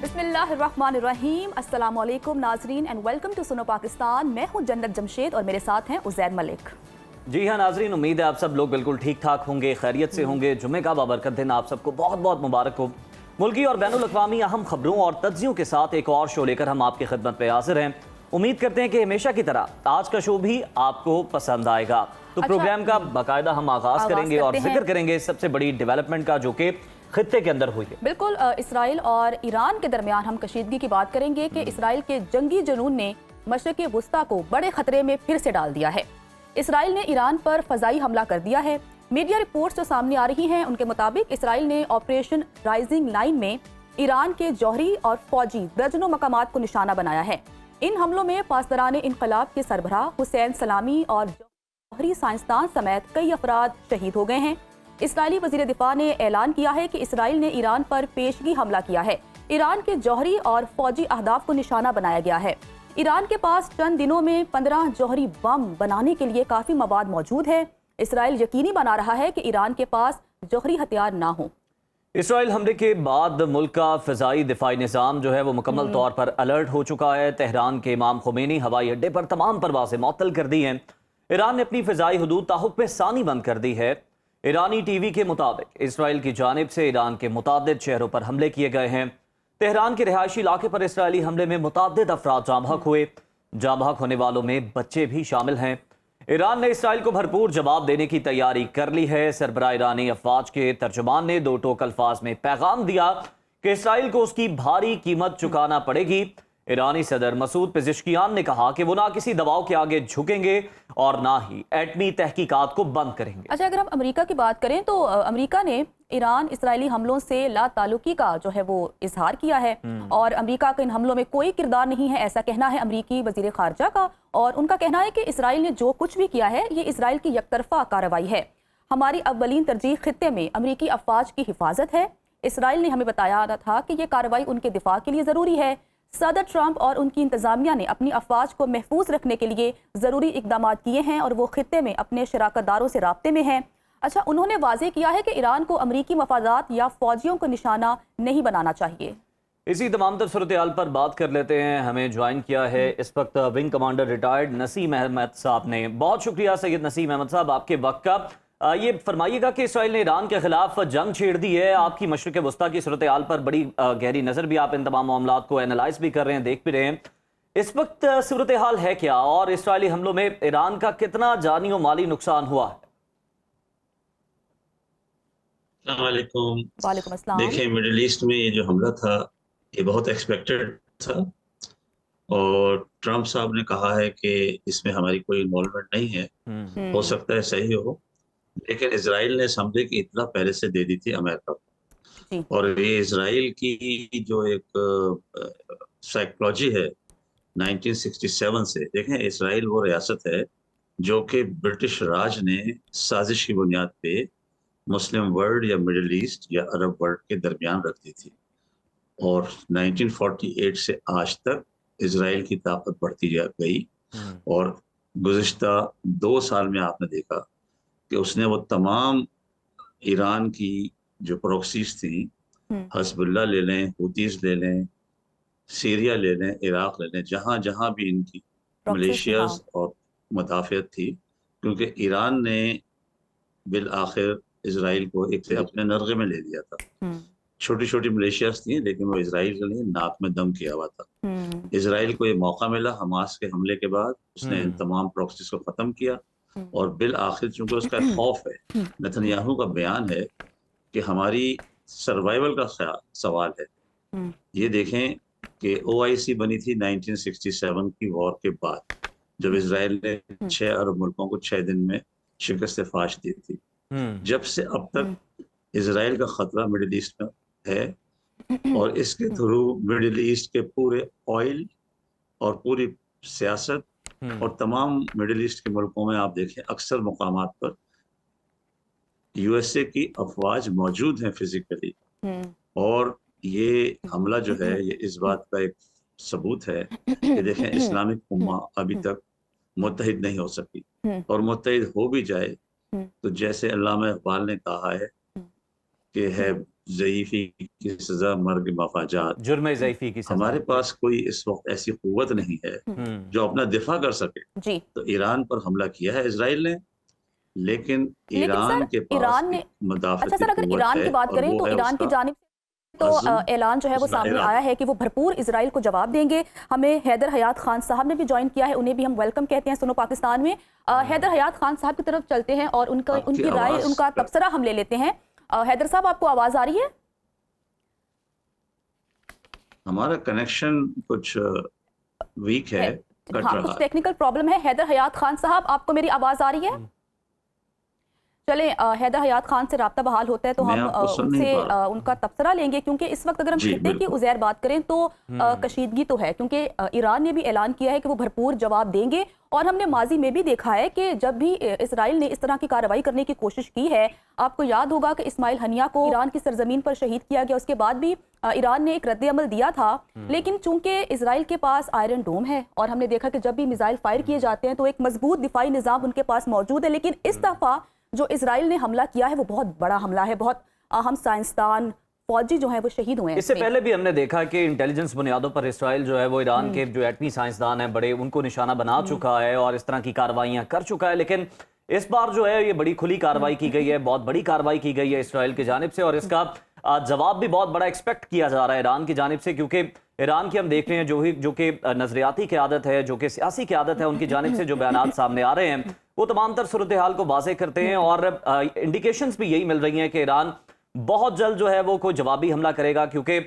बिस्मिल्लाहिर्रहमानिर्रहीम, अस्सलाम वालेकुम नाजरीन एंड वेलकम टू सुनो पाकिस्तान। मैं हूं जन्नत जमशेद और मेरे साथ हैं उज़ैर मलिक। जी हाँ नाजरीन, उम्मीद है आप सब लोग बिल्कुल ठीक ठाक होंगे, खैरियत से होंगे। जुमे का बाबरकत दिन आप सबको बहुत बहुत मुबारक हो। मुल्की और बैनुल अक़वामी अहम खबरों और तज्ज़ियों के साथ एक और शो लेकर हम आपकी खिदमत पे हाजिर हैं। उम्मीद करते हैं कि हमेशा की तरह आज का शो भी आपको पसंद आएगा। तो प्रोग्राम का बाकायदा हम आगाज़ करेंगे और जिक्र करेंगे सबसे बड़ी डेवलपमेंट का, जो कि खित्ते के अंदर हुई है। बिल्कुल, इसराइल और ईरान के दरमियान हम कशीदगी की बात करेंगे कि इसराइल के जंगी जुनून ने मशरिक़ वुस्ता को बड़े खतरे में फिर से डाल दिया है। इसराइल ने ईरान पर फजाई हमला कर दिया है। मीडिया रिपोर्ट्स जो सामने आ रही हैं उनके मुताबिक इसराइल ने ऑपरेशन राइजिंग लाइन में ईरान के जौहरी और फौजी दर्जनों मकामात को निशाना बनाया है। इन हमलों में पासदारान इनकलाब के सरबराह हुसैन सलामी और जौहरी साइंसदान समेत कई अफराद शहीद हो गए हैं। इसराइली वज़ीर दिफा ने ऐलान किया है कि इसराइल ने ईरान पर पेशगी हमला किया है। ईरान के जौहरी और फौजी अहदाफ को निशाना बनाया गया है। ईरान के पास चंद दिनों में 15 जौहरी बम बनाने के लिए काफ़ी मवाद मौजूद है। इसराइल यकीनी बना रहा है कि ईरान के पास जौहरी हथियार ना हो। इसराइल हमले के बाद मुल्क का फ़िज़ाई दिफाई निज़ाम जो है वो मुकम्मल तौर पर अलर्ट हो चुका है। तेहरान के इमाम खुमैनी हवाई अड्डे पर तमाम परवाज़ें मअतल कर दी हैं। ईरान ने अपनी फ़िज़ाई हदूद ताहुक्म सानी बंद कर दी है। ईरानी टीवी के मुताबिक इसराइल की जानिब से ईरान के मुतादिद शहरों पर हमले किए गए हैं। तेहरान के रिहायशी इलाके पर इसराइली हमले में मुतादिद अफराद जाँ बहक हुए। जाँ बहक होने वालों में बच्चे भी शामिल हैं। ईरान ने इसराइल को भरपूर जवाब देने की तैयारी कर ली है। सरबराह ईरानी अफवाज के तर्जुमान ने दो टोक अल्फाज में पैगाम दिया कि इसराइल को उसकी भारी कीमत चुकाना पड़ेगी। ईरानी सदर मसूद पेज़ेश्कियान ने कहा कि वो ना किसी दबाव के आगे झुकेंगे और ना ही एटमी तहकीकात को बंद करेंगे। अच्छा, अगर हम अमेरिका की बात करें तो अमेरिका ने ईरान इसराइली हमलों से ला ताल्लुकी का जो है वो इजहार किया है और अमेरिका के इन हमलों में कोई किरदार नहीं है, ऐसा कहना है अमेरिकी वजीर खारजा का। और उनका कहना है कि इसराइल ने जो कुछ भी किया है ये इसराइल की यकतरफा कार्रवाई है। हमारी अव्वलीन तरजीह खित्ते में अमेरिकी अफवाज की हिफाजत है। इसराइल ने हमें बताया था कि यह कार्रवाई उनके दिफा के लिए ज़रूरी है। सदर ट्रंप और उनकी इंतजामिया ने अपनी अफवाज को महफूज रखने के लिए ज़रूरी इकदाम किए हैं और वो खित्ते में अपने शराकतदारों से राब्ते में हैं। अच्छा, उन्होंने वाज़ेह किया है कि ईरान को अमरीकी मफादात या फौजियों को निशाना नहीं बनाना चाहिए। इसी तमाम तर सूरत हाल पर बात कर लेते हैं। हमें ज्वाइन किया है इस वक्त wing commander retired Naseem Ahmed साहब ने। बहुत शुक्रिया सैयद नसीम अहमद साहब आपके वक्त का। ये फरमाइएगा कि इसराइल ने ईरान के खिलाफ जंग छेड़ दी है। आपकी मशरिक़ वस्ता की सूरत हाल पर बड़ी गहरी नज़र भी, आप इन तमाम मामलात को एनालाइज भी कर रहे हैं, देख भी रहे हैं। इस वक्त सूरत हाल है क्या और इसराइली हमलों में ईरान का कितना जानी और माली नुकसान हुआ है? वालेकुम अस्सलाम। देखिए, मिडिल ईस्ट में ये जो हमला था ये बहुत एक्सपेक्टेड था और ट्रंप साहब ने कहा है कि इसमें हमारी कोई इन्वॉल्वमेंट नहीं है। हो सकता है सही हो, लेकिन इजराइल ने इस हमले की इत्तला पहले से दे दी थी अमेरिका को। और ये इजराइल की जो एक साइकोलॉजी है 1967 से, देखें इजराइल वो रियासत है जो कि ब्रिटिश राज ने साजिश की बुनियाद पे मुस्लिम वर्ल्ड या मिडिल ईस्ट या अरब वर्ल्ड के दरमियान रख दी थी। और 1948 से आज तक इजराइल की ताकत बढ़ती गई और गुज़िश्ता 2 साल में आपने देखा कि उसने वो तमाम ईरान की जो प्रोक्सीज थी, हज़बुल्लाह ले लें, हुतीज ले लें, सीरिया ले लें, इराक ले लें, जहाँ जहाँ भी इनकी मलेशियाज और मुदाफ़ियत थी, क्योंकि ईरान ने बिल आखिर इजराइल को एक से अपने नरगे में ले लिया था। छोटी छोटी मलेशियाज थी लेकिन वो इजराइल के लिए नाक में दम किया हुआ था। इजराइल को ये मौका मिला हमास के हमले के बाद, उसने इन तमाम प्रोक्सीज को ख़त्म किया और बिल आखिर चूंकि उसका खौफ है, नेतन्याहू का बयान है कि हमारी सर्वाइवल का सवाल है। ये देखें कि OIC बनी थी 1967 की वॉर के बाद, जब इजराइल ने 6 अरब मुल्कों को 6 दिन में शिकस्त फाश दी थी। जब से अब तक इजराइल का खतरा मिडिल ईस्ट में है और इसके थ्रू मिडिल ईस्ट के पूरे ऑयल और पूरी सियासत और तमाम मिडिल ईस्ट के मुल्कों में आप देखें अक्सर मुकामात पर USA की अफवाज मौजूद हैं फिजिकली। और ये हमला जो है ये इस बात का एक सबूत है कि देखें इस्लामिक उम्मा अभी तक मुत्तहिद नहीं हो सकी, और मुत्तहिद हो भी जाए तो जैसे अल्लामा इकबाल ने कहा है कि है ज़ईफ़ी की सज़ा, मर्ग मफ़ाजात। जुर्म ज़ईफ़ी की सजा। हमारे पास कोई इस वक़्त ऐसी क़ुव्वत नहीं है जो अपना दिफ़ा कर सके। जी। तो ईरान पर हमला किया है इज़राइल ने, लेकिन लेकिन ईरान सर के पास ईरान एक ने अच्छा मदाफ़ती सर, अगर क़ुव्वत ईरान है की बात और करें वो तो है ईरान की उसका जानिब तो अज़्म, ऐलान जो है वो उसका सामने इरादा। आया है कि वो भरपूर इजराइल को जवाब देंगे। हमें हैदर हयात खान साहब ने भी ज्वाइन किया है, उन्हें भी हम वेलकम कहते हैं सुनो पाकिस्तान में। हैदर हयात खान साहब की तरफ चलते हैं और आपकी उनकी राय, आवाज़ उनका तबसरा हम ले लेते हैं। हैदर साहब, आपको आवाज़ आ रही है? हमारा कनेक्शन कुछ वीक है, है कट हाँ, रहा कुछ है। टेक्निकल प्रॉब्लम है। हैदर हयात खान साहब, आपको मेरी आवाज़ आ रही है? चले हैदर हयात खान से राब्ता बहाल होता है तो मैं हम आपको सुन नहीं उनसे पा रहा। उनका तबसरा लेंगे, क्योंकि इस वक्त अगर हम जी, खित्ते की बिल्कुल। उज़ैर बात करें तो कशीदगी तो है, क्योंकि ईरान ने भी ऐलान किया है कि वो भरपूर जवाब देंगे। और हमने माजी में भी देखा है कि जब भी इसराइल ने इस तरह की कार्रवाई करने की कोशिश की है, आपको याद होगा कि इस्माइल हनिया को ईरान की सरजमीन पर शहीद किया गया, उसके बाद भी ईरान ने एक रद्द अमल दिया था। लेकिन चूंकि इसराइल के पास आयरन डोम है और हमने देखा कि जब भी मिसाइल फायर किए जाते हैं तो एक मजबूत दिफाई निज़ाम उनके पास मौजूद है। लेकिन इस दफ़ा जो इसराइल ने हमला किया है वो बहुत बड़ा हमला है, बहुत अहम साइंसदान फौजी जो है वो शहीद हुए हैं इससे इसमें। पहले भी हमने देखा कि इंटेलिजेंस बुनियादों पर इसराइल जो है वो ईरान के जो एटमी साइंसदान हैं बड़े, उनको निशाना बना चुका है और इस तरह की कार्रवाइयां कर चुका है। लेकिन इस बार जो है ये बड़ी खुली कार्रवाई की गई है, बहुत बड़ी कार्रवाई की गई है इसराइल की जानिब से, और इसका जवाब भी बहुत बड़ा एक्सपेक्ट किया जा रहा है ईरान की जानिब से, क्योंकि ईरान की हम देख रहे हैं जो कि नजरियाती क़यादत है, जो कि सियासी क़यादत है, उनकी जानिब से जो बयानात सामने आ रहे हैं वो तमाम तर सूरत हाल को वाज़ेह करते हैं। और इंडिकेशंस भी यही मिल रही हैं कि ईरान बहुत जल्द जो है वो कोई जवाबी हमला करेगा, क्योंकि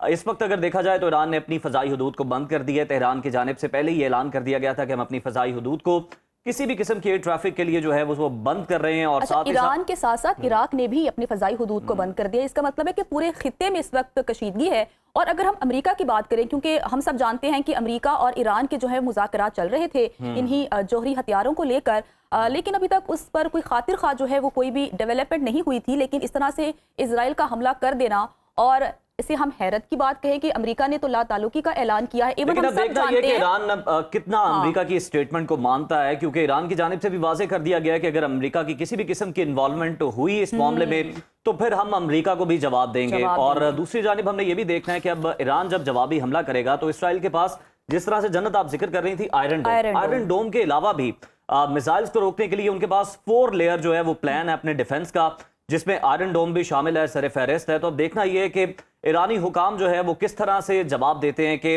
इस वक्त अगर देखा जाए तो ईरान ने अपनी फ़ज़ाई हदूद को बंद कर दिया है। तेहरान की जानिब से पहले ही ऐलान कर दिया गया था कि हम अपनी फ़ज़ाई हदूद को किसी भी किस्म की एयर ट्रैफिक के लिए जो है वो बंद कर रहे हैं। और अच्छा, साथ ही ईरान के साथ साथ इराक ने भी अपनी फ़ज़ाई हुदूद को बंद कर दिया। इसका मतलब है कि पूरे खित्ते में इस वक्त कशीदगी है। और अगर हम अमेरिका की बात करें, क्योंकि हम सब जानते हैं कि अमेरिका और ईरान के जो है मुज़ाकरात चल रहे थे इन्हीं जौहरी हथियारों को लेकर, लेकिन अभी तक उस पर कोई खातिर खा जो है वो कोई भी डेवलपमेंट नहीं हुई थी। लेकिन इस तरह से इजराइल का हमला कर देना, और इसे हम हैरत की बात कहें कि अमेरिका ने तो ला ताल्लुकी का ऐलान किया है। लेकिन अब देखना यह कि ईरान कितना अमेरिका की स्टेटमेंट को मानता है, क्योंकि ईरान की जानिब से भी वाज़ेह कर दिया गया है कि अगर अमेरिका की किसी भी किस्म की इन्वॉल्वमेंट हुई इस मामले में तो फिर हम अमेरिका को भी जवाब देंगे। और दूसरी जानिब हमने ये भी देखना है कि अब ईरान जब जवाबी हमला करेगा तो इसराइल के पास, जिस तरह से जन्नत आप जिक्र कर रही थी, आयरन डोम के अलावा भी मिसाइल्स को रोकने के लिए उनके पास 4 लेयर जो है वो प्लान है अपने डिफेंस का, जिसमें आयरन डोम भी शामिल है, सर फहरिस्त है। तो अब देखना यह है कि ईरानी हुकाम जो है वो किस तरह से जवाब देते हैं कि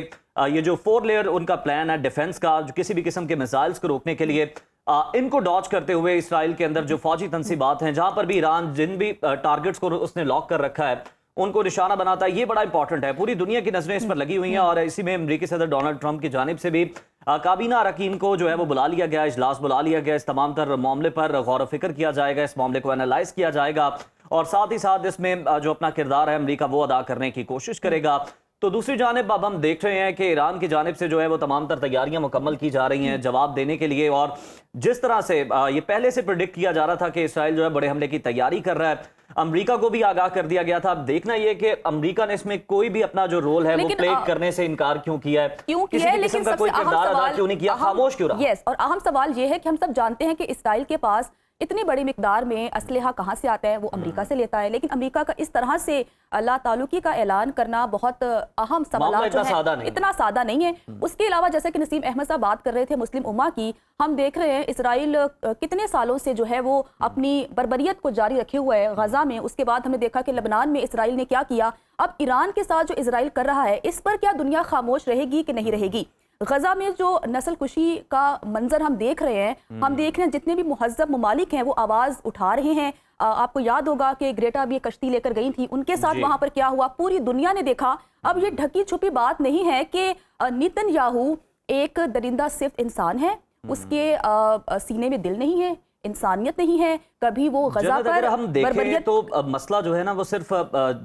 ये जो 4 लेयर उनका प्लान है डिफेंस का, जो किसी भी किस्म के मिसाइल्स को रोकने के लिए, इनको डॉज करते हुए इसराइल के अंदर जो फौजी तंसीबात हैं, जहां पर भी ईरान जिन भी टारगेट्स को उसने लॉक कर रखा है उनको निशाना बनाता है, ये बड़ा इंपॉर्टेंट है। पूरी दुनिया की नजरें इस पर लगी हुई हैं और इसी में अमेरिकी सदर डोनाल्ड ट्रंप की जानिब से भी काबीना अरकान को जो है वो बुला लिया गया, इजलास बुला लिया गया। इस तमाम तर मामले पर गौर व फिक्र किया जाएगा, इस मामले को एनालाइज किया जाएगा और साथ ही साथ इसमें जो अपना किरदार है अमेरिका वो अदा करने की कोशिश करेगा। तो दूसरी जानिब अब हम देख रहे हैं कि ईरान की जानिब से जो है वो तमाम तर तैयारियां मुकम्मल की जा रही हैं जवाब देने के लिए। और जिस तरह से ये पहले से प्रेडिक्ट किया जा रहा था कि इसराइल जो है बड़े हमले की तैयारी कर रहा है, अमेरिका को भी आगाह कर दिया गया था। अब देखना यह कि अमेरिका ने इसमें कोई भी अपना जो रोल है वो प्ले करने से इनकार क्यों किया है, किसी भी किस्म का कोई किरदार अदा क्यों नहीं किया, खामोश क्यों रहा। यस, और अहम सवाल यह है कि हम सब जानते हैं कि इसराइल के पास इतनी बड़ी मिकदार में असलहा कहाँ से आता है, वो अमेरिका से लेता है। लेकिन अमेरिका का इस तरह से ला ताल्लुकी का ऐलान करना बहुत अहम सवाल इतना सादा नहीं है। उसके अलावा जैसे कि नसीम अहमद साहब बात कर रहे थे मुस्लिम उम्मा की, हम देख रहे हैं इसराइल कितने सालों से जो है वो अपनी बर्बरियत को जारी रखे हुए है गजा में। उसके बाद हमने देखा कि लेबनान में इसराइल ने क्या किया। अब ईरान के साथ जो इसराइल कर रहा है, इस पर क्या दुनिया खामोश रहेगी कि नहीं रहेगी। गजा में जो नस्ल कुशी का मंजर हम देख रहे हैं, हम देख रहे हैं जितने भी मुहज्जब ममालिक हैं वो आवाज उठा रहे हैं। आपको याद होगा कि ग्रेटा भी कश्ती लेकर गई थी, उनके साथ वहां पर क्या हुआ पूरी दुनिया ने देखा। अब ये ढकी छुपी बात नहीं है कि नेतन्याहू एक दरिंदा सिर्फ इंसान है, उसके सीने में दिल नहीं है, इंसानियत नहीं है। कभी वो गजा पर हम देखें तो मसला जो है ना वो सिर्फ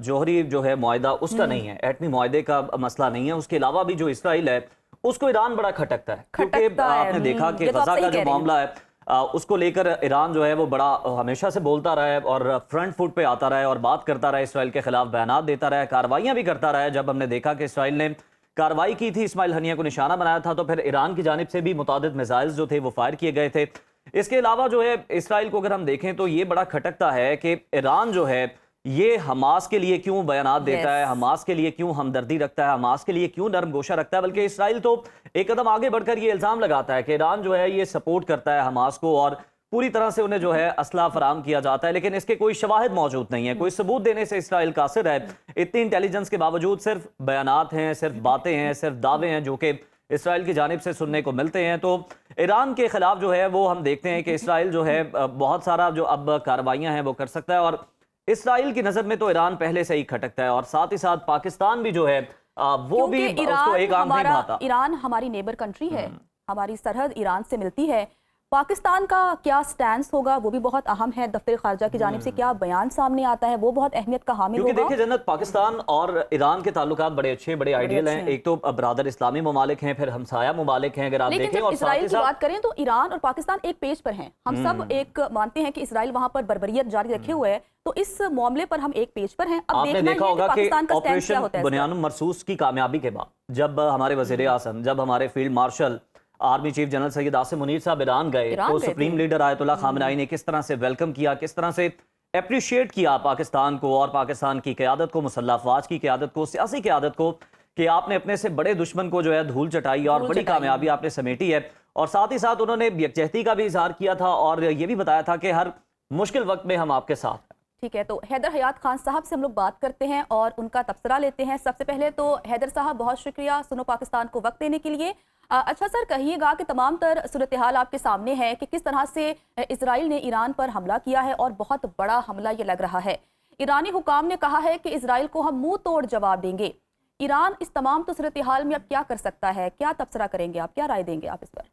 जौहरी जो है मुआहदा उसका नहीं है, एटमी मुआहदे का मसला नहीं है। उसके अलावा भी जो इसराइल है उसको ईरान बड़ा खटकता है, क्योंकि आपने देखा कि गजा का जो मामला है उसको लेकर ईरान जो है वो बड़ा हमेशा से बोलता रहा है और फ्रंट फुट पे आता रहा है और बात करता रहा है, इसराइल के खिलाफ बयानात देता रहा है, कार्रवाइयां भी करता रहा है। जब हमने देखा कि इसराइल ने कार्रवाई की थी, इस्माइल हनिया को निशाना बनाया था, तो फिर ईरान की जानिब से भी मुतादिद मिसाइल्स जो थे वो फायर किए गए थे। इसके अलावा जो है इसराइल को अगर हम देखें तो ये बड़ा खटकता है कि ईरान जो है ये हमास के लिए क्यों बयानात देता है, हमास के लिए क्यों हमदर्दी रखता है, हमास के लिए क्यों नरम गोशा रखता है, बल्कि इसराइल तो एक कदम आगे बढ़कर ये इल्जाम लगाता है कि ईरान जो है ये सपोर्ट करता है हमास को और पूरी तरह से उन्हें जो है असला फराम किया जाता है, लेकिन इसके कोई शवाहिद मौजूद नहीं है, कोई सबूत देने से इसराइल कासिर है। इतनी इंटेलिजेंस के बावजूद सिर्फ बयानात हैं, सिर्फ बातें हैं, सिर्फ दावे हैं जो कि इसराइल की जानिब से सुनने को मिलते हैं। तो ईरान के खिलाफ जो है वो हम देखते हैं कि इसराइल जो है बहुत सारा जो अब कार्रवाइयां हैं वो कर सकता है, और इसराइल की नज़र में तो ईरान पहले से ही खटकता है, और साथ ही साथ पाकिस्तान भी जो है वो भी उसको एक आंख नहीं भाता। ईरान हमारी नेबर कंट्री है, हमारी सरहद ईरान से मिलती है। पाकिस्तान का क्या स्टैंड होगा वो भी बहुत अहम है। दफ्तर खारजा की जानिब से क्या बयान सामने आता है वो बहुत अहमियत का हामिल होगा। क्योंकि देखिए जन्नत, पाकिस्तान और ईरान के ताल्लुकात बड़े अच्छे, बड़े आइडियल हैं। एक तो बरादर इस्लामी ममालिक हैं, फिर हमसाया ममालिक हैं अगर आप देखें। और इसराइल की बात करें तो ईरान और पाकिस्तान एक पेज पर हैं। हम सब एक मानते हैं कि इसराइल वहां पर बर्बरियत जारी रखे हुए है, तो इस मामले पर हम एक पेज पर हैं। अब आपने देखा होगा कि ऑपरेशन बुनियानुल मरसूस की कामयाबी के बाद जब हमारे वज़ीर आज़म, जब हमारे field marshal army chief general Syed Asim Munir साहब ईरान गए तो सुप्रीम लीडर आयतुल्लाह खामनाई ने किस तरह से वेलकम किया, किस तरह से अप्रिशिएट किया पाकिस्तान को और पाकिस्तान की क़यादत को, मुसल्लह अफ़वाज की क़यादत को, सियासी क़यादत को, कि आपने अपने से बड़े दुश्मन को जो है धूल चटाई और बड़ी कामयाबी आपने समेटी है। और साथ ही साथ उन्होंने यकजहती का भी इजहार किया था और ये भी बताया था कि हर मुश्किल वक्त में हम आपके साथ हैं। ठीक है, तो हैदर हयात खान साहब से हम लोग बात करते हैं और उनका तबसरा लेते हैं। सबसे पहले तो हैदर साहब बहुत शुक्रिया सुनो पाकिस्तान को वक्त देने के लिए। अच्छा सर, कहिएगा कि तमाम तर सूरत हाल आपके सामने है कि किस तरह से इसराइल ने ईरान पर हमला किया है और बहुत बड़ा हमला ये लग रहा है। ईरानी हुकाम ने कहा है कि इसराइल को हम मुंह तोड़ जवाब देंगे। ईरान इस तमाम तो सूरत हाल में अब क्या कर सकता है, क्या तबसरा करेंगे आप, क्या राय देंगे आप इस पर?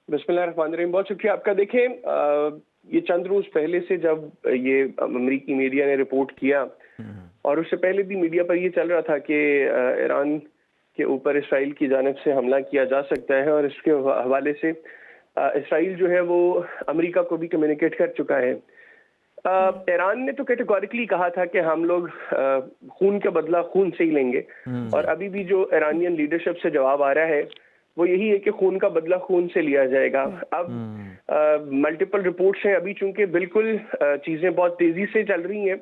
बिस्मिल्लाहिर्रहमानिर्रहीम, बहुत शुक्रिया आपका। देखें, ये चंद रोज पहले से जब ये अमेरिकी मीडिया ने रिपोर्ट किया और उससे पहले भी मीडिया पर ये चल रहा था कि ईरान के ऊपर इसराइल की जानिब से हमला किया जा सकता है, और इसके हवाले से इसराइल जो है वो अमेरिका को भी कम्युनिकेट कर चुका है। ईरान ने तो कैटेगोरिकली कहा था कि हम लोग खून का बदला खून से ही लेंगे, और अभी भी जो ईरानियन लीडरशिप से जवाब आ रहा है वो यही है कि खून का बदला खून से लिया जाएगा। अब मल्टीपल रिपोर्ट्स हैं, अभी चूंकि बिल्कुल चीजें बहुत तेजी से चल रही हैं,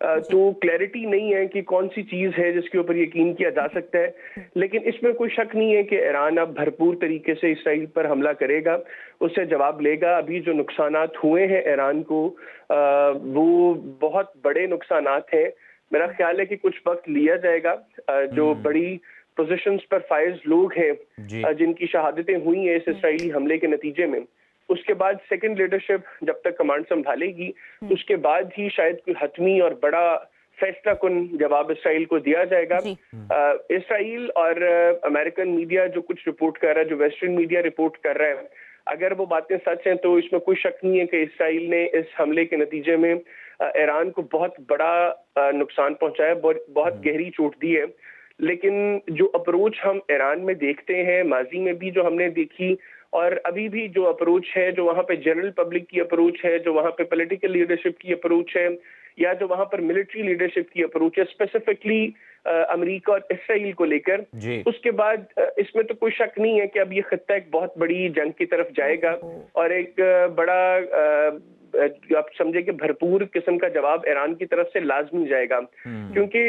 तो क्लैरिटी नहीं है कि कौन सी चीज है जिसके ऊपर यकीन किया जा सकता है। लेकिन इसमें कोई शक नहीं है कि ईरान अब भरपूर तरीके से इसराइल पर हमला करेगा, उससे जवाब लेगा। अभी जो नुकसानात हुए हैं ईरान को वो बहुत बड़े नुकसानात हैं। मेरा ख्याल है कि कुछ वक्त लिया जाएगा। जो बड़ी पोजीशंस पर फाइज लोग हैं जिनकी शहादतें हुई हैं इस इसराइली हमले के नतीजे में, उसके बाद सेकंड लीडरशिप जब तक कमांड संभालेगी उसके बाद ही शायद कोई हतमी और बड़ा फैसला कुन जवाब इसराइल को दिया जाएगा। इसराइल और अमेरिकन मीडिया जो कुछ रिपोर्ट कर रहा है, जो वेस्टर्न मीडिया रिपोर्ट कर रहा है, अगर वो बातें सच हैं तो इसमें कोई शक नहीं है कि इसराइल ने इस हमले के नतीजे में ईरान को बहुत बड़ा नुकसान पहुंचाया, बहुत गहरी चोट दी है। लेकिन जो अप्रोच हम ईरान में देखते हैं, माजी में भी जो हमने देखी और अभी भी जो अप्रोच है, जो वहाँ पे जनरल पब्लिक की अप्रोच है, जो वहाँ पे पॉलिटिकल लीडरशिप की अप्रोच है, या जो वहाँ पर मिलिट्री लीडरशिप की अप्रोच है, स्पेसिफिकली अमेरिका और इसराइल को लेकर, उसके बाद इसमें तो कोई शक नहीं है कि अब ये खत्ता एक बहुत बड़ी जंग की तरफ जाएगा और एक बड़ा आप समझे कि भरपूर किस्म का जवाब ईरान की तरफ से लाजमी जाएगा। क्योंकि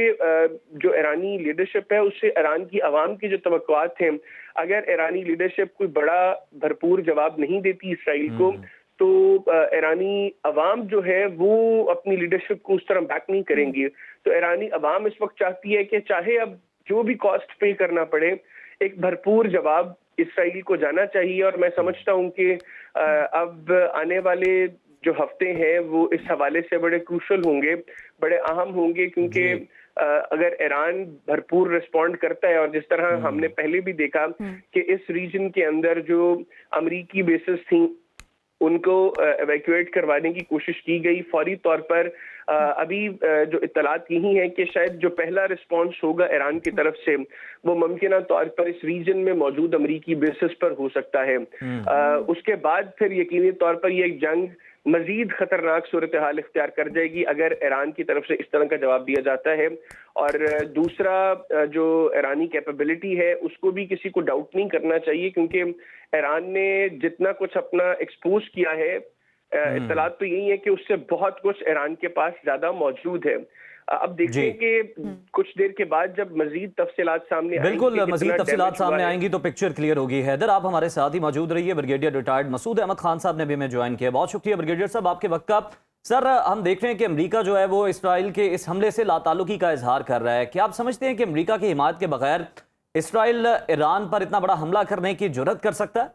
जो ईरानी लीडरशिप है उससे ईरान की आवाम की जो तवक्कुआत हैं, अगर ईरानी लीडरशिप कोई बड़ा भरपूर जवाब नहीं देती इसराइल को, तो ईरानी अवाम जो है वो अपनी लीडरशिप को उस तरह बैक नहीं करेंगी। तो ईरानी अवाम इस वक्त चाहती है कि चाहे अब जो भी कॉस्ट पे करना पड़े, एक भरपूर जवाब इसराइल को जाना चाहिए। और मैं समझता हूँ कि अब आने वाले जो हफ्ते हैं वो इस हवाले से बड़े क्रूशल होंगे, बड़े अहम होंगे, क्योंकि अगर ईरान भरपूर रिस्पॉन्ड करता है, और जिस तरह हमने पहले भी देखा कि इस रीजन के अंदर जो अमेरिकी बेसिस थी उनको एवैक्यूएट करवाने की कोशिश की गई फौरी तौर पर। अभी जो इत्तलात यही है कि शायद जो पहला रिस्पॉन्स होगा ईरान की तरफ से वो मुमकिन तौर पर इस रीजन में मौजूद अमेरिकी बेसिस पर हो सकता है। उसके बाद फिर यकीनी तौर पर ये जंग मजीद खतरनाक सूरत हाल इख्तियार कर जाएगी अगर ईरान की तरफ से इस तरह का जवाब दिया जाता है। और दूसरा जो ईरानी कैपेबिलिटी है उसको भी किसी को डाउट नहीं करना चाहिए, क्योंकि ईरान ने जितना कुछ अपना एक्सपोज किया है इत्तलात तो यही है कि उससे बहुत कुछ ईरान के पास ज्यादा मौजूद है। अब देखते हैं कि कुछ देर के बाद जब मजीद तफसीलात सामने बिल्कुल आएंगी, मजीद तफसीलात सामने आएंगी तो पिक्चर क्लियर होगी। हैदर, आप हमारे साथ ही मौजूद रहिए। ब्रिगेडियर रिटायर्ड मसूद अहमद खान साहब ने भी हमें ज्वाइन किया। बहुत शुक्रिया ब्रिगेडियर साहब आपके वक्त का। सर, हम देख रहे हैं कि अमेरिका जो है वो इसराइल के इस हमले से लाताल्लुकी का इजहार कर रहा है। क्या आप समझते हैं कि अमेरिका की हिमायत के बगैर इसराइल ईरान पर इतना बड़ा हमला करने की जुर्रत कर सकता है?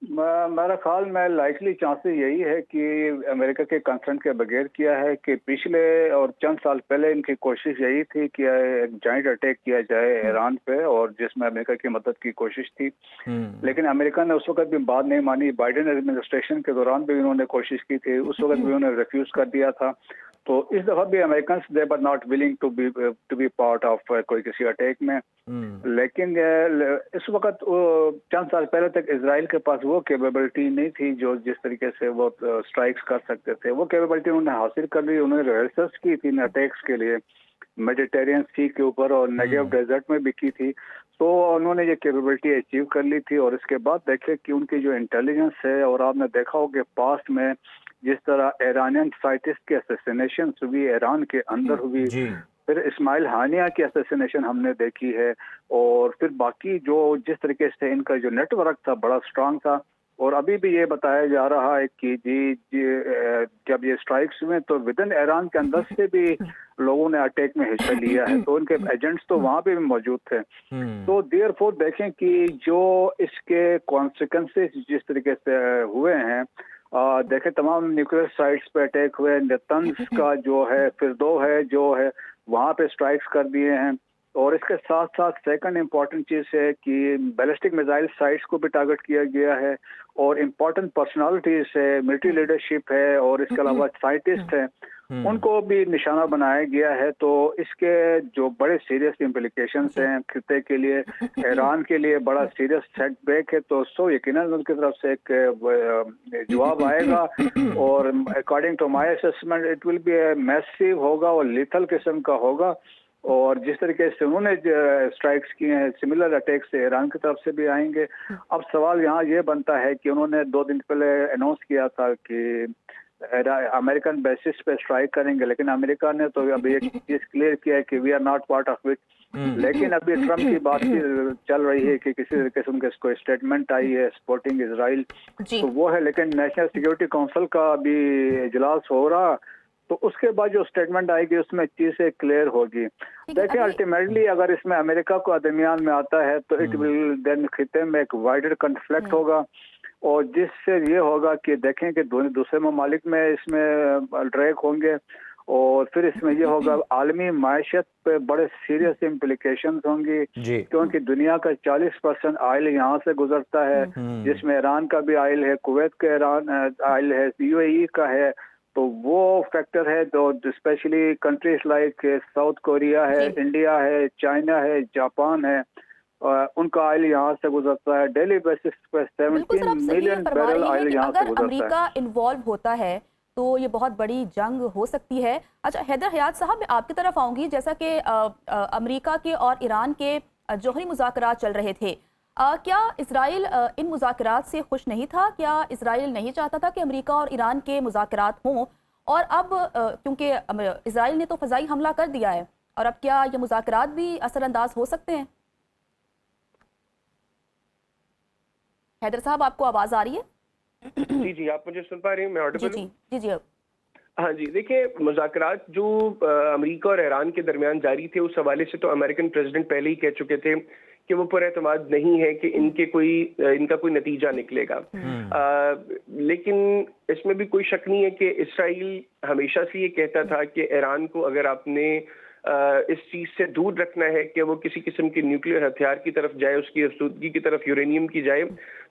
मेरा ख्याल में लाइकली चांसेस यही है कि अमेरिका के कंसर्न के बगैर किया है कि पिछले और चंद साल पहले इनकी कोशिश यही थी कि एक जॉइंट अटैक किया जाए ईरान पे, और जिसमें अमेरिका की मदद की कोशिश थी। लेकिन अमेरिका ने उस वक्त भी बात नहीं मानी। बाइडेन एडमिनिस्ट्रेशन के दौरान भी उन्होंने कोशिश की थी, उस वक्त भी उन्होंने रिफ्यूज कर दिया था। तो इस दफा भी American they were not willing to be part of कोई किसी अटैक में। लेकिन इस वक्त चंद साल पहले तक इजराइल के पास वो कैपेबिलिटी नहीं थी जो जिस तरीके से वो स्ट्राइक्स कर सकते थे। वो कैपेबिलिटी उन्होंने हासिल कर ली। उन्होंने रिहर्सल्स की थी अटैक्स के लिए मेडिटेरियन सी के ऊपर और नेगेव डेजर्ट में भी की थी। तो उन्होंने ये कैपेबिलिटी अचीव कर ली थी। और इसके बाद देखे कि उनकी जो इंटेलिजेंस है, और आपने देखा हो कि पास्ट में जिस तरह ईरानियन साइंटिस्ट की असैसिनेशन हुई, ईरान के अंदर हुई, फिर इस्माइल हानिया की असैसिनेशन हमने देखी है, और फिर बाकी जो जिस तरीके से इनका जो नेटवर्क था बड़ा स्ट्रांग था। और अभी भी ये बताया जा रहा है कि जब ये स्ट्राइक्स हुए तो विद इन ईरान के अंदर से भी लोगों ने अटैक में हिस्सा लिया है, तो उनके एजेंट्स तो वहां पे भी मौजूद थे। तो देयरफॉर देखें कि जो इसके कॉन्सिक्वेंसेस जिस तरीके से हुए हैं, देखें तमाम न्यूक्लियर साइट्स पे अटैक हुए, नेतन्स का जो है फिरदो है जो है वहां पे स्ट्राइक्स कर दिए हैं। और इसके साथ साथ सेकंड इम्पॉर्टेंट चीज है कि बैलिस्टिक मिसाइल साइट्स को भी टारगेट किया गया है, और इम्पोर्टेंट पर्सनालिटीज है, मिलिट्री लीडरशिप है, और इसके अलावा साइंटिस्ट है, उनको भी निशाना बनाया गया है। तो इसके जो बड़े सीरियस इम्प्लीकेशंस हैं खिते के लिए, ईरान के लिए बड़ा सीरियस सेटबैक है। तो सो यकीनन उनकी तरफ से एक जवाब आएगा, और according to my assessment it will be massive होगा और लीथल किस्म का होगा। और जिस तरीके से उन्होंने स्ट्राइक्स किए हैं, सिमिलर अटैक्स ईरान की तरफ से भी आएंगे। अब सवाल यहाँ ये बनता है कि उन्होंने 2 दिन पहले अनाउंस किया था कि अमेरिकन बेसिस पे स्ट्राइक करेंगे, लेकिन अमेरिका ने तो अभी एक चीज क्लियर किया है कि we are not part of it. लेकिन अभी ट्रम्प की बात चल रही है कि किसी तरीके से उनके कोई स्टेटमेंट आई है सपोर्टिंग इजराइल, तो वो है। लेकिन नेशनल सिक्योरिटी काउंसिल का अभी इजलास हो रहा, तो उसके बाद जो स्टेटमेंट आएगी उसमें चीजें क्लियर होगी। देखिए अल्टीमेटली अगर इसमें अमेरिका को दरमियान में आता है तो इट विल देन खिते में एक वाइडर कन्फ्लिक्ट होगा, और जिससे ये होगा कि देखें कि दूसरे ममालिक में इसमें ड्रैग होंगे, और फिर इसमें ये होगा आलमी मायशत पे बड़े सीरियस इम्प्लीकेशंस होंगी, क्योंकि दुनिया का 40% ऑयल यहाँ से गुजरता है, जिसमें ईरान का भी ऑयल है, कुवैत का ईरान ऑयल है, यूएई का है। तो वो फैक्टर है तो specially countries like south Korea है, इंडिया है, चाइना है, जापान है, उनका ऑयल यहाँ से गुजरता है डेली बेसिस पे 17 मिलियन बैरल ऑयल यहाँ से गुजरता है। अमेरिका इन्वॉल्व होता है तो ये बहुत बड़ी जंग हो सकती है। अच्छा हैदर हयात साहब, मैं आपकी तरफ आऊंगी। जैसा कि अमेरिका के और ईरान के जौहरी मुज़ाकरात चल रहे थे, क्या इजराइल इन मुज़ाकरात से खुश नहीं था? क्या इजराइल नहीं चाहता था कि अमेरिका और ईरान के मुज़ाकरात हों? और अब क्योंकि इजराइल ने तो फ़ज़ाई हमला कर दिया है, और अब क्या ये मुज़ाकरात भी असरअंदाज हो सकते हैं? हैदर साहब, आपको आवाज़ आ रही है? जी जी, आप मुझे सुन पा रहे हैं? मैं ऑडिबल हूं? जी जी। हाँ जी, देखिए मुज़ाकरात जो अमेरिका और ईरान के दरमियान जारी थे, उस हवाले से तो अमेरिकन प्रेसिडेंट पहले ही कह चुके थे कि वो पुरएतमाद नहीं है कि इनका कोई नतीजा निकलेगा। लेकिन इसमें भी कोई शक नहीं है कि इसराइल हमेशा से ये कहता था कि ईरान को अगर आपने इस चीज से दूर रखना है कि वो किसी किस्म के न्यूक्लियर हथियार की तरफ जाए, उसकी आसूदगी की तरफ, यूरेनियम की जाए,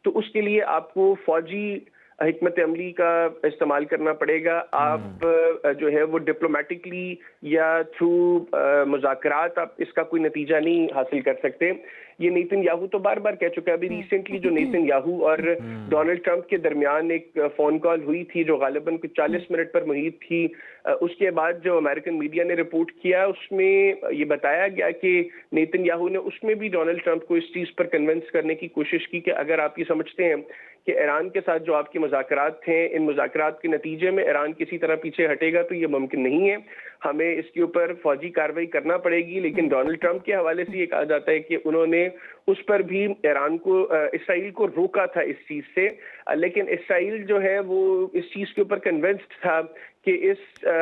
तो उसके लिए आपको फौजी हिकमत अमली का इस्तेमाल करना पड़ेगा। आप जो है वो डिप्लोमेटिकली या थ्रू मुज़ाकरात आप इसका कोई नतीजा नहीं हासिल कर सकते। ये नेतन्याहू तो बार बार कह चुका है। अभी रिसेंटली जो नेतन्याहू और डोनाल्ड ट्रंप के दरमियान एक फोन कॉल हुई थी जो गालिबन कुछ 40 मिनट पर मुहित थी, उसके बाद जो अमेरिकन मीडिया ने रिपोर्ट किया उसमें ये बताया गया कि नेतन्याहू ने उसमें भी डोनाल्ड ट्रंप को इस चीज पर कन्विंस करने की कोशिश की कि अगर आप ये समझते हैं कि ईरान के साथ जो आपके मुज़ाकरात थे, इन मुज़ाकरात के नतीजे में ईरान किसी तरह पीछे हटेगा तो ये मुमकिन नहीं है, हमें इसके ऊपर फौजी कार्रवाई करना पड़ेगी। लेकिन डोनाल्ड ट्रंप के हवाले से ये कहा जाता है कि उन्होंने उस पर भी ईरान को, इसराइल को रोका था इस चीज से, लेकिन इसराइल जो है वो इस चीज के ऊपर कन्विंस्ड था कि इस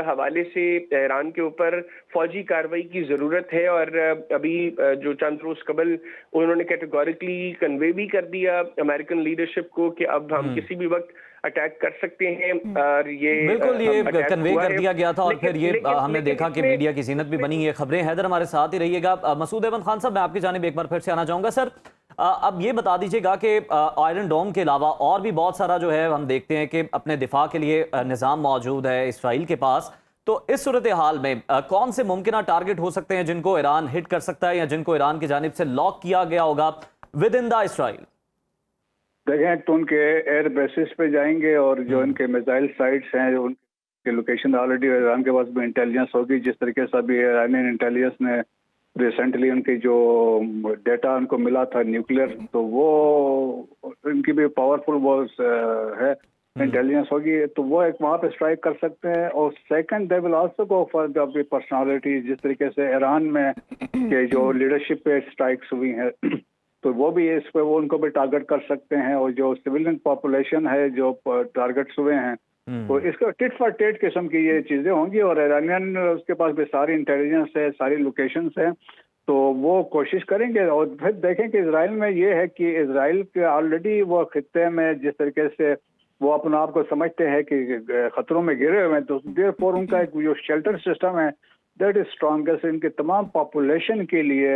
हवाले से ईरान के ऊपर फौजी कार्रवाई की जरूरत है। और अभी जो चंद रोज कबल उन्होंने कैटेगोरिकली कन्वे भी कर दिया अमेरिकन लीडरशिप को कि अब हम किसी भी वक्त अटैक कर सकते हैं। और ये बिल्कुल ये कन्वे कर दिया गया था और फिर ये हमने देखा कि मीडिया की जीनत भी बनी है। खबरें हैदर हमारे साथ ही रहिएगा। मसूद अहमद खान साहब, मैं आपकी जानिब एक बार फिर से आना चाहूंगा। सर, अब ये बता दीजिएगा कि आयरन डोम के अलावा और भी बहुत सारा जो है हम देखते हैं कि अपने दिफा के लिए निज़ाम मौजूद है इसराइल के पास। तो इस सूरत हाल में कौन से मुमकिन टारगेट हो सकते हैं जिनको ईरान हिट कर सकता है या जिनको ईरान की जानिब से लॉक किया गया होगा विद इन द इसराइल? देखें तो उनके एयर बेसिस पे जाएंगे और जो इनके मिसाइल साइट्स हैं उनके लोकेशन ऑलरेडी ईरान के पास भी इंटेलिजेंस होगी। जिस तरीके से अभी ईरानियन इंटेलिजेंस ने रिसेंटली उनकी जो डेटा उनको मिला था न्यूक्लियर, तो वो इनकी भी पावरफुल वो है इंटेलिजेंस होगी, तो वो एक वहाँ पे स्ट्राइक कर सकते हैं। और second they will also go for the personality, जिस तरीके से ईरान में के जो लीडरशिप पे स्ट्राइक्स हुई हैं तो वो भी इस पे वो उनको भी टारगेट कर सकते हैं। और जो सिविलियन पॉपुलेशन है जो टारगेट्स हुए हैं तो इसका टिट फॉर टेट किस्म की ये चीजें होंगी। और ईरानियन उसके पास भी सारी इंटेलिजेंस है, सारी लोकेशंस हैं, तो वो कोशिश करेंगे। और फिर देखें कि इजराइल में ये है कि इजराइल के ऑलरेडी वो खित्ते में जिस तरीके से वो अपने आप को समझते हैं कि खतरों में गिरे हुए हैं, तो देयरफॉर उनका एक जो शेल्टर सिस्टम है दैट इज स्ट्रॉन्गेस्ट। इनके तमाम पॉपुलेशन के लिए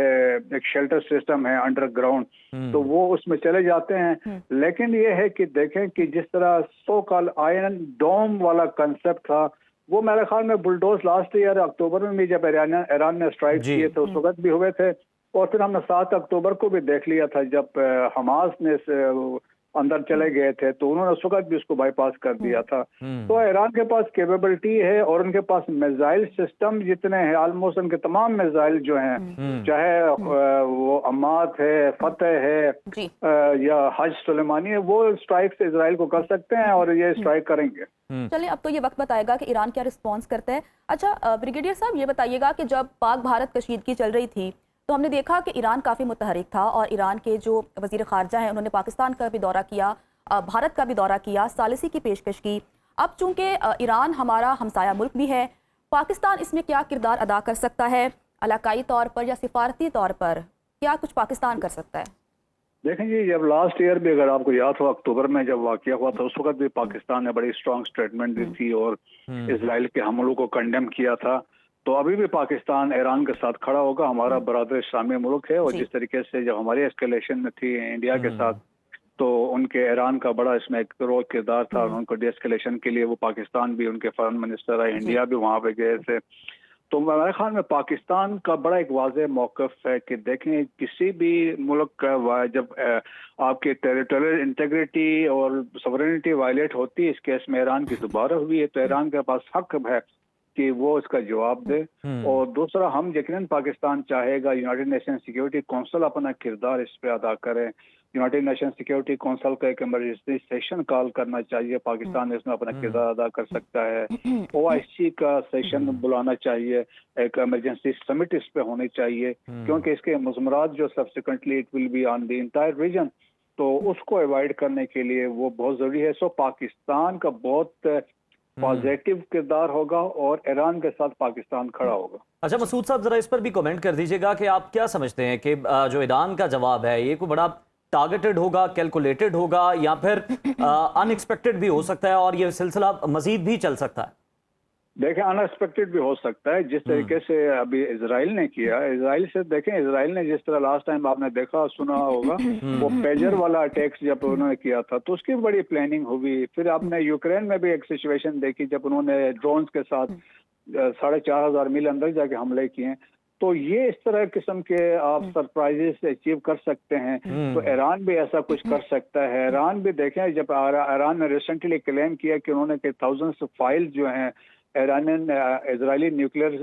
एक शेल्टर सिस्टम है अंडरग्राउंड, तो वो उसमें चले जाते हैं। लेकिन ये है कि देखें कि जिस तरह सो कॉल आयरन डोम वाला कंसेप्ट था वो मेरे ख्याल में बुलडोज लास्ट ईयर अक्टूबर में भी जब ईरान ने स्ट्राइक किए थे उस वक्त भी हुए थे। और फिर हमने 7 अक्टूबर को भी देख लिया था जब हमास ने अंदर चले गए थे, तो उन्होंने उस वक्त भी उसको बाईपास कर दिया था। तो ईरान के पास कैपेबिलिटी है और उनके पास मिसाइल सिस्टम जितने हैं, ऑलमोस्ट उनके तमाम मिसाइल जो हैं, चाहे वो अम्मात है, फतेह है या हज सुलेमानी है, वो स्ट्राइक से इजराइल को कर सकते हैं और ये स्ट्राइक करेंगे। चलिए, अब तो ये वक्त बताएगा कि ईरान क्या रिस्पॉन्स करता है। अच्छा ब्रिगेडियर साहब, ये बताइएगा कि जब पाक भारत कशीदगी चल रही थी तो हमने देखा कि ईरान काफ़ी मुतहरिक था और ईरान के जो वज़ीर ख़ारजा हैं उन्होंने पाकिस्तान का भी दौरा किया, भारत का भी दौरा किया, सालिसी की पेशकश की। अब चूंकि ईरान हमारा हमसाया मुल्क भी है, पाकिस्तान इसमें क्या किरदार अदा कर सकता है इलाकाई तौर पर या सिफारती तौर पर? क्या कुछ पाकिस्तान कर सकता है? देखें जी, जब लास्ट ईयर भी अगर आपको याद हो अक्टूबर में जब वाक़या हुआ था उस वक्त भी पाकिस्तान ने बड़ी स्ट्रॉन्ग स्टेटमेंट दी थी और इजराइल के हमलों को कंडेम किया था। तो अभी भी पाकिस्तान ईरान के साथ खड़ा होगा, हमारा बरादर इस्लामी मुल्क है। और जिस तरीके से जब हमारी एस्केलेशन में थी इंडिया के साथ, तो उनके ईरान का बड़ा इसमें एक रोल किरदार था। उनको डीएस्केलेशन के लिए वो पाकिस्तान भी, उनके फॉरेन मिनिस्टर है, इंडिया भी वहाँ पे गए थे। तो मेरे ख्याल में पाकिस्तान का बड़ा एक वाज़ेह मौक़िफ़ है कि देखें किसी भी मुल्क का जब आपके टेरिटोरियल इंटीग्रिटी और सॉवरेनिटी वायलेट होती है, इस केस में ईरान की दोबारा हुई है, तो ईरान के पास हक है कि वो इसका जवाब दे। और दूसरा, हम यकीनन पाकिस्तान चाहेगा यूनाइटेड नेशन सिक्योरिटी कौंसिल अपना किरदार इस पे अदा करे। यूनाइटेड नेशन सिक्योरिटी कौंसिल का एक इमरजेंसी सेशन कॉल करना चाहिए, पाकिस्तान इसमें अपना किरदार अदा कर सकता है। OIC का सेशन बुलाना चाहिए, एक इमरजेंसी समिट इस पे होनी चाहिए, क्योंकि इसके मुज़मरात जो subsequently it will be on the entire region, तो उसको अवॉइड करने के लिए वो बहुत जरूरी है। सो पाकिस्तान का बहुत पॉजिटिव किरदार होगा और ईरान के साथ पाकिस्तान खड़ा होगा। अच्छा मसूद साहब, जरा इस पर भी कमेंट कर दीजिएगा कि आप क्या समझते हैं कि जो ईरान का जवाब है ये कोई बड़ा टारगेटेड होगा, कैलकुलेटेड होगा या फिर अनएक्सपेक्टेड भी हो सकता है और ये सिलसिला मजीद भी चल सकता है? देखें, अनएक्सपेक्टेड भी हो सकता है जिस तरीके से अभी इजराइल ने किया। इजराइल से देखें, इजराइल ने जिस तरह लास्ट टाइम आपने देखा सुना होगा वो पेजर वाला अटैक जब उन्होंने किया था तो उसकी बड़ी प्लानिंग हुई। फिर आपने यूक्रेन में भी एक सिचुएशन देखी जब उन्होंने ड्रोन्स के साथ 4,500 मील अंदर जाके हमले किए। तो ये इस तरह किस्म के आप सरप्राइजेस अचीव कर सकते हैं, तो ईरान भी ऐसा कुछ कर सकता है। ईरान भी देखें, जब ईरान ने रिसेंटली क्लेम किया कि उन्होंने के थाउजेंड्स फाइल जो हैं ईरानियन इजरायली न्यूक्लियर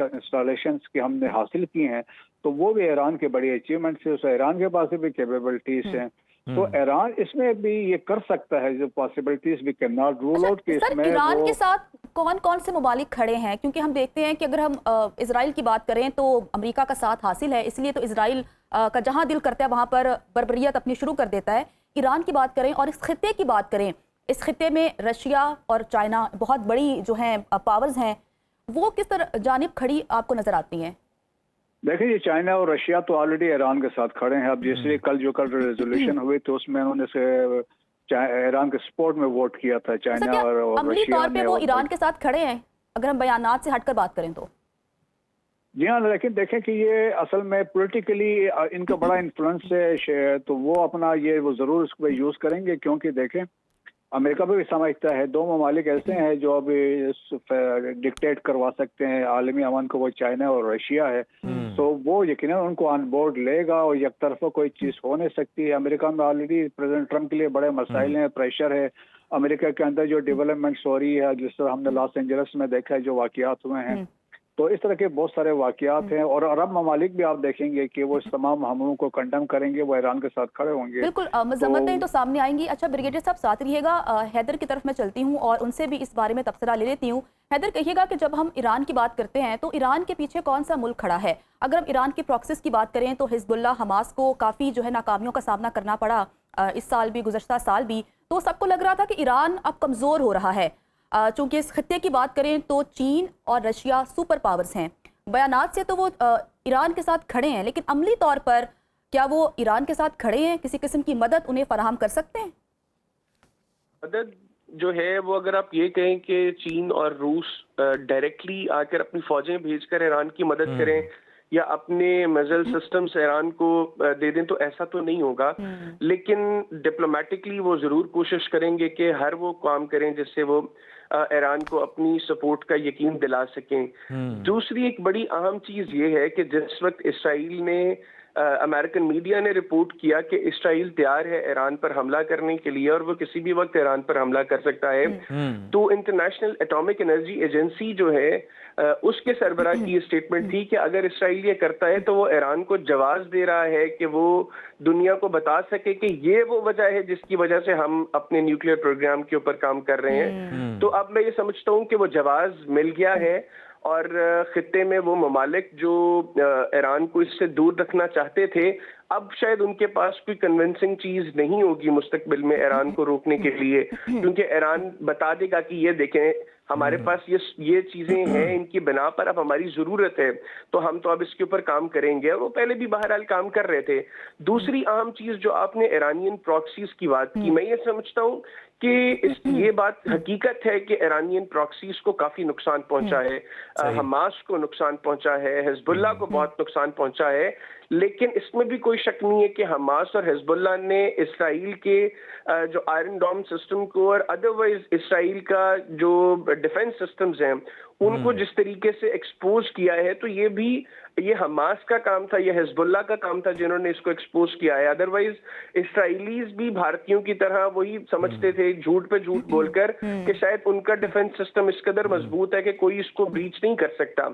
इंस्टॉलेशंस की हमने हासिल की हैं, तो वो भी ईरान के बड़ी अचीवमेंट्स है। ईरान के पास भी कैपेबिलिटीज हैं, तो ईरान इसमें भी ये कर सकता है। जो पॉसिबिलिटीज भी कैन नॉट रूल आउट कि सर, इसमें ईरान के साथ कौन कौन से ममालिक खड़े हैं? क्योंकि हम देखते हैं कि अगर हम इसराइल की बात करें तो अमेरिका का साथ हासिल है, इसलिए तो इसराइल का जहां दिल करता है वहां पर बर्बरियत अपनी शुरू कर देता है। ईरान की बात करें और इस खित्ते की बात करें, इस खित्ते में रशिया और चाइना बहुत बड़ी जो हैं पावर्स हैं, वो किस तरह जानिब खड़ी आपको नजर आती हैं? देखिए, ये चाइना और रशिया तो ऑलरेडी ईरान के साथ खड़े हैं। अब जैसे कल रेजोल्यूशन हुई तो उसमें उन्होंने ईरान के सपोर्ट में वोट किया था, चाइना और अमली रशिया तौर पे ने। वो ईरान के साथ खड़े हैं अगर हम बयानात से हटकर बात करें तो? जी हाँ, लेकिन देखें कि ये असल में पॉलिटिकली इनका बड़ा इन्फ्लुएंस है, तो वो अपना ये वो जरूर इसको यूज करेंगे। क्योंकि देखें, अमेरिका भी समझता है दो ममालिक ऐसे हैं जो अभी डिक्टेट करवा सकते हैं आलमी अमन को, वो चाइना और रशिया है। तो वो यकीनन उनको ऑन बोर्ड लेगा और एक तरफा कोई चीज हो नहीं सकती है। अमेरिका में ऑलरेडी प्रेसिडेंट ट्रम्प के लिए बड़े मसाइल हैं, प्रेशर है। अमेरिका के अंदर जो डेवलपमेंट्स हो रही है, जिस तरह हमने लॉस एंजलिस में देखा है जो वाकयात हुए हैं, तो इस तरह के बहुत सारे वाकयात हैं। और अरब ममालिक भी आप देखेंगे कि वो इस तमाम हमलों को कंडेम करेंगे, वो ईरान के साथ खड़े होंगे। बिल्कुल, मजम्मतें तो सामने आएंगी। अच्छा ब्रिगेडियर साहब साथ रहिएगा, हैदर की तरफ मैं चलती हूँ और उनसे भी इस बारे में तबसरा ले लेती हूँ। हैदर, कहिएगा कि जब हम ईरान की बात करते हैं तो ईरान के पीछे कौन सा मुल्क खड़ा है? अगर हम ईरान के प्रॉक्सिस की बात करें तो हिजबुल्लाह, हमास को काफ़ी जो है नाकामियों का सामना करना पड़ा इस साल भी, गुज़श्ता साल भी। तो सबको लग रहा था कि ईरान अब कमज़ोर हो रहा है। चूँकि इस खित्ते की बात करें तो चीन और रशिया सुपर पावर्स हैं। बयानात से तो वो ईरान के साथ खड़े हैं, लेकिन अमली तौर पर क्या वो ईरान के साथ खड़े हैं? किसी किस्म की मदद उन्हें फराहम कर सकते हैं? मदद जो है वो, अगर आप ये कहें कि चीन और रूस डायरेक्टली आकर अपनी फौजें भेजकर ईरान की मदद करें या अपने मिसाइल सिस्टम्स ईरान को दे दें, तो ऐसा तो नहीं होगा। लेकिन डिप्लोमेटिकली वो जरूर कोशिश करेंगे कि हर वो काम करें जिससे वो ईरान को अपनी सपोर्ट का यकीन दिला सकें। दूसरी एक बड़ी अहम चीज ये है कि जिस वक्त इसराइल ने अमेरिकन मीडिया ने रिपोर्ट किया कि इसराइल तैयार है ईरान पर हमला करने के लिए और वो किसी भी वक्त ईरान पर हमला कर सकता है, तो इंटरनेशनल एटॉमिक एनर्जी एजेंसी जो है उसके सरबराह की ये स्टेटमेंट थी कि अगर इसराइल ये करता है तो वो ईरान को जवाब दे रहा है कि वो दुनिया को बता सके कि ये वो वजह है जिसकी वजह से हम अपने न्यूक्लियर प्रोग्राम के ऊपर काम कर रहे हैं। तो अब मैं ये समझता हूँ कि वो जवाब मिल गया है और खित्ते में वो ममालिक जो ईरान को इससे दूर रखना चाहते थे, अब शायद उनके पास कोई कन्विंसिंग चीज नहीं होगी मुस्तकबिल में ईरान को रोकने के लिए, क्योंकि ईरान बता देगा कि ये देखें हमारे पास ये चीजें हैं, इनकी बिना पर अब हमारी जरूरत है, तो हम तो अब इसके ऊपर काम करेंगे। और वो पहले भी बहरहाल काम कर रहे थे। दूसरी अहम चीज जो आपने ईरानियन प्रॉक्सीज की बात की, मैं ये समझता हूँ कि ये बात हकीकत है कि ईरानियन प्रॉक्सीज को काफी नुकसान पहुंचा है, हमास को नुकसान पहुंचा है, हिजबुल्लाह को बहुत नुकसान पहुंचा है। लेकिन इसमें भी कोई शक नहीं है कि हमास और हिजबुल्लाह ने इसराइल के जो आयरन डोम सिस्टम को और अदरवाइज इसराइल का जो डिफेंस सिस्टम्स हैं उनको जिस तरीके से एक्सपोज किया है, तो ये हमास का काम था, ये हिजबुल्लाह का काम था जिन्होंने इसको एक्सपोज किया है। अदरवाइज इसराइलीज भी भारतीयों की तरह वही समझते थे, झूठ पे झूठ बोलकर, कि शायद उनका डिफेंस सिस्टम इस कदर मजबूत है कि कोई इसको ब्रीच नहीं कर सकता।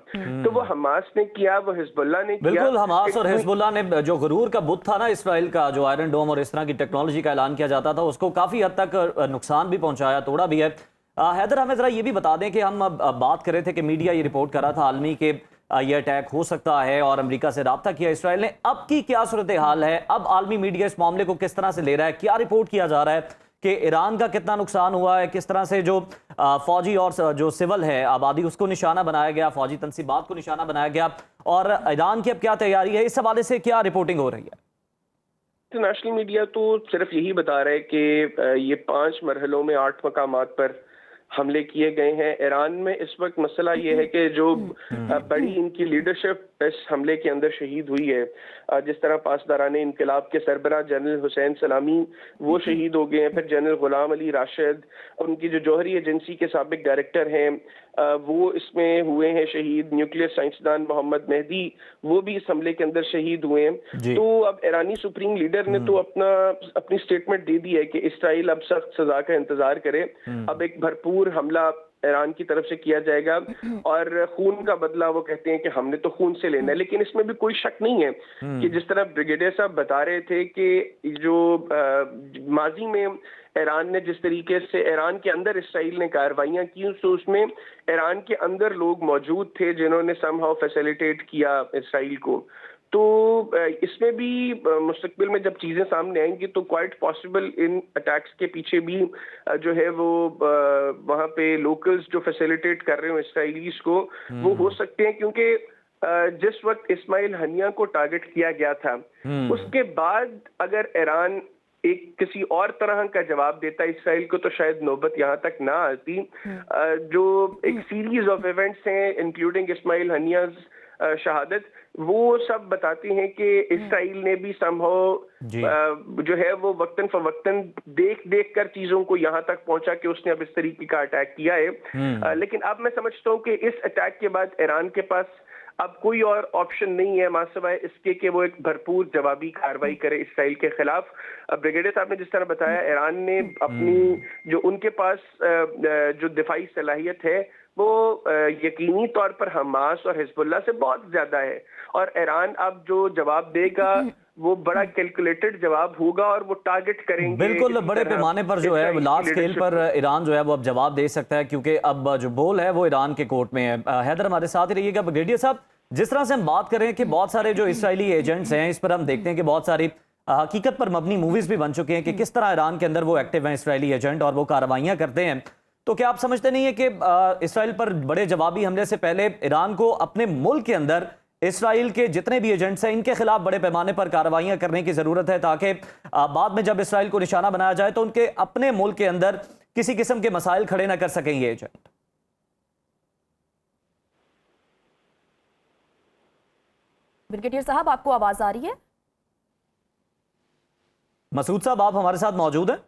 तो वो हमास ने किया, वो हिजबुल्लाह ने किया। बिल्कुल, हमास और हिजबुल्लाह ने जो गुरूर का बुत था ना इसराइल का, जो आयरन डोम और इस तरह की टेक्नोलॉजी का ऐलान किया जाता था, उसको काफी हद तक नुकसान भी पहुंचाया, तोड़ा भी है। हैदर, हमें जरा ये भी बता दें कि हम बात कर रहे थे कि मीडिया ये रिपोर्ट कर रहा था आलमी के ये अटैक हो सकता है और अमेरिका से राब्ता किया इसराइल ने। अब की क्या सूरत हाल है? अब आलमी मीडिया इस मामले को किस तरह से ले रहा है? क्या रिपोर्ट किया जा रहा है कि ईरान का कितना नुकसान हुआ है? किस तरह से जो फौजी और जो सिविल है आबादी उसको निशाना बनाया गया, फौजी तंसीबात को निशाना बनाया गया, और ईरान की अब क्या तैयारी है? इस हवाले से क्या रिपोर्टिंग हो रही है? इंटरनेशनल मीडिया तो सिर्फ यही बता रहा है कि ये 5 मरहलों में 8 मकामात पर हमले किए गए हैं। ईरान में इस वक्त मसला ये है कि जो बड़ी इनकी लीडरशिप इस हमले के अंदर शहीद हुई है, जिस तरह पासदारान इनकलाब के सरबराह जनरल हुसैन सलामी वो शहीद हो गए हैं, फिर जनरल गुलाम अली राशिद, उनकी जो जौहरी एजेंसी के साबिक डायरेक्टर हैं वो इसमें हुए हैं शहीद, न्यूक्लियर साइंसदान मोहम्मद मेहदी वो भी इस हमले के अंदर शहीद हुए हैं। तो अब ईरानी सुप्रीम लीडर ने तो अपनी स्टेटमेंट दे दी है कि इसराइल अब सख्त सजा का इंतजार करे, अब एक भरपूर हमला ईरान की तरफ से किया जाएगा और खून का बदला वो कहते हैं कि हमने तो खून से लेना है। लेकिन इसमें भी कोई शक नहीं है कि जिस तरह ब्रिगेडियर साहब बता रहे थे कि जो माजी में ईरान ने जिस तरीके से ईरान के अंदर इसराइल ने कार्रवाइयां की, तो उसमें ईरान के अंदर लोग मौजूद थे जिन्होंने समहाउ फैसिलिटेट किया इसराइल को। तो इसमें भी मुस्तकबिल में जब चीजें सामने आएंगी तो क्वाइट पॉसिबल इन अटैक्स के पीछे भी जो है वो वहां पे लोकल्स जो फैसिलिटेट कर रहे हो इसराइलीज को वो हो सकते हैं, क्योंकि जिस वक्त इस्माइल हनिया को टारगेट किया गया था उसके बाद अगर ईरान एक किसी और तरह का जवाब देता इसराइल को तो शायद नौबत यहाँ तक ना आती। जो एक सीरीज ऑफ इवेंट्स हैं इंक्लूडिंग इस्माइल हनियाज शहादत, वो सब बताते हैं कि इसराइल ने भी समहाउ जो है वो वक्तन फवक्तन देख कर चीजों को यहाँ तक पहुंचा कि उसने अब इस तरीके का अटैक किया है। लेकिन अब मैं समझता हूँ कि इस अटैक के बाद ईरान के पास अब कोई और ऑप्शन नहीं है मासिवाय इसके कि वो एक भरपूर जवाबी कार्रवाई करे इसराइल के खिलाफ। ब्रिगेडियर साहब ने जिस तरह बताया, ईरान ने अपनी जो उनके पास जो दिफाई सलाहियत है वो यकीनी तौर पर हमास और हिजबुल्लाह से बहुत ज्यादा है, और ईरान अब जो जवाब देगा वो बड़ा कैलकुलेटेड जवाब होगा और वो टारगेट करेंगे। बिल्कुल बड़े पैमाने पर जो है लार्ज स्केल पर ईरान जो है वो अब जवाब दे सकता है, क्योंकि अब जो बोल है वो ईरान के कोर्ट में है। हैदर हमारे साथ ही रहिएगा। ब्रिगेडियर साहब, जिस तरह से हम बात कर रहे हैं कि बहुत सारे जो इसराइली एजेंट्स हैं, इस पर हम देखते हैं कि बहुत सारी हकीकत पर मबनी मूवीज भी बन चुकी हैं कि किस तरह ईरान के अंदर वो एक्टिव हैं इसराइली एजेंट और वो कार्रवाइयां करते हैं। तो क्या आप समझते नहीं है कि इसराइल पर बड़े जवाबी हमले से पहले ईरान को अपने मुल्क के अंदर इसराइल के जितने भी एजेंट्स हैं इनके खिलाफ बड़े पैमाने पर कार्रवाइयां करने की जरूरत है, ताकि बाद में जब इसराइल को निशाना बनाया जाए तो उनके अपने मुल्क के अंदर किसी किस्म के मसाइल खड़े ना कर सकें ये एजेंट? ब्रिगेडियर साहब, आपको आवाज आ रही है? मसूद साहब, आप हमारे साथ मौजूद हैं?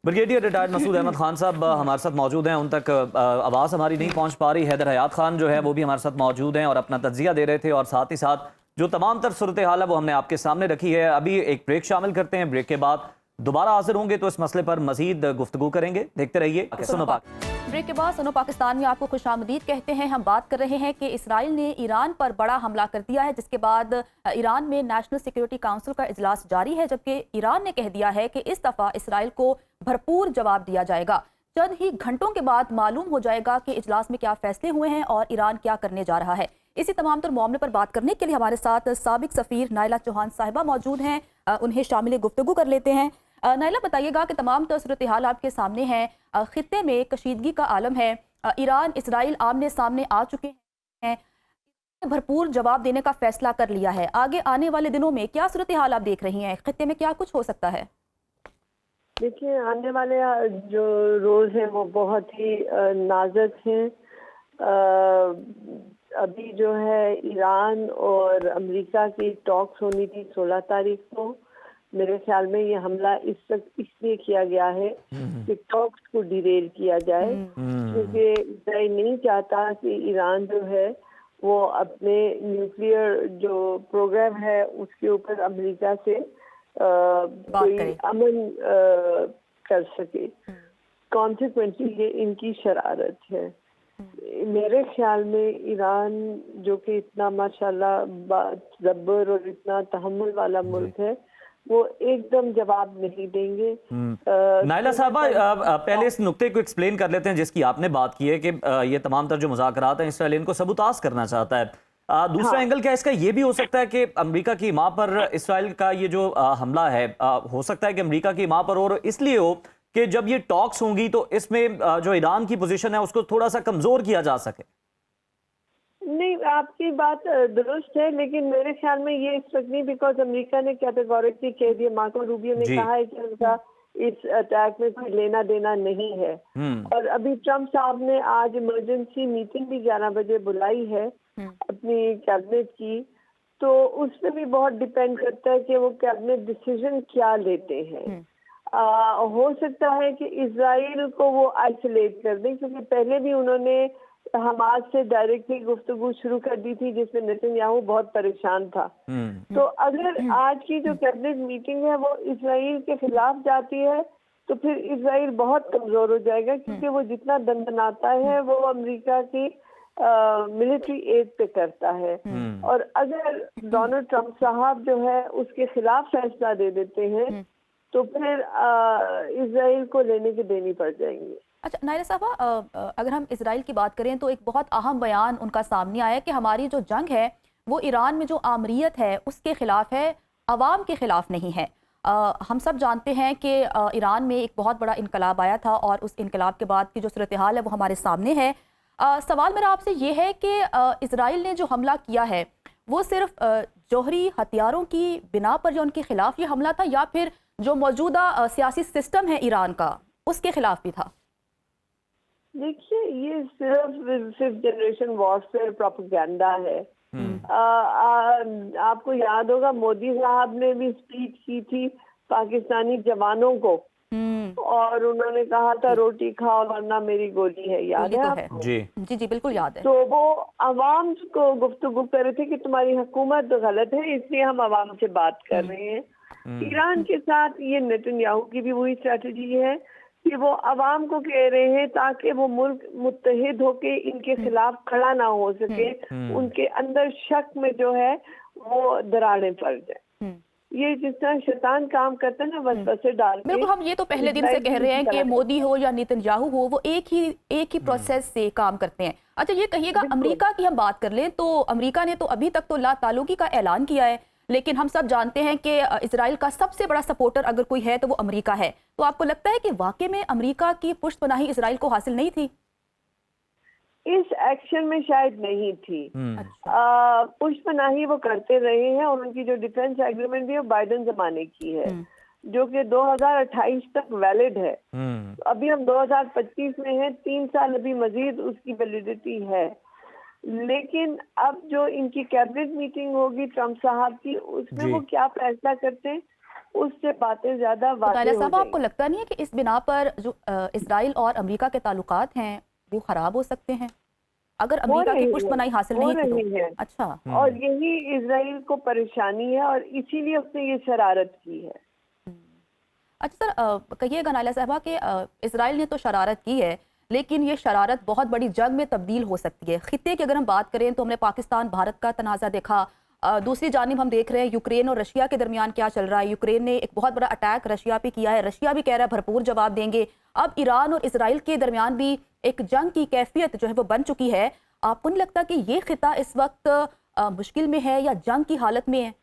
ब्रिगेडियर रिटायर्ड मसूद अहमद खान साहब हमारे साथ मौजूद हैं, उन तक आवाज़ हमारी नहीं पहुंच पा रही। हैदर हयात खान जो है वो भी हमारे साथ मौजूद हैं और अपना तज्जिया दे रहे थे, और साथ ही साथ जो तमाम तर सूरत हाल है वो हमने आपके सामने रखी है। अभी एक ब्रेक शामिल करते हैं, ब्रेक के बाद दोबारा हाजिर होंगे तो इस मसले पर मजीद गुफ्तगू करेंगे। देखते रहिए सुनो पाक। ब्रेक के बाद सुनो पाकिस्तान में आपको खुशामदीद कहते हैं। हम बात कर रहे हैं कि इसराइल ने ईरान पर बड़ा हमला कर दिया है, जिसके बाद ईरान में नेशनल सिक्योरिटी काउंसिल का इजलास जारी है, जबकि ईरान ने कह दिया है कि इस दफा इसराइल को भरपूर जवाब दिया जाएगा। चंद ही घंटों के बाद मालूम हो जाएगा कि इजलास में क्या फैसले हुए हैं और ईरान क्या करने जा रहा है। इसी तमाम तर मामले पर बात करने के लिए हमारे साथ साबिक सफीर नाइला चौहान साहिबा मौजूद हैं, उन्हें शामिल गुफ्तगू कर लेते हैं। नाइला, बताइएगा कि तमाम सूरत हाल आपके सामने हैं, खित्ते में कशीदगी का आलम है, ईरान इसराइल आमने सामने आ चुके हैं, भरपूर जवाब देने का फैसला कर लिया है। आगे आने वाले दिनों में क्या सूरत हाल आप देख रही हैं? खित्ते में क्या कुछ हो सकता है? देखिए, आने वाले जो रोज हैं वो बहुत ही नाजुक हैं। अभी जो है ईरान और अमेरिका की टॉक्स होनी थी 16 तारीख को। मेरे ख्याल में ये हमला इसलिए किया गया है कि टॉक्स को डिरेल किया जाए, क्योंकि इसराइल नहीं चाहता कि ईरान जो है वो अपने न्यूक्लियर जो प्रोग्राम है उसके ऊपर अमेरिका से कोई अमन कर सके। कॉन्सिक्वेंटली ये इनकी शरारत है। मेरे ख्याल में ईरान जो कि इतना माशाल्लाह जब्बर और इतना तहम्मुल वाला मुल्क है, वो एकदम जवाब नहीं देंगे। नाइला साहबा, पहले इस नुक्ते को एक्सप्लेन कर लेते हैं जिसकी आपने बात की है कि ये तमाम तर जो मुज़ाकरात हैं इसराइल इनको सबूताज करना चाहता है। दूसरा एंगल क्या इसका ये भी हो सकता है कि अमेरिका की मां पर इसराइल का ये जो हमला है, हो सकता है कि अमेरिका की मां पर और इसलिए हो कि जब ये टॉक्स होंगी तो इसमें जो ईरान की पोजीशन है उसको थोड़ा सा कमजोर किया जा सके। नहीं, आपकी बात दुरुस्त है, लेकिन मेरे ख्याल में ये इस वक्त नहीं, बिकॉज अमेरिका ने कैटेगोरिकली कह दिया, मार्को रूबियो ने कहा है कि उनका इस अटैक में कोई लेना देना नहीं है। और अभी ट्रम्प साहब ने आज इमरजेंसी मीटिंग भी 11 बजे बुलाई है अपनी कैबिनेट की, तो उस पर भी बहुत डिपेंड करता है कि वो कैबिनेट डिसीजन क्या लेते हैं। हो सकता है कि इजराइल को वो आइसोलेट कर दें, क्योंकि पहले भी उन्होंने हमास से डायरेक्टली गुफ्तगू शुरू कर दी थी जिसमें नेतन्याहू बहुत परेशान था। तो अगर आज की जो कैबिनेट मीटिंग है वो इजराइल के खिलाफ जाती है तो फिर इजराइल बहुत कमजोर हो जाएगा, क्योंकि वो जितना दंदनाता है वो अमेरिका की मिलिट्री एड पे करता है। और अगर डोनाल्ड ट्रंप साहब जो है उसके खिलाफ फैसला दे देते हैं तो फिर इजराइल को लेने के देनी पड़ जाएंगे। अच्छा नायला साहबा, अगर हम इसराइल की बात करें तो एक बहुत अहम बयान उनका सामने आया कि हमारी जो जंग है वो ईरान में जो आमरीत है उसके खिलाफ है, अवाम के खिलाफ नहीं है। हम सब जानते हैं कि ईरान में एक बहुत बड़ा इनकलाब आया था और उस इनकलाब के बाद की जो सूरत हाल है वो हमारे सामने है। सवाल मेरा आपसे ये है कि इसराइल ने जो हमला किया है वो सिर्फ जौहरी हथियारों की बिना पर जो उनके खिलाफ ये हमला था, या फिर जो मौजूदा सियासी सिस्टम है ईरान का उसके खिलाफ भी था? देखिए, ये सिर्फ फिफ्थ जनरेशन वॉरफेयर प्रोपेगेंडा है। आपको याद होगा मोदी साहब ने भी स्पीच की थी पाकिस्तानी जवानों को, और उन्होंने कहा था रोटी खाओ वरना मेरी गोली है। याद है आपको? जी जी जी बिल्कुल याद है। तो वो अवाम को गुफ्तगू कर रहे थे कि तुम्हारी हुकूमत गलत है, इसलिए हम अवाम से बात कर रहे हैं। ईरान के साथ ये नेतन्याहू की भी वही स्ट्रेटजी है कि वो अवाम को कह रहे हैं ताकि वो मुल्क मुत्तहिद होके इनके खिलाफ खड़ा ना हो सके, उनके अंदर शक में जो है वो दरारें पड़ जाए। ये जिस तरह शैतान काम करता है ना, वसवसे डाल के। बिल्कुल, हम ये तो पहले दिन से कह रहे हैं कि मोदी हो या नेतन्याहू हो वो एक ही प्रोसेस से काम करते हैं। अच्छा ये कहिएगा, अमेरिका की हम बात कर लें तो अमेरिका ने तो अभी तक तो ला ताल्लुकी का ऐलान किया है, लेकिन हम सब जानते हैं कि इजराइल का सबसे बड़ा सपोर्टर अगर कोई है तो वो अमेरिका है। तो आपको लगता है कि वाकई में अमेरिका की पुष्टपनाही इजराइल को हासिल नहीं थी? इस एक्शन में शायद नहीं थी। पुष्पनाही वो करते रहे हैं, और उनकी जो डिफेंस एग्रीमेंट है वो बाइडेन जमाने की है, जो कि 2028 तक वैलिड है। अभी हम 2025 में हैं, 3 साल अभी मजीद उसकी वैलिडिटी है। लेकिन अब जो इनकी कैबिनेट मीटिंग होगी ट्रंप साहब की, उसमें वो क्या फैसला करते हैं उससे बातें ज्यादा वाज़ेह हो जाएंगी। आपको लगता नहीं है कि इस बिना पर जो इजराइल और अमेरिका के ताल्लुकात हैं वो खराब हो सकते हैं अगर अमेरिका की पुष्टपनाही हासिल नहीं की तो? अच्छा, और यही इजराइल को परेशानी है और इसीलिए उसने ये शरारत की है। अच्छा सर, कहिएगा नायला साहबा कि इजराइल ने तो शरारत की है, लेकिन ये शरारत बहुत बड़ी जंग में तब्दील हो सकती है। खित्ते की अगर हम बात करें तो हमने पाकिस्तान भारत का तनाज़ा देखा, दूसरी जानिब हम देख रहे हैं यूक्रेन और रशिया के दरमियान क्या चल रहा है। यूक्रेन ने एक बहुत बड़ा अटैक रशिया पे किया है, रशिया भी कह रहा है भरपूर जवाब देंगे। अब ईरान और इसराइल के दरमियान भी एक जंग की कैफियत जो है वो बन चुकी है। आपको नहीं लगता कि ये खिता इस वक्त मुश्किल में है या जंग की हालत में है?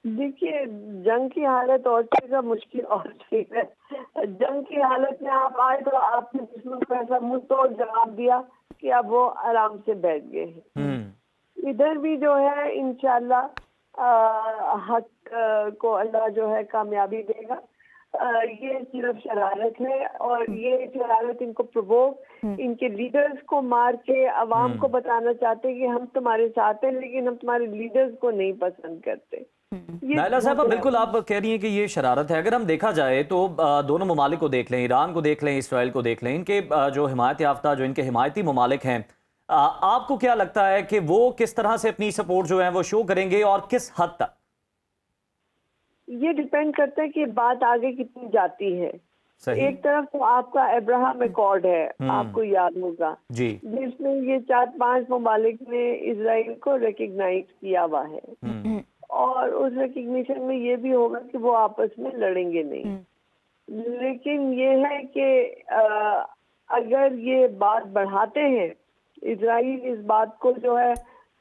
देखिए, जंग की हालत और चीज है, मुश्किल और चीज है। जंग की हालत में आप आए तो आपने दुश्मन को ऐसा मुंह तोड़ जवाब दिया कि अब वो आराम से बैठ गए हैं। इधर भी जो है इंशाल्लाह हक को अल्लाह जो है कामयाबी देगा। ये सिर्फ शरारत है, और ये शरारत इनको प्रोवोक इनके लीडर्स को मार के अवाम को बताना चाहते हैं कि हम तुम्हारे साथ हैं, लेकिन हम तुम्हारे लीडर्स को नहीं पसंद करते। नायला साहब, बिल्कुल आप कह रही हैं कि ये शरारत है। अगर हम देखा जाए तो दोनों ममालिक को देख लें, ईरान को देख लें, इसराइल को देख लें, इनके जो हिमायत याफ्ता जो इनके हिमायती ममालिक हैं, आपको क्या लगता है कि वो किस तरह से अपनी सपोर्ट जो है वो शो करेंगे और किस हद तक? ये डिपेंड करता है कि बात आगे कितनी जाती है। एक तरफ तो आपका अब्राहम अकॉर्ड है, आपको याद होगा जी, जिसमें ये 4-5 ममालिक ने इजराइल को रिकग्नाइज किया हुआ है, और उस रिकग्निशन में ये भी होगा कि वो आपस में लड़ेंगे नहीं। लेकिन ये है कि अगर ये बात बढ़ाते हैं, इजराइल इस बात को जो है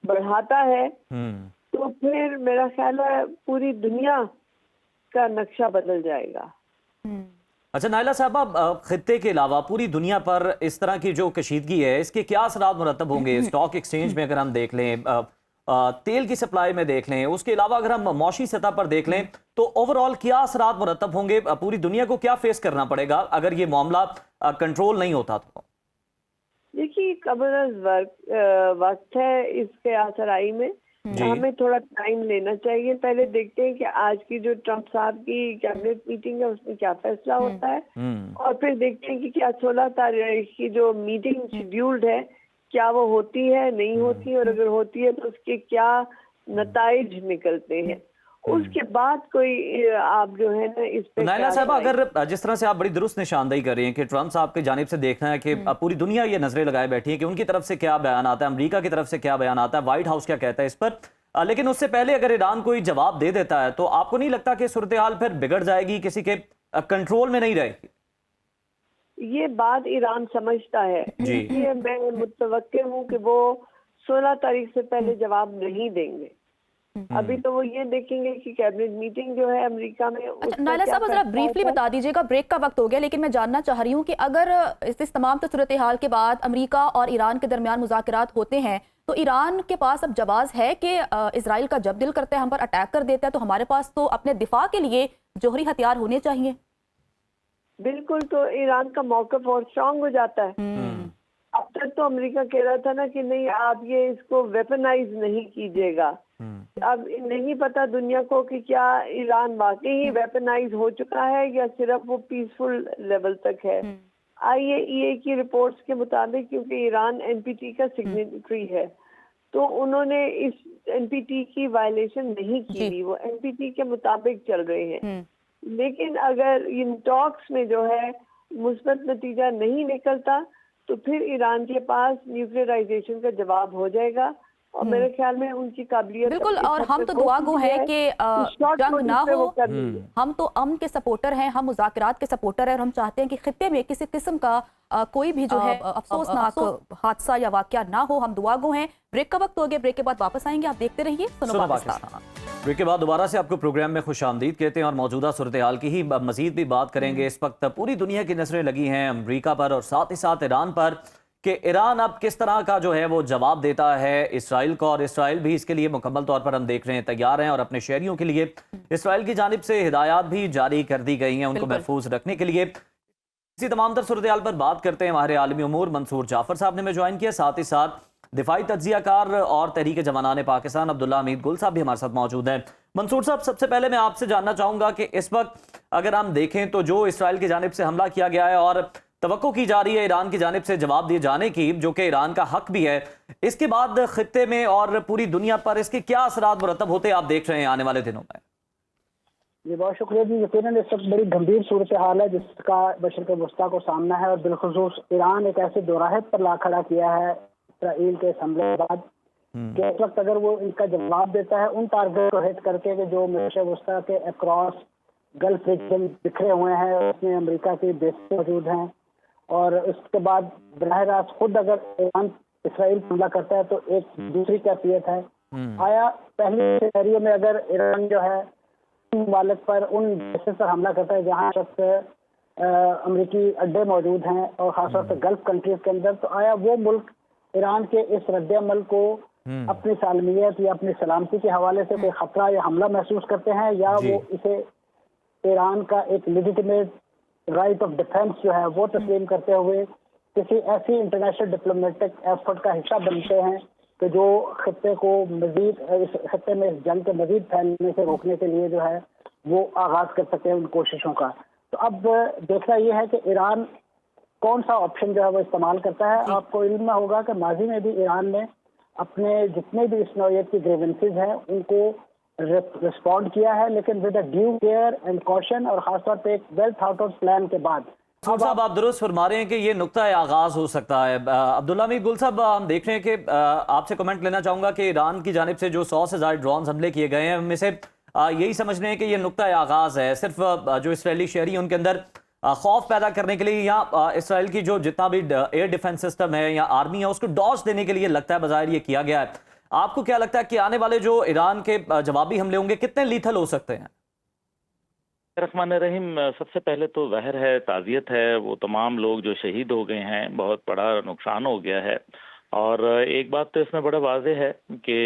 बढ़ाता है, तो फिर मेरा ख्याल है पूरी दुनिया का नक्शा बदल जाएगा। अच्छा नायला साहबा, खित्ते के अलावा पूरी दुनिया पर इस तरह की जो कशीदगी है इसके क्या असरात मुरतब होंगे? स्टॉक एक्सचेंज में अगर हम देख लें, तेल की सप्लाई में देख लें, उसके अलावा अगर हम मौशी सतह पर देख लें, तो ओवरऑल क्या असरात मुरतब होंगे? पूरी दुनिया को क्या फेस करना पड़ेगा अगर ये मामला कंट्रोल नहीं होता तो? देखिए, कब्र वक्त है इसके आसराई में, हमें थोड़ा टाइम लेना चाहिए। पहले देखते हैं कि आज की जो ट्रंप साहब की कैबिनेट मीटिंग है उसमें क्या फैसला होता है, और फिर देखते हैं कि क्या 16 तारीख की जो मीटिंग शेड्यूल्ड है क्या वो होती है, नहीं होती, और अगर होती है तो उसके क्या नताइज निकलते हैं। उसके बाद कोई आप जो है ना इस पे नायला साहब, अगर जिस तरह से आप बड़ी दुरुस्त निशानदेही कर रही हैं कि ट्रंप साहब की जानिब से देखना है कि पूरी दुनिया ये नजरें लगाए बैठी है कि उनकी तरफ से क्या बयान आता है, अमेरिका की तरफ से क्या बयान आता है, व्हाइट हाउस क्या कहता है इस पर, लेकिन उससे पहले अगर ईरान कोई जवाब दे देता है तो आपको नहीं लगता कि सूरत हाल फिर बिगड़ जाएगी, किसी के कंट्रोल में नहीं रहेगी? ये बात ईरान समझता है, इसलिए मैं मुतवक्किल हूँ कि वो 16 तारीख से पहले जवाब नहीं देंगे। अभी तो वो ये देखेंगे कि कैबिनेट मीटिंग जो है अमेरिका में। अच्छा नायला साहब, जरा ब्रीफली बता दीजिएगा, ब्रेक का वक्त हो गया, लेकिन मैं जानना चाह रही हूँ कि अगर इस तमाम सूरत हाल के बाद अमेरिका और ईरान के दरमियान मुज़ाकरात होते हैं तो ईरान के पास अब जवाब है कि इसराइल का जब दिल करता है हम पर अटैक कर देता है, तो हमारे पास तो अपने दिफा के लिए जोहरी हथियार होने चाहिए। बिल्कुल, तो ईरान का मौक़िफ़ और स्ट्रांग हो जाता है। अब तक तो अमेरिका कह रहा था ना कि नहीं आप ये इसको वेपनाइज नहीं कीजिएगा। अब नहीं पता दुनिया को कि क्या ईरान वाकई ही वेपनाइज हो चुका है या सिर्फ वो पीसफुल लेवल तक है। IAEA की रिपोर्ट्स के मुताबिक, क्योंकि ईरान NPT का सिग्नेटरी है, तो उन्होंने इस NPT की वायलेशन नहीं की थी, वो NPT के मुताबिक चल रहे हैं। लेकिन अगर इन टॉक्स में जो है मुस्बत नतीजा नहीं निकलता तो फिर ईरान के पास न्यूक्लियराइजेशन का जवाब हो जाएगा और मेरे ख्याल में उनकी काबिलियत बिल्कुल। और हम तो दुआ गो हैं कि जंग ना हो, हम तो अमन के सपोर्टर हैं, हम मुज़ाकरात के सपोर्टर हैं और हम चाहते हैं कि खित्ते में किसी किस्म का कोई भी जो है अफसोसनाक हादसा या वाकया ना हो। हम दुआ गो हैं। ब्रेक का वक्त हो गया, ब्रेक के बाद वापस आएंगे, आप देखते रहिए सुनो पाकिस्तान। ब्रेक के बाद दोबारा से आपको प्रोग्राम में खुशामदीद कहते हैं और मौजूदा सूरत हाल की ही मजीद भी बात करेंगे। इस वक्त पूरी दुनिया की नजरें लगी हैं अमरीका पर और साथ ही साथ ईरान पर कि ईरान अब किस तरह का जो है वो जवाब देता है इसराइल को, और इसराइल भी इसके लिए मुकम्मल तौर पर हम देख रहे हैं तैयार हैं और अपने शहरियों के लिए इसराइल की जानिब से हिदायत भी जारी कर दी गई हैं उनको महफूज रखने के लिए। इसी तमाम तर सूरत हाल पर बात करते हैं हमारे आलमी उमूर मंसूर जाफर साहब ने हमें ज्वाइन किया, साथ ही साथ दिफाई तज्जियाकार और तहरीक जवानान पाकिस्तान अब्दुल्ला हमीद गुल साहब भी हमारे साथ मौजूद हैं। मंसूर साहब, सबसे पहले मैं आपसे जानना चाहूंगा कि इस वक्त अगर हम देखें तो जो इसराइल की जानिब से हमला किया गया है और तवक्को की जा रही है ईरान की जानिब से जवाब दिए जाने की, जो कि ईरान का हक भी है, इसके बाद खित्ते में और पूरी दुनिया पर इसके क्या असरात मुरतब होते आप देख रहे हैं आने वाले दिनों में? जी बहुत शुक्रिया जी। यकीनन इस वक्त बड़ी गंभीर सूरत हाल है जिसका बशर वस्ता को सामना है और बिलखुसूस ईरान एक ऐसे दोराहे पर ला खड़ा किया है इसराइल के हमले के बाद कि इस वक्त अगर वो इनका जवाब देता है उन टारगेट को हिट करके कि जो बशर वस्ता के अक्रॉस गल्फ रीजन बिखरे हुए हैं, उसमें अमेरिका की बेस मौजूद हैं, और उसके बाद बराह रास्त खुद अगर ईरान इसराइल हमला करता है तो एक दूसरी कैफियत है। आया पहले सिनेरियो में अगर ईरान जो है ममालिक पर उन बेसिस पर हमला करता है जहाँ तक अमरीकी अड्डे मौजूद हैं और खासतौर पर गल्फ कंट्रीज के अंदर, तो आया वो मुल्क ईरान के इस रद्द-ए-अमल को अपनी सालमियत या अपनी सलामती के हवाले से कोई खतरा या हमला महसूस करते हैं, या वो इसे ईरान का एक लेजिटिमेट राइट ऑफ डिफेंस जो है वो तस्लीम करते हुए किसी ऐसी इंटरनेशनल डिप्लोमेटिक एफर्ट का हिस्सा बनते हैं कि जो खत्ते को मजीद इस खत्ते में इस जंग के मजीद फैलने से रोकने के लिए जो है वो आगाज कर सके उन कोशिशों का। तो अब देखना ये है कि ईरान कौन सा ऑप्शन जो है वो इस्तेमाल करता है। आपको इल्म में होगा कि माजी में भी ईरान ने अपने जितने भी इस नौयत की ग्रीवेंसेज हैं उनको रिस्पॉन्ड किया है, लेकिन with a due care and caution और खासतौर पे एक वेल थॉट आउट प्लान के बाद। साहब आप दुरुस्त फरमा रहे हैं कि ये नुक्ता आगाज हो सकता है। अब्दुल्ला हमीद गुल साहब, हम देख रहे हैं कि आपसे कमेंट लेना चाहूंगा कि ईरान की जानिब से जो 100 से ज्यादा ड्रोन हमले किए गए हैं उनमें से यही समझ रहे हैं कि ये नुक्ता आगाज है, सिर्फ जो इसराइली शहरी हैं उनके अंदर खौफ पैदा करने के लिए या इसराइल की जो जितना भी एयर डिफेंस सिस्टम है या आर्मी है उसको डॉज देने के लिए लगता है बाज़ाहिर ये किया गया है। आपको क्या लगता है कि आने वाले जो ईरान के जवाबी हमले होंगे कितने लीथल हो सकते हैं? रहमान रहीम, सबसे पहले तो ज़ाहिर है ताज़ियत है वो तमाम लोग जो शहीद हो गए हैं, बहुत बड़ा नुकसान हो गया है। और एक बात तो इसमें बड़ा वाज़ेह है कि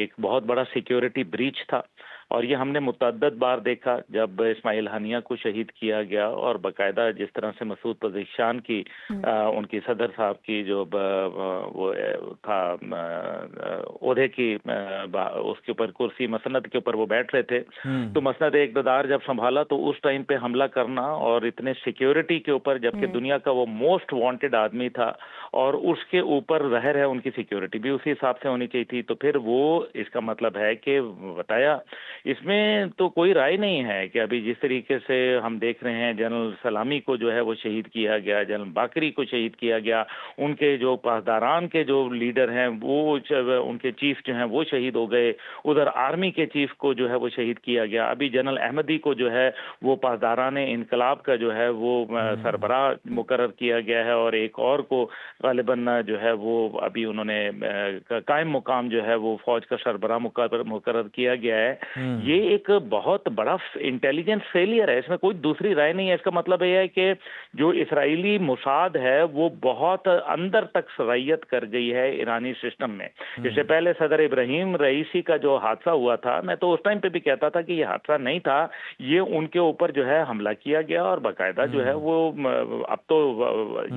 एक बहुत बड़ा सिक्योरिटी ब्रीच था और ये हमने मुतअद्दिद बार देखा जब इस्माइल हानिया को शहीद किया गया और बाकायदा जिस तरह से मसूद पज़ेश्कियान की उनकी सदर साहब की जो वो था ओहदे की उसके ऊपर कुर्सी मसनद के ऊपर वो बैठ रहे थे, तो मसनद इक़्तिदार जब संभाला तो उस टाइम पे हमला करना और इतने सिक्योरिटी के ऊपर, जबकि दुनिया का वो मोस्ट वांटेड आदमी था और उसके ऊपर ज़ाहिर है उनकी सिक्योरिटी भी उसी हिसाब से होनी चाहिए थी। तो फिर वो इसका मतलब है कि बताया इसमें तो कोई राय नहीं है कि अभी जिस तरीके से हम देख रहे हैं, जनरल सलामी को जो है वो शहीद किया गया, जनरल बाकरी को शहीद किया गया, उनके जो पासदारान के जो लीडर हैं वो उनके चीफ जो हैं वो शहीद हो गए, उधर आर्मी के चीफ को जो है वो शहीद किया गया, अभी जनरल अहमदी को जो है वो पासदारान इनकलाब का जो है वो सरबराह मुकर्रर किया गया है, और एक और को गालिबन जो है वो अभी उन्होंने कायम मुकाम जो है वो फौज का सरबराह मुकर्रर किया गया है। ये एक बहुत बड़ा इंटेलिजेंस फेलियर है, इसमें कोई दूसरी राय नहीं है। इसका मतलब यह है कि जो इस्राएली मुसाद है वो बहुत अंदर तक सरैयत कर गई है ईरानी सिस्टम में। इससे पहले सदर इब्राहिम रईसी का जो हादसा हुआ था, मैं तो उस टाइम पे भी कहता था कि ये हादसा नहीं था, ये उनके ऊपर जो है हमला किया गया, और बाकायदा जो है वो अब तो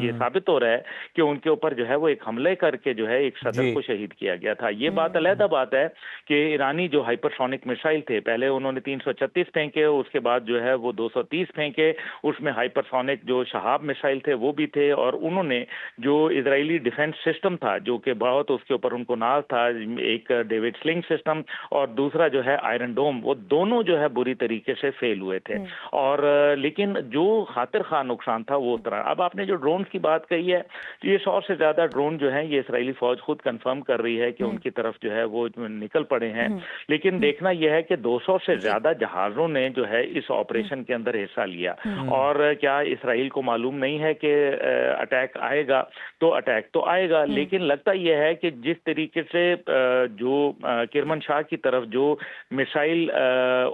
ये साबित हो रहा है कि उनके ऊपर जो है वो एक हमले करके जो है एक सदर को शहीद किया गया था। ये बात अलहदा बात है कि ईरानी जो हाइपरसोनिक मिसाइल थे, पहले उन्होंने 336 फेंके, उसके बाद जो है वो 230 फेंके, उसमें हाइपरसोनिक जो शहाब मिसाइल थे वो भी थे, और उन्होंने जो इजरायली डिफेंस सिस्टम था जो कि बहुत उसके ऊपर उनको नाज था, एक डेविड स्लिंग सिस्टम और दूसरा जो है आयरन डोम, वो दोनों जो है बुरी तरीके से फेल हुए थे। और लेकिन जो खातिर खा नुकसान था वो उतना। अब आपने जो ड्रोन की बात कही है, ये 100 से ज्यादा ड्रोन जो है ये इजरायली फौज खुद कंफर्म कर रही है कि उनकी तरफ जो है वो निकल पड़े हैं, लेकिन देखना यह है कि 200 से ज्यादा जहाजों ने जो है इस ऑपरेशन के अंदर हिस्सा लिया। और क्या इसराइल को मालूम नहीं है कि अटैक आएगा? तो अटैक तो आएगा, लेकिन लगता यह है कि जिस तरीके से जो किरमनशाह की तरफ जो मिसाइल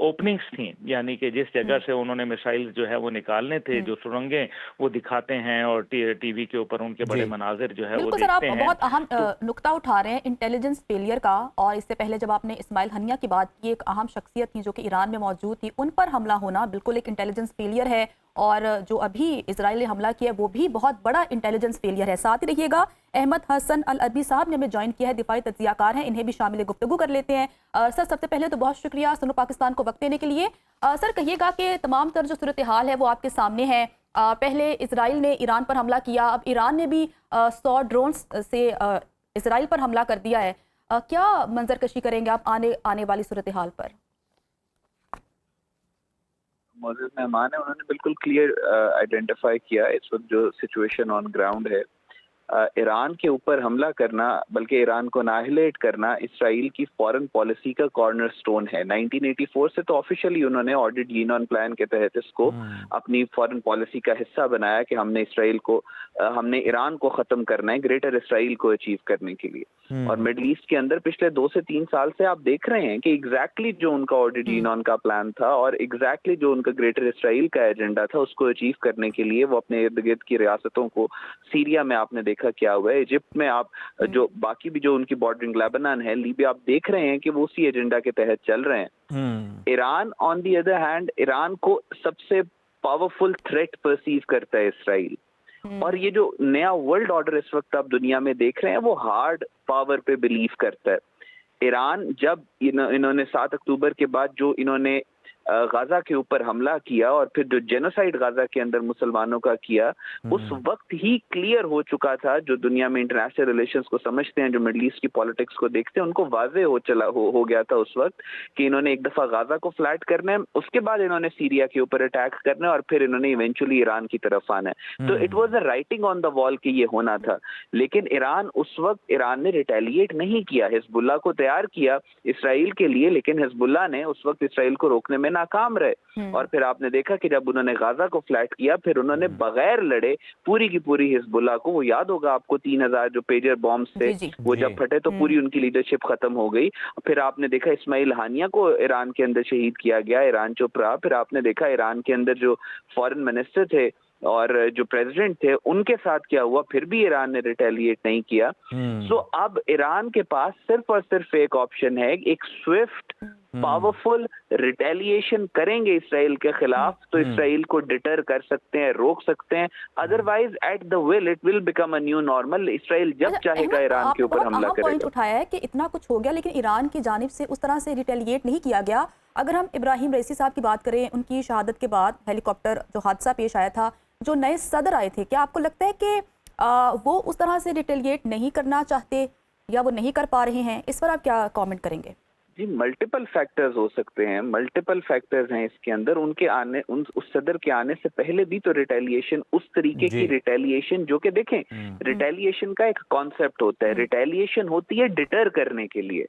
ओपनिंग्स थी, यानी कि जिस जगह से उन्होंने मिसाइल जो है वो निकालने थे, जो सुरंगें वो दिखाते हैं और टीवी के ऊपर उनके बड़े मनाजिर जो है वो देखते हैं। आप बहुत अहम नुक्ता उठा रहे हैं इंटेलिजेंस फेलियर का, और इससे पहले जब आपने इस्माइल हनिया की बात की, एक अहम शख्सियत थी जो कि ईरान में मौजूद थी, उन पर हमला होना बिल्कुल एक इंटेलिजेंस फेलियर है, और जो अभी इजराइल ने हमला किया वो भी बहुत बड़ा इंटेलिजेंस फेलियर है। साथ ही रहिएगा, अहमद हसन अल अरबी साहब ने हमें ज्वाइन किया है, दिफाई तज्जियाकार हैं, इन्हें भी शामिल गुफ्तगू कर लेते हैं। सर, सबसे पहले तो बहुत शुक्रिया सुनो पाकिस्तान को वक्त देने के लिए। सर, कहिएगा कि तमाम तर जो सूरत हाल है वो आपके सामने है। पहले इजराइल ने ईरान पर हमला किया, अब ईरान ने भी 100 ड्रोन से इजराइल पर हमला कर दिया है। क्या मंजरकशी करेंगे आप आने वाली सूरत हाल पर? मौजूद मेहमान है, उन्होंने बिल्कुल क्लियर आइडेंटिफाई किया इस वक्त जो सिचुएशन ऑन ग्राउंड है। ईरान के ऊपर हमला करना, बल्कि ईरान को नाहिलेट करना, इसराइल की फॉरेन पॉलिसी का कॉर्नरस्टोन है। 1984 से तो ऑफिशियली उन्होंने ऑडिट यूनियन प्लान के तहत इसको अपनी फॉरेन पॉलिसी का हिस्सा बनाया कि हमने ईरान को खत्म करना है, ग्रेटर इसराइल को अचीव करने के लिए। और मिडल ईस्ट के अंदर पिछले 2 से 3 साल से आप देख रहे हैं कि एग्जैक्टली जो उनका ऑडिट यूनियन का प्लान था और एग्जैक्टली जो उनका ग्रेटर इसराइल का एजेंडा था, उसको अचीव करने के लिए वो अपने इर्द गिर्द की रियासतों को, सीरिया में आपने देखा क्या हुआ है, इजिप्ट में आप जो बाकी भी जो उनकी बॉर्डरिंग लेबनान है, लीबिया, आप देख रहे हैं कि वो उसी एजेंडा के तहत चल रहे हैं। Iran on the other hand, Iran को सबसे पावरफुल थ्रेट परसीव करता है इसराइल, और ये जो नया वर्ल्ड ऑर्डर इस वक्त आप दुनिया में देख रहे हैं वो हार्ड पावर पे बिलीव करता है। ईरान जब इन्होंने 7 अक्टूबर के बाद जो इन्होंने गाजा के ऊपर हमला किया और फिर जो जेनोसाइड गाजा के अंदर मुसलमानों का किया, उस वक्त ही क्लियर हो चुका था, जो दुनिया में इंटरनेशनल रिलेशंस को समझते हैं, जो मिडल ईस्ट की पॉलिटिक्स को देखते हैं, उनको वाज़ेह हो गया था उस वक्त कि इन्होंने एक दफा गाजा को फ्लैट करना है, उसके बाद इन्होंने सीरिया के ऊपर अटैक करना है, और फिर इन्होंने इवेंचुअली ईरान की तरफ आना है। तो it was a writing on the wall कि ये होना था। लेकिन ईरान ने रिटेलिएट नहीं किया, हिजबुल्लाह को तैयार किया इसराइल के लिए, लेकिन हिजबुल्लाह ने उस वक्त इसराइल को रोकने में नाकाम रहे। और फिर आपने देखा कि जब उन्होंने गाजा को फ्लैट किया, फिर उन्होंने बगैर लड़े पूरी की पूरी हिजबुल्लाह को, वो याद होगा आपको 3000 जो पेजर बॉम्ब्स थे वो जब फटे तो पूरी उनकी लीडरशिप खत्म हो गई। फिर आपने देखा इस्माइल हानिया को ईरान के अंदर शहीद किया गया, ईरान चुप रहा। फिर आपने देखा ईरान के अंदर जो फॉरेन मिनिस्टर थे और जो प्रेसिडेंट थे उनके साथ क्या हुआ, फिर भी ईरान ने रिटेलिएट नहीं किया। सो अब ईरान के पास सिर्फ और सिर्फ एक ऑप्शन है, एक स्विफ्ट पावरफुल रिटेलिएशन करेंगे इसराइल के खिलाफ तो इसराइल को डिटर कर सकते हैं, रोक सकते हैं। Otherwise at the will it will become a new normal. Israel जब चाहेगा ईरान के ऊपर हमला करेगा। पॉइंट उठाया है कि इतना कुछ हो गया लेकिन ईरान की जानिब से उस तरह से रिटेलिएट नहीं किया गया। अगर हम इब्राहिम रईसी साहब की बात करें, उनकी शहादत के बाद हेलीकॉप्टर जो हादसा पेश आया था, जो नए सदर आए थे, क्या आपको लगता है कि वो उस तरह से रिटेलिएट नहीं करना चाहते या वो नहीं कर पा रहे हैं? इस पर आप क्या कमेंट करेंगे? जी मल्टीपल फैक्टर्स हो सकते हैं, मल्टीपल फैक्टर्स हैं इसके अंदर। उनके आने उस सदर के आने से पहले भी तो रिटेलिएशन, उस तरीके की रिटेलिएशन, जो कि देखें रिटेलिएशन का एक कॉन्सेप्ट होता है, रिटेलिएशन होती है डिटर करने के लिए।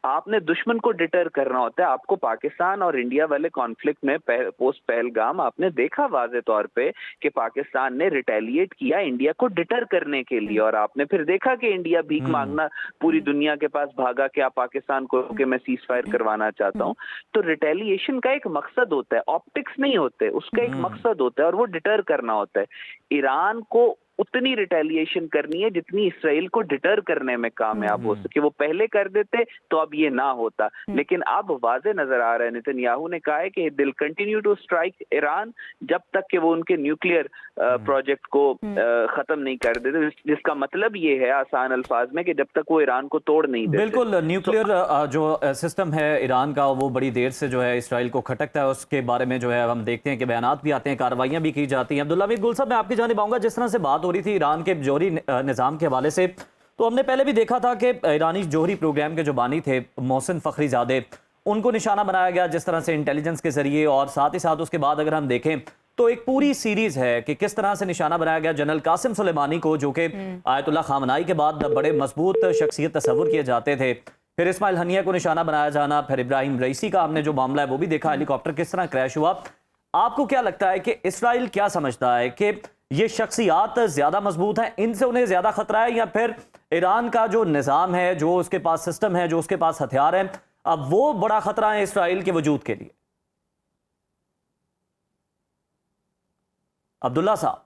आपने दुश्मन को डिटर करना होता है। आपको पाकिस्तान और इंडिया वाले कॉन्फ्लिक्ट में पोस्ट पहलगाम आपने देखा वाज़े तौर पे कि पाकिस्तान ने रिटेलिएट किया इंडिया को डिटर करने के लिए, और आपने फिर देखा कि इंडिया भीख मांगना पूरी दुनिया के पास भागा कि आप पाकिस्तान को कि मैं सीज फायर करवाना चाहता हूं। तो रिटेलिएशन का एक मकसद होता है, ऑप्टिक्स नहीं होते, उसका एक मकसद होता है और वो डिटर करना होता है। ईरान को उतनी रिटेलिएशन करनी है जितनी इसराइल को डिटर करने में कामयाब हो सके। वो पहले कर देते तो अब ये ना होता, लेकिन अब वाज़े नजर आ रहा है, नेतन्याहू ने कहा है कि दिल कंटिन्यू टू स्ट्राइक ईरान जब तक कि वो उनके न्यूक्लियर प्रोजेक्ट को खत्म नहीं कर देते, जिसका मतलब ये है आसान अल्फाज में कि जब तक वो ईरान को तोड़ नहीं देते। बिल्कुल, न्यूक्लियर जो सिस्टम है ईरान का वो बड़ी देर से जो है इसराइल को खटकता है। उसके बारे में जो है हम देखते हैं कि बयानात भी आते हैं, कार्रवाइयां भी की जाती हैं। अब्दुल्ला मीर गुल साहब, मैं आपकी जानिब आऊंगा। जिस तरह से बात हो रही थी ईरान के जौहरी निज़ाम के हवाले से, तो हमने पहले भी देखा था कि ईरानी जौहरी प्रोग्राम के जो बानी थे मोहसिन फ़खरीज़ादे, उनको निशाना बनाया गया जिस तरह से इंटेलिजेंस के जरिए, और साथ ही साथ उसके बाद अगर हम देखें तो एक पूरी सीरीज है कि किस तरह से निशाना बनाया गया जनरल कासिम सुलेमानी को, जो कि आयतुल्लाह खामनाई के बाद बड़े मजबूत शख्सियत तस्वुर किए जाते थे। फिर इस्माइल हनिया को निशाना बनाया जाना, फिर इब्राहिम रईसी का हमने जो मामला है वो भी देखा, हेलीकॉप्टर किस तरह क्रैश हुआ। आपको क्या लगता है कि इसराइल क्या समझता है कि ये शख्सियात ज्यादा मजबूत हैं, इनसे उन्हें ज्यादा खतरा है, या फिर ईरान का जो निज़ाम है, जो उसके पास सिस्टम है, जो उसके पास हथियार हैं, अब वो बड़ा खतरा है इसराइल के वजूद के लिए? अब्दुल्ला साहब,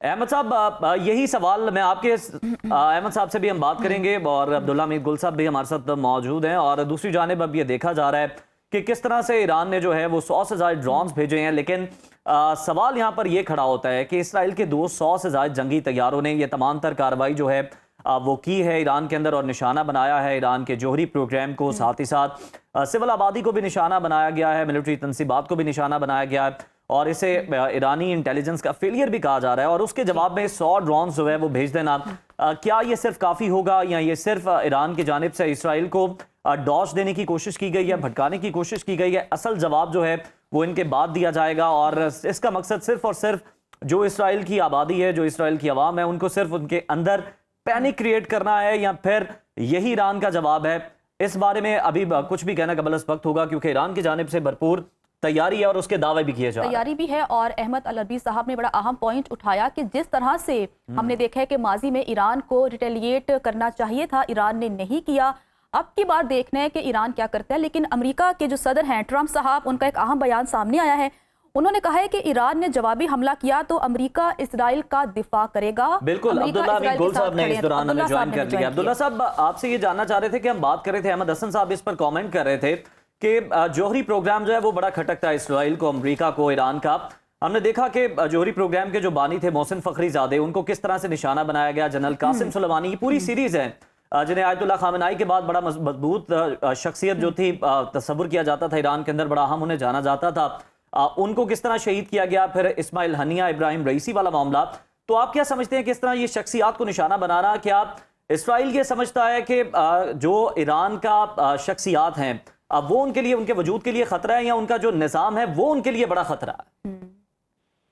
अहमद साहब, यही सवाल मैं आपके अहमद साहब से भी हम बात करेंगे, और अब्दुल्ला मीर गुल साहब भी हमारे साथ मौजूद हैं। और दूसरी जानिब अब ये देखा जा रहा है कि किस तरह से ईरान ने जो है वो 100 से ज़्यादा ड्रोन्स भेजे हैं, लेकिन सवाल यहाँ पर यह खड़ा होता है कि इसराइल के 200 से ज़्यादा जंगी तैयारों ने यह तमाम तर कार्रवाई जो है वो की है ईरान के अंदर, और निशाना बनाया है ईरान के जौहरी प्रोग्राम को, साथ ही साथ सिविल आबादी को भी निशाना बनाया गया है, मिलिट्री तंसीबात को भी निशाना बनाया गया है, और इसे ईरानी इंटेलिजेंस का फेलियर भी कहा जा रहा है। और उसके जवाब में 100 ड्रोन जो है वो भेज देना, क्या ये सिर्फ काफ़ी होगा, या ये सिर्फ ईरान की जानिब से इसराइल को डॉश देने की कोशिश की गई है, भटकाने की कोशिश की गई है? असल जवाब जो है वो इनके बाद दिया जाएगा, और इसका मकसद सिर्फ और सिर्फ जो इसराइल की आबादी है, जो इसराइल की आवाम है, उनको सिर्फ उनके अंदर पैनिक क्रिएट करना है, या फिर यही ईरान का जवाब है? इस बारे में अभी कुछ भी कहना कबल वक्त होगा, क्योंकि ईरान की जानिब से भरपूर तैयारी है और उसके दावे भी किए जा रहे हैं। तैयारी भी है, और अहमद अल-अरबी साहब ने बड़ा अहम पॉइंट उठाया कि जिस तरह से हमने देखा है कि माजी में ईरान को रिटेलिएट करना चाहिए था, ईरान ने नहीं किया। अब की बार देखना है कि ईरान क्या करता है। लेकिन अमेरिका के जो सदर हैं ट्रंप साहब, उनका एक अहम बयान सामने आया है। उन्होंने कहा है कि ईरान ने जवाबी हमला किया तो अमेरिका इसराइल का दिफा करेगा। बिल्कुल, अब्दुल्ला मीर गुल साहब ने इस दौरान हमें ज्वाइन कर लिया। अब्दुल्ला साहब, आपसे ये जानना चाह रहे थे कि हम बात कर रहे थे, अहमद हसन साहब इस पर कमेंट कर रहे थे कि जौहरी प्रोग्राम जो है वो बड़ा खटकता है इसराइल को, अमेरिका को, ईरान का। हमने देखा कि जौहरी प्रोग्राम के जो बानी थे मोहसिन फ़खरीज़ादे, उनको किस तरह से निशाना बनाया गया, जनरल कासिम सुलेमानी, ये पूरी सीरीज है जिन्हें आयतुल्लाह खामनाई के बाद बड़ा मजबूत शख्सियत जो थी तस्वुर किया जाता था ईरान के अंदर, बड़ा अहम उन्हें जाना जाता था, उनको किस तरह शहीद किया गया। फिर इस्माइल हनिया, इब्राहिम रईसी वाला मामला। तो आप क्या समझते हैं किस तरह ये शख्सियात को निशाना बनाना, क्या इसराइल ये समझता है कि जो ईरान का शख्सियात हैं अब वो उनके लिए, उनके वजूद के लिए खतरा है, या उनका जो निज़ाम है वो उनके लिए बड़ा खतरा है?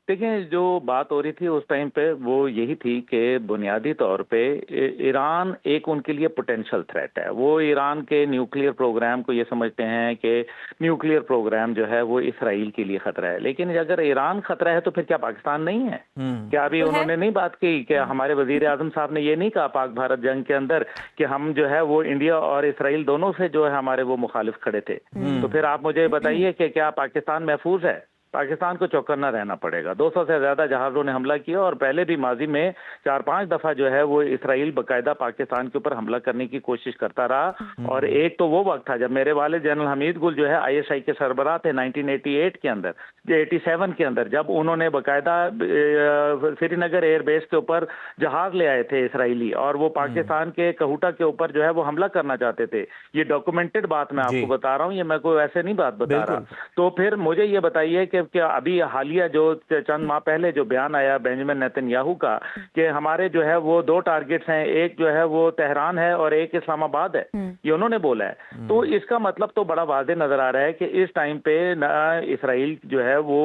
देखिए, जो बात हो रही थी उस टाइम पे वो यही थी कि बुनियादी तौर पे ईरान एक उनके लिए पोटेंशियल थ्रेट है। वो ईरान के न्यूक्लियर प्रोग्राम को ये समझते हैं कि न्यूक्लियर प्रोग्राम जो है वो इसराइल के लिए खतरा है। लेकिन अगर ईरान खतरा है तो फिर क्या पाकिस्तान नहीं है? क्या अभी तो उन्होंने नहीं बात की कि हमारे वजीर आजम साहब ने ये नहीं कहा पाक भारत जंग के अंदर कि हम जो है वो इंडिया और इसराइल दोनों से जो है हमारे वो मुखालिफ खड़े थे? तो फिर आप मुझे बताइए कि क्या पाकिस्तान महफूज है? पाकिस्तान को चौकन्ना रहना पड़ेगा। 200 से ज्यादा जहाजों ने हमला किया, और पहले भी माजी में 4-5 दफा जो है वो इसराइल बकायदा पाकिस्तान के ऊपर हमला करने की कोशिश करता रहा। और एक तो वो वक्त था जब मेरे वाले जनरल हमीद गुल जो है ISI के सरबराह थे 1988 के अंदर, 87 के अंदर, जब उन्होंने बकायदा श्रीनगर एयरबेस के ऊपर जहाज ले आए थे इसराइली, और वो पाकिस्तान के कहूटा के ऊपर जो है वो हमला करना चाहते थे। ये डॉक्यूमेंटेड बात मैं आपको बता रहा हूँ, ये मैं कोई ऐसे नहीं बात बता रहा। तो फिर मुझे ये बताइए कि कि अभी हालिया जो चंद माह पहले जो बयान आया बेंजामिन नेतन्याहू का कि हमारे जो है वो 2 टारगेट्स हैं, एक जो है वो तेहरान है और एक इस्लामाबाद है, ये उन्होंने बोला है। तो इसका मतलब तो बड़ा वाज़े नजर आ रहा है कि इस टाइम पे ना इसराइल जो है वो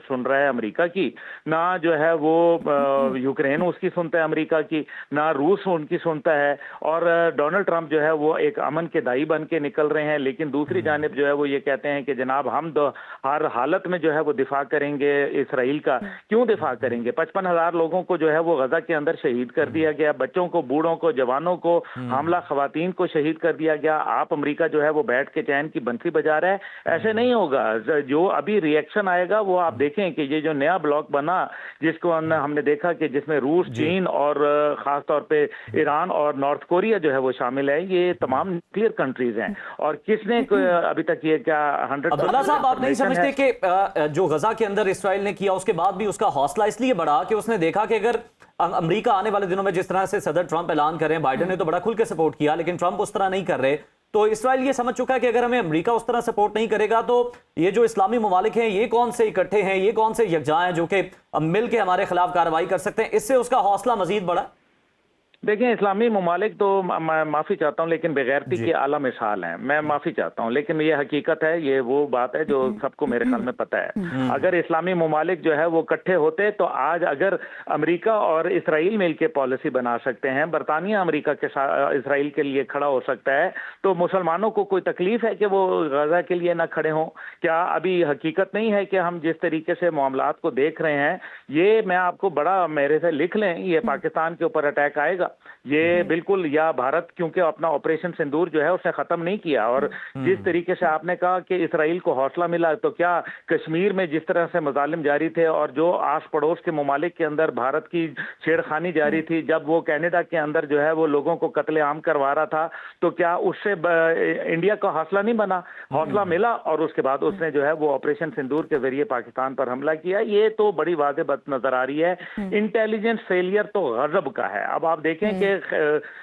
सुन रहा है अमेरिका की, ना जो है वो यूक्रेन उसकी सुनता है अमेरिका की, ना रूस उनकी सुनता है, और डोनाल्ड ट्रंप जो है वो एक अमन के दाई बन के निकल रहे हैं। लेकिन दूसरी जानिब जो है वो ये कहते हैं कि जनाब हम हर हालत में जो है वो दिफा करेंगे इसराइल का। क्यों दिफा करेंगे? 55,000 लोगों को जो है वो गजा के अंदर शहीद कर दिया गया, बच्चों को, बूढ़ों को, जवानों को, हामला खवातीन को शहीद कर दिया गया। आप अमेरिका जो है वो बैठ के चैन की बंसी बजा रहा है? ऐसे नहीं होगा। जो अभी रिएक्शन आएगा वो आप देखें कि ये जो नया ब्लॉक बना, जिसको हमने देखा कि जिसमें रूस, चीन और खास तौर पे ईरान और नॉर्थ कोरिया जो है वो शामिल है, ये तमाम न्यूक्लियर कंट्रीज हैं। और किसने अभी तक ये क्या 100% अब्दुल्ला साहब, आप नहीं समझते कि जो गजा के अंदर इसराइल ने किया उसके बाद भी उसका हौसला इसलिए बढ़ा कि उसने देखा कि अगर अमेरिका आने वाले दिनों में जिस तरह से सदर ट्रंप ऐलान कर रहे हैं, बाइडेन ने तो बड़ा खुल के सपोर्ट किया लेकिन ट्रंप उस तरह नहीं कर रहे, तो इसराइल ये समझ चुका है कि अगर हमें अमेरिका उस तरह सपोर्ट नहीं करेगा तो ये जो इस्लामी ममालिक हैं ये कौन से इकट्ठे हैं, ये कौन से यकजा हैं जो कि मिल के हमारे खिलाफ कार्रवाई कर सकते हैं। इससे उसका हौसला मजीद बढ़ा। देखिए, इस्लामी ममालिक तो मैं माफ़ी चाहता हूँ लेकिन बेगैरती की आला मिसाल है, मैं माफ़ी चाहता हूँ, लेकिन ये हकीकत है, ये वो बात है जो सबको मेरे ख्याल में पता है। अगर इस्लामी ममालिक जो है वो इकट्ठे होते तो आज अगर अमेरिका और इसराइल मिल के पॉलिसी बना सकते हैं, बरतानिया अमेरिका के साथ इसराइल के लिए खड़ा हो सकता है, तो मुसलमानों को कोई तकलीफ है कि वो गजा के लिए ना खड़े हों? क्या अभी हकीकत नहीं है कि हम जिस तरीके से मामलात को देख रहे हैं, ये मैं आपको बड़ा मेरे से लिख लें, ये पाकिस्तान के ऊपर अटैक आएगा, ये बिल्कुल, या भारत क्योंकि अपना ऑपरेशन सिंदूर जो है उसने खत्म नहीं किया। और जिस तरीके से आपने कहा कि इसराइल को हौसला मिला, तो क्या कश्मीर में जिस तरह से मजालिम जारी थे और जो आस पड़ोस के ममालिक के अंदर भारत की छेड़खानी जारी थी, जब वो कनाडा के अंदर जो है वो लोगों को कत्लेआम करवा रहा था, तो क्या उससे इंडिया का हौसला नहीं बना? हौसला मिला और उसके बाद उसने जो है वो ऑपरेशन सिंदूर के जरिए पाकिस्तान पर हमला किया। ये तो बड़ी वाज़ेह बात नजर आ रही है। इंटेलिजेंस फेलियर तो गजब का है। अब आप देखें कि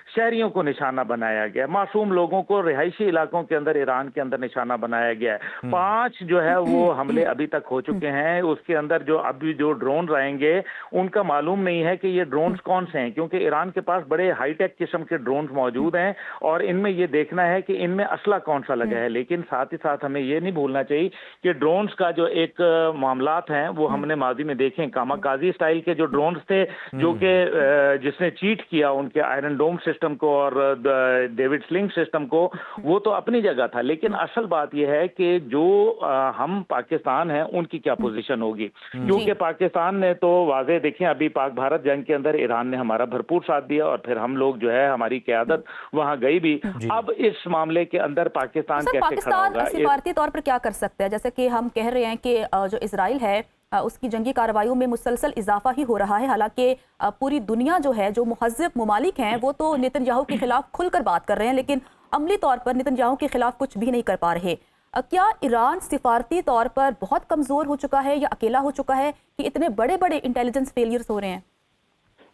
शहरियों को निशाना बनाया गया, मासूम लोगों को रिहायशी इलाकों के अंदर ईरान के अंदर निशाना बनाया गया है। 5 जो है वो हमले अभी तक हो चुके हैं। उसके अंदर जो अभी जो ड्रोन रहेंगे उनका मालूम नहीं है कि ये ड्रोन्स कौन से हैं, क्योंकि ईरान के पास बड़े हाईटेक किस्म के ड्रोन्स मौजूद हैं और इनमें ये देखना है कि इनमें असला कौन सा लगा है। लेकिन साथ ही साथ हमें ये नहीं भूलना चाहिए कि ड्रोन्स का जो एक मामलात हैं वो हमने माजी में देखे, कामाकाजी स्टाइल के जो ड्रोन्स थे, जो कि जिसने चीट किया उनके आयरन डोम सिस्टम को और डेविड स्लिंग सिस्टम को, वो तो अपनी जगह था। लेकिन असल बात यह है कि जो हम पाकिस्तान हैं उनकी क्या पोजीशन होगी, क्योंकि पाकिस्तान ने तो वाज़े देखें, अभी पाक भारत जंग के अंदर ईरान ने हमारा भरपूर साथ दिया और फिर हम लोग जो है हमारी क़यादत वहां गई भी। अब इस मामले के अंदर पाकिस्तान कैसे खड़ा होगा? सिफारती तौर पर क्या कर सकते हैं? जैसे कि हम कह रहे हैं कि जो इजराइल है उसकी जंगी कार्रवाइयों में मुसलसल इजाफा ही हो रहा है। हालांकि पूरी दुनिया जो है, जो मुहज़्ज़ब ममालिक हैं, वो तो नेतन्याहू के खिलाफ खुलकर बात कर रहे हैं, लेकिन अमली तौर पर नेतन्याहू के खिलाफ कुछ भी नहीं कर पा रहे। क्या ईरान सिफारती तौर पर बहुत कमजोर हो चुका है या अकेला हो चुका है कि इतने बड़े बड़े इंटेलिजेंस फेलियर्स हो रहे हैं?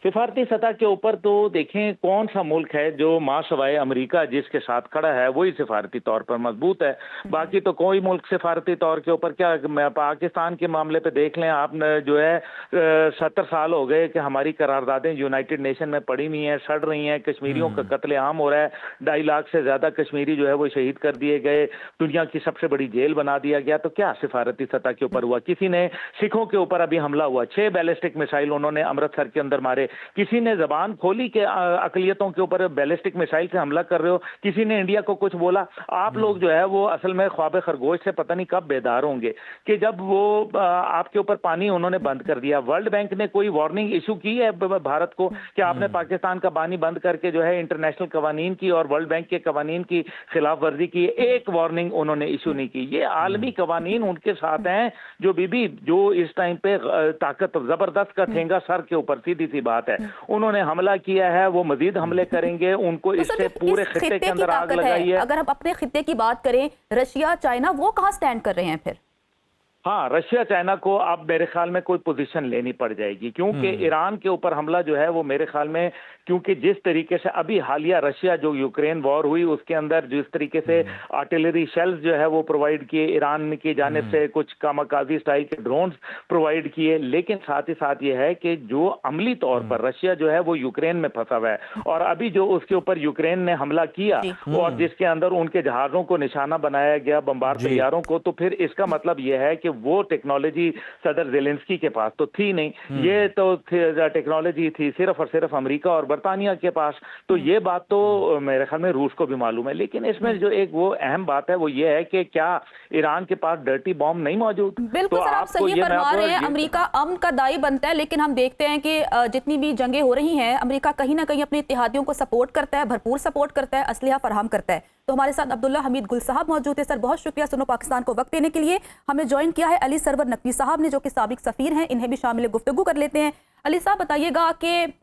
सिफारती सतह के ऊपर तो देखें कौन सा मुल्क है जो मां सवाए अमेरिका जिसके साथ खड़ा है वही सिफारती तौर पर मजबूत है। बाकी तो कोई मुल्क सिफारती तौर के ऊपर क्या, पाकिस्तान के मामले पे देख लें आपने, जो है 70 साल हो गए कि हमारी करारदादें यूनाइटेड नेशन में पड़ी हुई हैं, सड़ रही हैं, कश्मीरियों का कत्लेआम हो रहा है, 2.5 लाख से ज्यादा कश्मीरी जो है वो शहीद कर दिए गए, दुनिया की सबसे बड़ी जेल बना दिया गया। तो क्या सिफारती सतह के ऊपर हुआ? किसी ने सिखों के ऊपर अभी हमला हुआ, 6 बैलिस्टिक मिसाइल उन्होंने अमृतसर के अंदर मारे। किसी ने जबान खोली के अकलियतों के ऊपर बैलिस्टिक मिसाइल से हमला कर रहे हो? किसी ने इंडिया को कुछ बोला? आप लोग जो है वो असल में ख्वाब खरगोश से पता नहीं कब बेदार होंगे कि जब वो आपके ऊपर पानी उन्होंने बंद कर दिया। वर्ल्ड बैंक ने कोई वार्निंग इशू की है भारत को कि आपने पाकिस्तान का पानी बंद करके जो है इंटरनेशनल कवानीन की और वर्ल्ड बैंक के कवानीन की खिलाफ वर्जी की? एक वार्निंग उन्होंने इशू नहीं की। ये आलमी कवानीन उनके साथ हैं जो बीबी जो इस टाइम पे ताकत जबरदस्त का ठेंगा सर के ऊपर, सीधी सी बात है। उन्होंने हमला किया है, वो मजीद हमले करेंगे, उनको तो इससे पूरे खित्ते के अंदर आग लगाई है। अगर हम अपने खित्ते की बात करें, रशिया, चाइना, वो कहां स्टैंड कर रहे हैं फिर? हाँ, रशिया चाइना को अब मेरे ख्याल में कोई पोजीशन लेनी पड़ जाएगी, क्योंकि ईरान के ऊपर हमला जो है वो मेरे ख्याल में, क्योंकि जिस तरीके से अभी हालिया रशिया जो यूक्रेन वॉर हुई उसके अंदर जिस तरीके से आर्टिलरी शेल्स जो है वो प्रोवाइड किए ईरान की जानिब से, कुछ कामाकाजी स्टाइल के ड्रोन्स प्रोवाइड किए, लेकिन साथ ही साथ ये है कि जो अमली तौर पर रशिया जो है वो यूक्रेन में फंसा हुआ है, और अभी जो उसके ऊपर यूक्रेन ने हमला किया और जिसके अंदर उनके जहाजों को निशाना बनाया गया, बमबार तैयारों को, तो फिर इसका मतलब यह है कि वो टेक्नोलॉजी सदर ज़ेलेंस्की के पास तो थी नहीं, ये तो टेक्नोलॉजी थी सिर्फ और सिर्फ अमेरिका और बरतानिया के पास। तो ये बात तो मेरे ख्याल में रूस को भी मालूम है, लेकिन इसमें जो एक वो अहम बात है वो ये है कि क्या ईरान के पास डर्टी बॉम्ब नहीं मौजूद? बिल्कुल सर, आप सही फरमा रहे हैं। अमेरिका अमन का दाई बनता है, लेकिन हम देखते हैं कि जितनी भी जंगें हो रही हैं, अमेरिका कहीं ना कहीं अपने इत्तेहादियों को सपोर्ट करता है, भरपूर सपोर्ट करता है, असलहा फराहम करता है। तो हमारे साथ अब्दुल्ला हमीद गुल साहब मौजूद है। सर, बहुत शुक्रिया सुनो पाकिस्तान को वक्त देने के लिए। हमें ज्वाइन किया है अली सरवर नकवी साहब ने, जो कि साबिक सफीर हैं, इन्हें भी शामिल गुफ्तगू कर लेते हैं। अली साहब, बताइएगा कि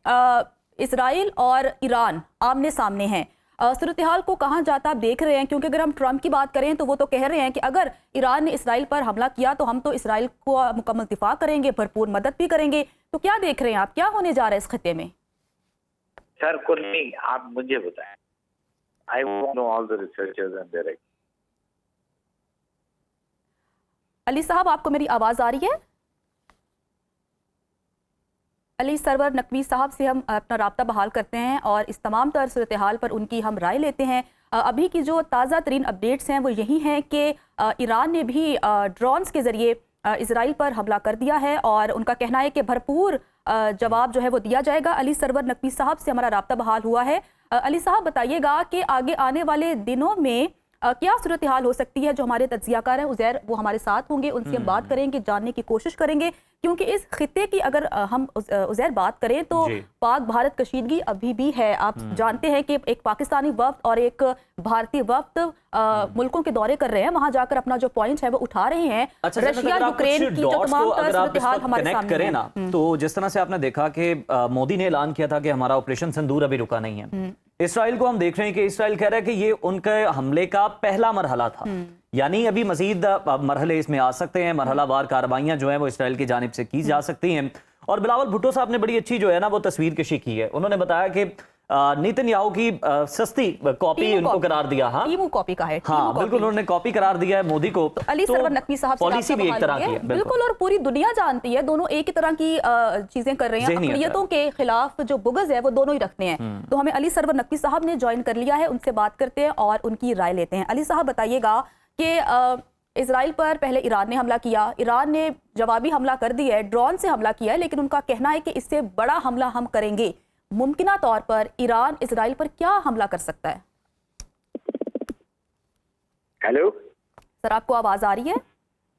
इसराइल और ईरान आमने सामने हैं, सूरत हाल को कहाँ जाता आप देख रहे हैं? क्योंकि अगर हम ट्रंप की बात करें तो वो तो कह रहे हैं कि अगर ईरान ने इसराइल पर हमला किया तो हम तो इसराइल को मुकम्मल दिफा करेंगे, भरपूर मदद भी करेंगे। तो क्या देख रहे हैं आप, क्या होने जा रहा है इस खत्ते में? सर कुछ नहीं, आप मुझे बताएं। I want to know all the researchers and their. Ali साहब, आपको मेरी आवाज आ रही है? अली सरवर नकवी साहब से हम अपना राब्ता बहाल करते हैं और इस तमाम तर सूरत हाल पर उनकी हम राय लेते हैं। अभी की जो ताज़ा तरीन अपडेट्स हैं वो यही हैं कि ईरान ने भी ड्रोन्स के ज़रिए इसराइल पर हमला कर दिया है और उनका कहना है कि भरपूर जवाब जो है वो दिया जाएगा। अली सरवर नकवी साहब से हमारा राब्ता बहाल हुआ है। अली साहब, बताइएगा कि आगे आने वाले दिनों में क्या सूरत हाल हो सकती है? जो हमारे तज्जियाकार हैं उज़ैर, वो हमारे साथ होंगे, उनसे हम बात करेंगे, जानने की कोशिश करेंगे, क्योंकि इस खित्ते की अगर हम उज़ैर बात करें तो पाक भारत कशीदगी अभी भी है। आप जानते हैं कि एक पाकिस्तानी वफ्द और एक भारतीय वफ्द मुल्कों के दौरे कर रहे हैं, वहां जाकर अपना जो पॉइंट है वो उठा रहे हैं। रशिया यूक्रेन की जो तमाम सूरत हाल हमारे सामने करें ना, तो जिस तरह से आपने देखा कि मोदी ने ऐलान किया था कि हमारा ऑपरेशन सिंदूर अभी रुका नहीं है। इसराइल को हम देख रहे हैं कि इसराइल कह रहा है कि ये उनके हमले का पहला मरहला था, यानी अभी मजीद मरहले इसमें आ सकते हैं, मरहलावार कार्रवाइयां जो है वो इसराइल की जानिब से की जा सकती हैं। और बिलावल भुट्टो साहब ने बड़ी अच्छी जो है ना वो तस्वीर कशी की है। उन्होंने बताया कि नेतन्याहू की सस्ती कॉपी उनको करार दिया। हाँ, कॉपी का है। हाँ, बिल्कुल, उन्होंने कॉपी करार दिया है मोदी को। तो अली सरवर नकवी साहब से पॉलिसी भी एक तरह की है, बिल्कुल, और पूरी दुनिया जानती है, दोनों एक ही तरह की चीजें कर रहे हैं, अक़लियतों के खिलाफ जो बुग़्ज़ है वो दोनों ही रखते हैं। तो हमें अली सरवर नकवी साहब ने ज्वाइन कर लिया है, उनसे बात करते हैं और उनकी राय लेते हैं। अली साहब, बताइएगा कि इसराइल पर पहले ईरान ने हमला किया, ईरान ने जवाबी हमला कर दिया है, ड्रोन से हमला किया है, लेकिन उनका कहना है कि इससे बड़ा हमला हम करेंगे। मुमकिना तौर पर ईरान इसराइल पर क्या हमला कर सकता है? हेलो सर, आपको आवाज आ रही है?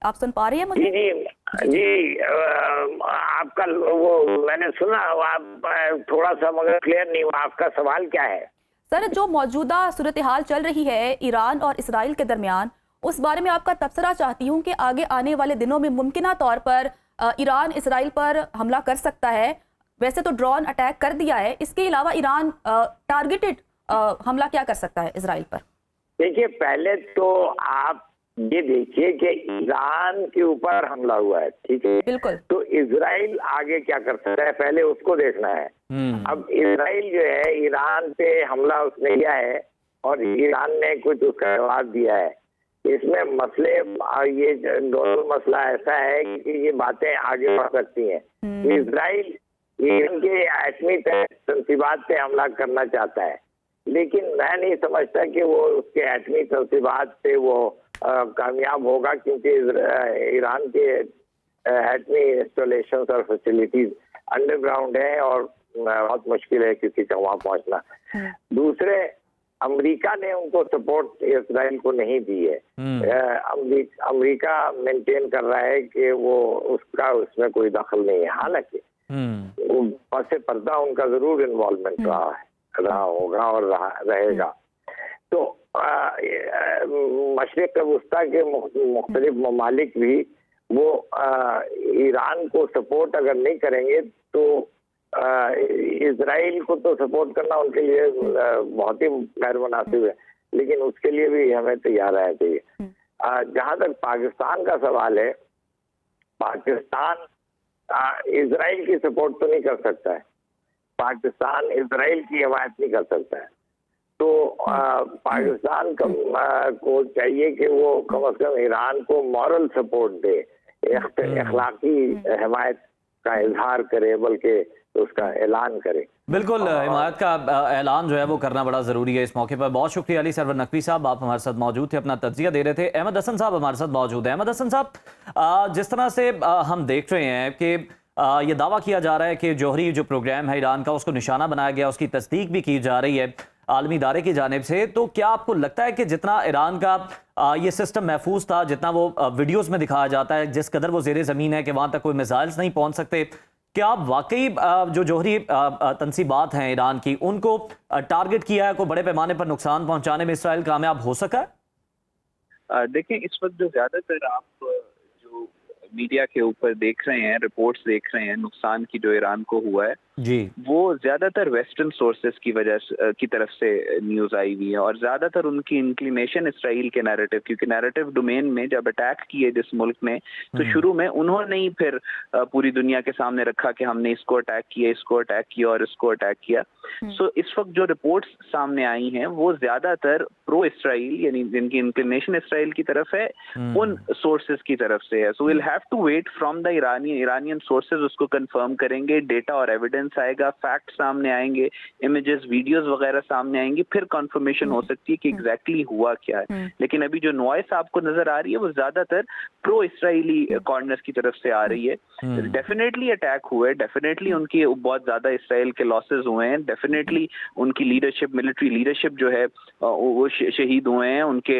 आप सुन पा रहे हैं मुझे? जी, आपका वो मैंने सुना, आप थोड़ा सा मगर क्लियर नहीं हुआ, आपका सवाल क्या है? सर, जो मौजूदा सूरत हाल चल रही है ईरान और इसराइल के दरमियान, उस बारे में आपका तबसरा चाहती हूँ कि आगे आने वाले दिनों में मुमकिना तौर पर ईरान इसराइल पर हमला कर सकता है। वैसे तो ड्रोन अटैक कर दिया है, इसके अलावा ईरान टारगेटेड हमला क्या कर सकता है इसराइल पर? देखिए, पहले तो आप ये देखिए कि ईरान के ऊपर हमला हुआ है, ठीक है, बिल्कुल, तो इसराइल आगे क्या कर सकता है पहले उसको देखना है। अब इसराइल जो है ईरान पे हमला उसने किया है और ईरान ने कुछ उसका जवाब दिया है। इसमें मसले, ये दोनों मसला ऐसा है कि ये बातें आगे बढ़ सकती हैं। इसराइल ईरान के एटमी तंसीबात पे हमला करना चाहता है, लेकिन मैं नहीं समझता कि वो उसके एटमी तंसीबात पे वो कामयाब होगा, क्योंकि ईरान के एटमी इंस्टॉलेशंस और फैसिलिटीज अंडरग्राउंड है और बहुत मुश्किल है किसी का वहां पहुंचना। दूसरे, अमेरिका ने उनको सपोर्ट इसराइल को नहीं दी है। अमेरिका मेंटेन कर रहा है कि वो उसका उसमें कोई दखल नहीं है, हालांकि पसे पर्दा उनका जरूर इन्वॉल्वमेंट रहा होगा और रहेगा। तो मशरिक वस्ता के मुख्तलिफ ममालिक भी वो ईरान को सपोर्ट अगर नहीं करेंगे तो इजराइल को तो सपोर्ट करना उनके लिए बहुत ही गैर मुनासिब है, लेकिन उसके लिए भी हमें तैयार रहना चाहिए। जहां तक पाकिस्तान का सवाल है, पाकिस्तान इजराइल की सपोर्ट तो नहीं कर सकता है, पाकिस्तान इजराइल की हिमायत नहीं कर सकता है। तो पाकिस्तान को चाहिए कि वो कम से कम ईरान को मॉरल सपोर्ट दे, अखलाकी हिमायत का इजहार करे, बल्कि उसका ऐलान करे। बिल्कुल, हिमायत का ऐलान जो है वो करना बड़ा ज़रूरी है इस मौके पर। बहुत शुक्रिया अली सरवर नकवी साहब, आप हमारे साथ मौजूद थे, अपना तज्जिया दे रहे थे। अहमद हसन साहब हमारे साथ मौजूद है। अहमद हसन साहब, जिस तरह से हम देख रहे हैं कि ये दावा किया जा रहा है कि जौहरी जो प्रोग्राम है ईरान का उसको निशाना बनाया गया, उसकी तस्दीक भी की जा रही है आलमी इदारे की जानिब से, तो क्या आपको लगता है कि जितना ईरान का ये सिस्टम महफूज था, जितना वो वीडियोज़ में दिखाया जाता है, जिस कदर वो ज़ेरे ज़मीन है कि वहाँ तक कोई मिसाइल्स नहीं पहुँच सकते, क्या वाकई जो जौहरी तंसीबात हैं ईरान की, उनको टारगेट किया है, को बड़े पैमाने पर नुकसान पहुंचाने में इसराइल कामयाब हो सका है? देखिए, इस वक्त जो ज्यादातर आप जो मीडिया के ऊपर देख रहे हैं, रिपोर्ट्स देख रहे हैं नुकसान की जो ईरान को हुआ है जी, वो ज्यादातर वेस्टर्न सोर्सेज की वजह की तरफ से न्यूज आई हुई है, और ज्यादातर उनकी इंक्लिनेशन इसराइल के नैरेटिव, क्योंकि नैरेटिव डोमेन में जब अटैक किए जिस मुल्क ने, तो शुरू में उन्होंने ही फिर पूरी दुनिया के सामने रखा कि हमने इसको अटैक किया, इसको अटैक किया और इसको अटैक किया। सो इस वक्त जो रिपोर्ट्स सामने आई हैं वो ज्यादातर प्रो इसराइल, यानी जिनकी इंक्लिनेशन इसराइल की तरफ है, उन सोर्सेज की तरफ से है। So will have to wait from the Iranian sources, उसको कंफर्म करेंगे, डेटा और एविडेंस आएगा, फैक्ट सामने आएंगे, इमेजेस, वीडियोस वगैरह सामने आएंगे, फिर कंफर्मेशन हो सकती है कि एग्जैक्टली हुआ क्या है। लेकिन अभी जो नॉइस आपको नजर आ रही है वो ज्यादातर प्रो इसराइली कॉर्नर्स की तरफ से आ रही है। डेफिनेटली अटैक हुए, डेफिनेटली उनकी बहुत ज्यादा इसराइल के लॉसेस हुए हैं, डेफिनेटली उनकी लीडरशिप, मिलिट्री लीडरशिप जो है वो शहीद हुए हैं, उनके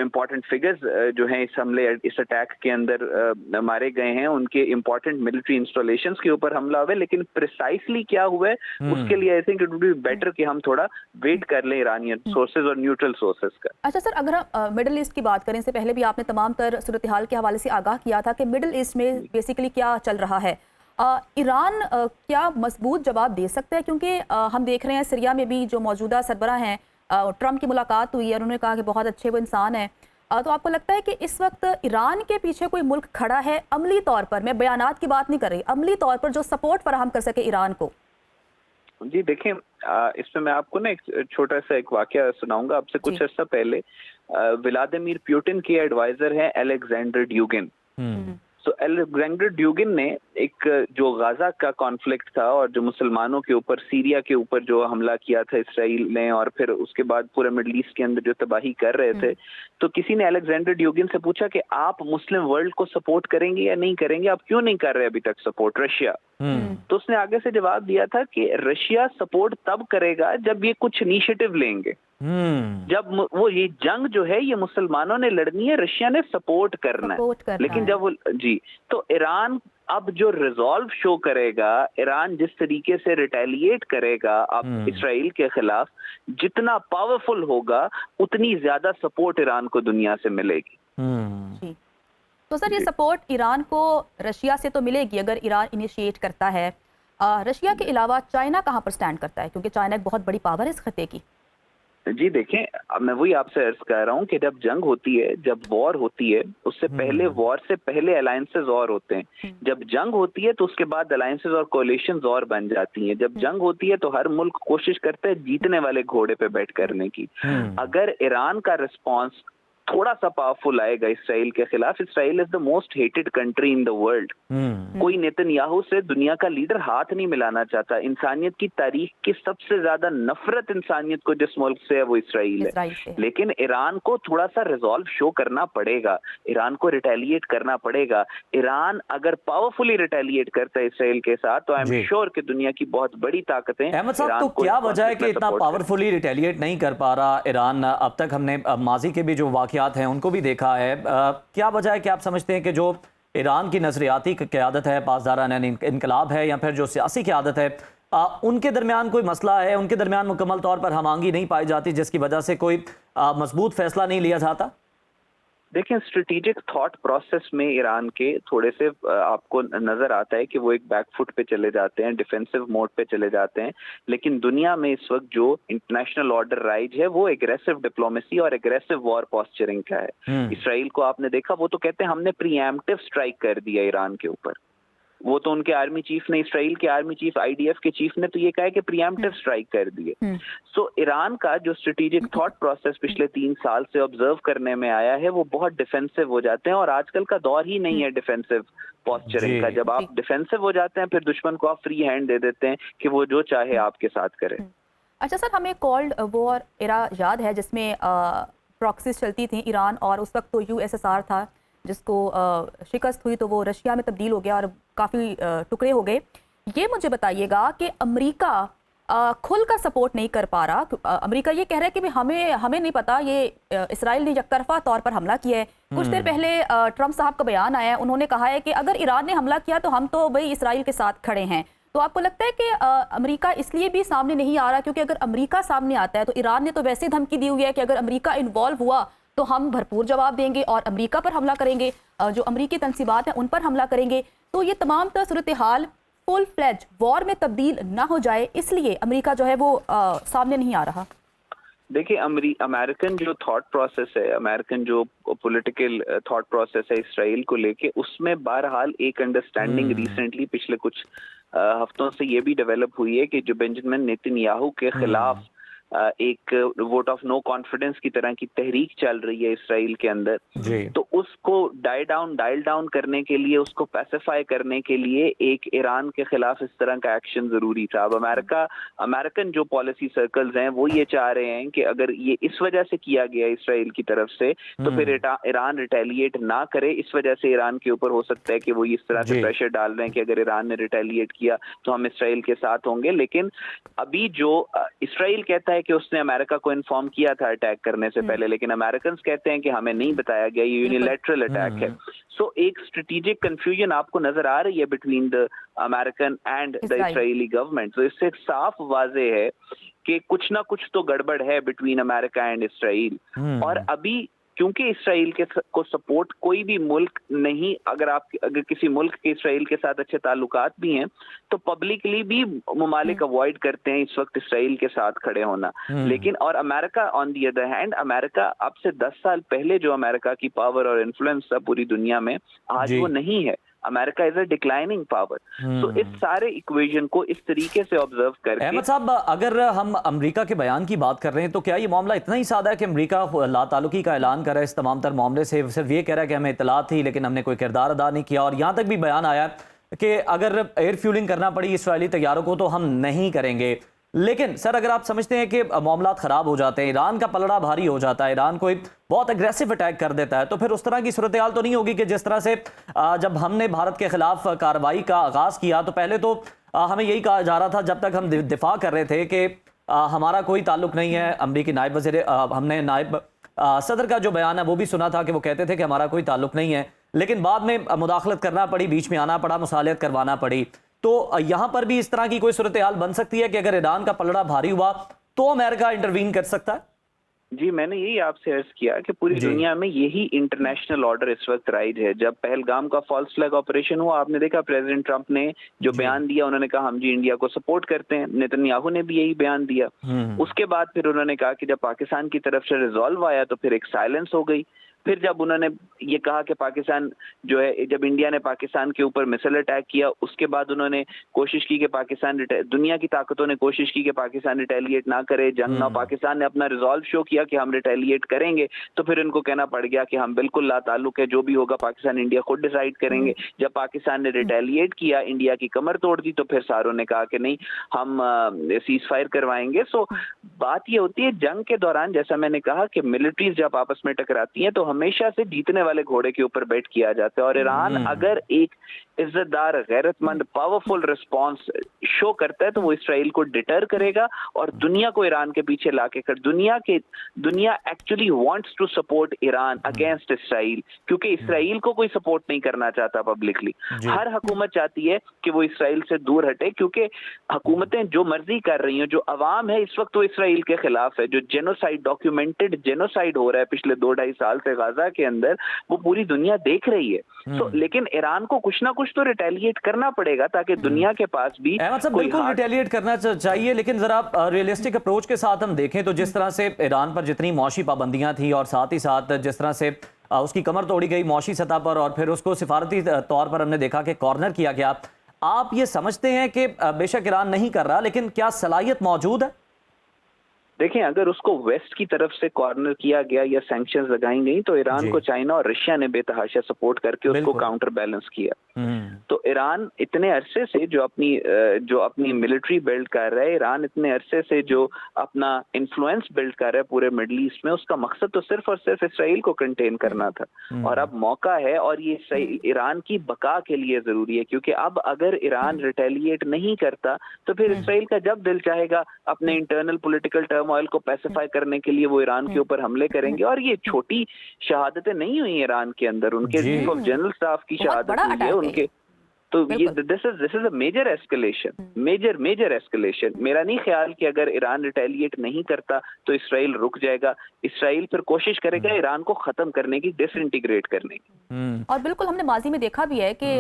इंपॉर्टेंट फिगर्स जो हैं इस हमले, इस अटैक के अंदर मारे गए हैं, उनके इंपॉर्टेंट मिलिट्री इंस्टॉलेशंस के ऊपर हमला हुआ है। लेकिन प्रिसाइसली क्या हुआ है उसके लिए I think it would be better कि हम थोड़ा वेट कर लें ईरानियन सोर्सेज और न्यूट्रल सोर्सेज का। अच्छा सर, अगर हम मिडिल ईस्ट की बात करें, इससे पहले भी आपने तमाम तर सूरत हाल के हवाले से आगाह किया था कि मिडिल ईस्ट में बेसिकली क्या चल रहा है। ईरान क्या मजबूत जवाब दे सकता है? क्योंकि हम देख रहे हैं सीरिया में भी जो मौजूदा सरबराह हैं, ट्रम्प की मुलाकात हुई है और उन्होंने कहा कि बहुत अच्छे वो इंसान हैं। तो आपको लगता है कि इस वक्त ईरान के पीछे कोई मुल्क खड़ा है अमली तौर पर, मैं बयानात की बात नहीं कर रही, अमली तौर पर जो सपोर्ट फराहम कर सके ईरान को? जी देखें, इसमें मैं आपको ना एक छोटा सा एक वाकया सुनाऊंगा आपसे। कुछ अर्सा पहले व्लादिमीर पुतिन के एडवाइजर हैं अलेक्जेंडर ड्यूगिन। सो अलेक्जेंडर ड्यूगिन ने एक जो गाजा का कॉन्फ्लिक्ट था और जो मुसलमानों के ऊपर, सीरिया के ऊपर जो हमला किया था इसराइल ने, और फिर उसके बाद पूरे मिडल ईस्ट के अंदर जो तबाही कर रहे थे, तो किसी ने अलेक्जेंडर ड्यूगिन से पूछा कि आप मुस्लिम वर्ल्ड को सपोर्ट करेंगे या नहीं करेंगे, आप क्यों नहीं कर रहे अभी तक सपोर्ट रशिया? तो उसने आगे से जवाब दिया था कि रशिया सपोर्ट तब करेगा जब ये कुछ इनिशिएटिव लेंगे, जब वो ये जंग जो है ये मुसलमानों ने लड़नी है, रशिया ने सपोर्ट करना है। लेकिन जब वो तो ईरान अब जो रिजॉल्व शो करेगा, ईरान जिस तरीके से रिटेलिएट करेगा अब इसराइल के खिलाफ, जितना पावरफुल होगा उतनी ज्यादा सपोर्ट ईरान को दुनिया से मिलेगी। तो सर, ये सपोर्ट ईरान को रशिया से तो मिलेगी अगर ईरान इनिशिएट करता है। रशिया के अलावा चाइना कहाँ पर स्टैंड करता है, क्योंकि चाइना एक बहुत बड़ी पावर है इस खत्ते की? जी देखें, मैं वही आपसे अर्ज कर रहा हूँ कि जब जंग होती है, जब वॉर होती है, उससे पहले, वॉर से पहले अलायंसेस और होते हैं। जब जंग होती है तो उसके बाद अलायंसेस और कोलिशंस और बन जाती हैं। जब जंग होती है तो हर मुल्क कोशिश करता है जीतने वाले घोड़े पे बैठ करने की। अगर ईरान का रिस्पॉन्स थोड़ा सा पावरफुल आएगा इसराइल के खिलाफ, Israel is the most hated country in the world. कोई नेतन्याहू से दुनिया का लीडर हाथ नहीं मिलाना चाहता। इंसानियत की तारीख की सबसे ज्यादा नफरत इंसानियत को जिस मुल्क से है वो इसराइल है। लेकिन ईरान को थोड़ा सा रिजॉल्व शो करना पड़ेगा, ईरान को रिटेलिएट करना पड़ेगा। ईरान अगर पावरफुली रिटेलिएट करता है इसराइल के साथ तो आई एम श्योर कि दुनिया की बहुत बड़ी ताकतें। अहमद साहब, तो क्या वजह है कि इतना पावरफुली रिटेलिएट नहीं कर पा रहा ईरान? अब तक हमने माजी के भी जो वाकयात हैं उनको भी देखा है। क्या वजह है कि आप समझते हैं कि जो ईरान की नजरियाती क़यादत है, पासदाराना इनकलाब है, या फिर जो सियासी क़यादत है, उनके दरमियान कोई मसला है, उनके दरमियान मुकम्मल तौर पर हमआहंगी नहीं पाई जाती, जिसकी वजह से कोई मजबूत फैसला नहीं लिया जाता? देखें, स्ट्रेटेजिक थॉट प्रोसेस में ईरान के थोड़े से आपको नजर आता है कि वो एक बैकफुट पे चले जाते हैं, डिफेंसिव मोड पे चले जाते हैं। लेकिन दुनिया में इस वक्त जो इंटरनेशनल ऑर्डर राइज है वो एग्रेसिव डिप्लोमेसी और एग्रेसिव वॉर पोस्चरिंग का है। इसराइल को आपने देखा, वो तो कहते हैं हमने प्रीएम्प्टिव स्ट्राइक कर दिया ईरान के ऊपर। वो तो उनके आर्मी चीफ ने, इसराइल के आर्मी चीफ, आईडीएफ के चीफ ने तो ये कहा है कि प्रीएम्प्टिव स्ट्राइक कर दिए। सो ईरान का जो स्ट्रेटेजिक थॉट प्रोसेस पिछले 3 साल से ऑब्जर्व करने में आया है वो बहुत डिफेंसिव हो जाते हैं, और आजकल का दौर ही नहीं है डिफेंसिव पोस्चरिंग का। जब आप डिफेंसिव हो जाते हैं फिर दुश्मन को आप फ्री हैंड दे देते हैं कि वो जो चाहे आपके साथ करे। अच्छा सर, हमें कोल्ड वॉर एरा याद है जिसमें प्रॉक्सीज चलती थी ईरान, और उस वक्त तो यूएसएसआर था जिसको शिकस्त हुई तो वो रशिया में तब्दील हो गया और काफ़ी टुकड़े हो गए। ये मुझे बताइएगा कि अमेरिका खुल कर सपोर्ट नहीं कर पा रहा। अमेरिका ये कह रहा है कि हमें नहीं पता, ये इसराइल ने एकतरफा तौर पर हमला किया है। कुछ देर पहले ट्रंप साहब का बयान आया है, उन्होंने कहा है कि अगर ईरान ने हमला किया तो हम तो भाई इसराइल के साथ खड़े हैं। तो आपको लगता है कि अमेरिका इसलिए भी सामने नहीं आ रहा क्योंकि अगर अमेरिका सामने आता है तो ईरान ने तो वैसे धमकी दी हुई है कि अगर अमेरिका इन्वॉल्व हुआ तो हम भरपूर जवाब देंगे और अमेरिका पर हमला करेंगे, जो अमेरिकी तंसीबात हैं उन पर हमला करेंगे। तो ये तमाम सूरत हाल फुल फ्लेज वॉर में तब्दील ना हो जाए, इसलिए अमेरिका जो है वो सामने नहीं आ रहा। देखिए, अमेरिकन जो थॉट प्रोसेस है, अमेरिकन जो पॉलिटिकल थॉट प्रोसेस है इसराइल को लेके, उसमें बहरहाल एक अंडरस्टैंडिंग रिसेंटली पिछले कुछ हफ्तों से ये भी डेवलप हुई है कि जो बेंजामिन नेतन्याहू के खिलाफ एक वोट ऑफ नो कॉन्फिडेंस की तरह की तहरीक चल रही है इसराइल के अंदर, तो उसको डायल डाउन करने के लिए, उसको पैसिफाई करने के लिए एक ईरान के खिलाफ इस तरह का एक्शन जरूरी था। अब अमेरिकन जो पॉलिसी सर्कल्स हैं वो ये चाह रहे हैं कि अगर ये इस वजह से किया गया इसराइल की तरफ से तो फिर ईरान रिटेलिएट ना करे। इस वजह से ईरान के ऊपर हो सकता है कि वो इस तरह से प्रेशर डाल रहे हैं कि अगर ईरान ने रिटेलिएट किया तो हम इसराइल के साथ होंगे। लेकिन अभी जो इसराइल कहता है कि उसने अमेरिका को इन्फॉर्म किया था अटैक करने से पहले, लेकिन अमेरिकन कहते हैं कि हमें नहीं बताया गया, ये यूनिलैटरल अटैक है। सो एक स्ट्रेटेजिक कंफ्यूजन आपको नजर आ रही है between the American and the Israeli government. तो इससे साफ वाजे है कि कुछ ना कुछ तो गड़बड़ है बिटवीन अमेरिका एंड इसराइल। और अभी क्योंकि इसराइल को सपोर्ट कोई भी मुल्क नहीं, अगर किसी मुल्क के इसराइल के साथ अच्छे ताल्लुकात भी हैं तो पब्लिकली भी ममालिक अवॉइड करते हैं इस वक्त इसराइल के साथ खड़े होना। लेकिन और America on the other hand, America अब से 10 साल पहले जो अमेरिका की पावर और इन्फ्लुएंस था पूरी दुनिया में, आज वो नहीं है। America is a declining power. तो इस सारे इक्वेशन को इस तरीके से ऑब्जर्व करके, अहमद साहब, अगर हम अमेरिका के बयान की बात कर रहे हैं तो क्या ये मामला इतना ही सादा है कि अमेरिका लाताल्लुकी का ऐलान कर रहा है इस तमाम तर मामले से, सिर्फ ये कह रहा है कि हमें इतला थी लेकिन हमने कोई किरदार अदा नहीं किया, और यहाँ तक भी बयान आया कि अगर एयर फ्यूलिंग करना पड़ी इसराइली तैयारों को तो हम नहीं करेंगे। लेकिन सर, अगर आप समझते हैं कि मामला खराब हो जाते हैं, ईरान का पलड़ा भारी हो जाता है, ईरान कोई बहुत एग्रेसिव अटैक कर देता है, तो फिर उस तरह की सूरत हाल तो नहीं होगी कि जिस तरह से जब हमने भारत के खिलाफ कार्रवाई का आगाज किया तो पहले तो हमें यही कहा जा रहा था जब तक हम दिफा कर रहे थे कि हमारा कोई ताल्लुक नहीं है। अमरीकी नायब वज़ीर, हमने नायब सदर का जो बयान है वो भी सुना था कि वो कहते थे कि हमारा कोई ताल्लुक नहीं है, लेकिन बाद में मुदाखलत करना पड़ी, बीच में आना पड़ा, मुसालियत करवाना पड़ी। तो यहाँ पर भी इस तरह की कोई सूरत हाल बन सकती है कि अगर ईरान का पलड़ा भारी हुआ तो अमेरिका इंटरवीन कर सकता है? जी, मैंने यही आपसे अर्ज किया कि पूरी दुनिया में यही इंटरनेशनल ऑर्डर इस वक्त राइज है। जब पहलगाम का फॉल्स फ्लैग ऑपरेशन हुआ, आपने देखा प्रेसिडेंट ट्रंप ने जो बयान दिया, उन्होंने कहा हम जी इंडिया को सपोर्ट करते हैं। नेतन्याहू ने भी यही बयान दिया। उसके बाद फिर उन्होंने कहा कि जब पाकिस्तान की तरफ से रिजॉल्व आया तो फिर एक साइलेंस हो गई। फिर जब उन्होंने ये कहा कि पाकिस्तान जो है, जब इंडिया ने पाकिस्तान के ऊपर मिसाइल अटैक किया, उसके बाद उन्होंने कोशिश की कि पाकिस्तान, दुनिया की ताकतों ने कोशिश की कि पाकिस्तान रिटेलिएट ना करे, जंग ना, पाकिस्तान ने अपना रिजॉल्व शो किया कि हम रिटेलिएट करेंगे, तो फिर इनको कहना पड़ गया कि हम बिल्कुल लाताल्लुक है, जो भी होगा पाकिस्तान इंडिया खुद डिसाइड करेंगे। जब पाकिस्तान ने रिटेलिएट किया, इंडिया की कमर तोड़ दी, तो फिर सारों ने कहा कि नहीं, हम सीज फायर करवाएंगे। सो बात ये होती है जंग के दौरान, जैसा मैंने कहा कि मिलिट्रीज जब आपस में टकराती हैं तो हमेशा से जीतने वाले घोड़े के ऊपर बैठ किया जाता है। और ईरान अगर एक इज्जतदार, गैरतमंद, पावरफुल रिस्पॉन्स शो करता है तो वो इसराइल को डिटर करेगा और दुनिया को ईरान के पीछे लाके दुनिया actually wants to support Iran against Israel, क्योंकि इसराइल को कोई सपोर्ट नहीं करना चाहता पब्लिकली। हर हुकूमत चाहती है कि वो इसराइल से दूर हटे, क्योंकि हुकूमतें जो मर्जी कर रही हैं, जो अवाम है इस वक्त वो इसराइल के खिलाफ है। जो जेनोसाइड, डॉक्यूमेंटेड जेनोसाइड हो रहा है पिछले 2-2.5 साल से गाजा के अंदर, वो पूरी दुनिया देख रही है। तो लेकिन ईरान को कुछ ना कुछ तो रिटेलिएट करना पड़ेगा ताकि दुनिया के पास भी बिल्कुल रिटेलिएट करना चाहिए। लेकिन जरा रियलिस्टिक अप्रोच के साथ हम देखें तो जिस तरह से ईरान पर जितनी मौशी पाबंदियां थी और साथ ही साथ जिस तरह से उसकी कमर तोड़ी गई मौशी सतह पर और फिर उसको सिफारती तौर पर हमने देखा कि कॉर्नर किया गया, आप ये समझते हैं कि बेशक ईरान नहीं कर रहा, लेकिन क्या सलाहियत मौजूद है? देखें, अगर उसको वेस्ट की तरफ से कॉर्नर किया गया या सैंक्शंस लगाई गई तो ईरान को चाइना और रशिया ने बेतहाशा सपोर्ट करके उसको काउंटर बैलेंस किया। तो ईरान इतने अरसे से जो अपनी मिलिट्री बिल्ड कर रहा है, ईरान इतने अरसे से जो अपना इन्फ्लुएंस बिल्ड कर रहा है पूरे मिडल ईस्ट में, उसका मकसद तो सिर्फ और सिर्फ इसराइल को कंटेन करना था। और अब मौका है और ये ईरान की बका के लिए जरूरी है, क्योंकि अब अगर ईरान रिटेलिएट नहीं करता तो फिर इसराइल का जब दिल चाहेगा अपने इंटरनल पॉलिटिकल टर्मोइल को पैसिफाई करने के लिए वो ईरान के ऊपर हमले करेंगे। और ये छोटी शहादतें नहीं हुई ईरान के अंदर, उनके चीफ ऑफ जनरल स्टाफ की शहादत हुई है उनके। तो ये this is a major escalation, major escalation. मेरा नहीं ख्याल कि अगर ईरान रिटेलिएट नहीं करता तो इसराइल रुक जाएगा। इसराइल फिर कोशिश करेगा ईरान को खत्म करने की, डिसइंटीग्रेट करने की। और बिल्कुल हमने माजी में देखा भी है कि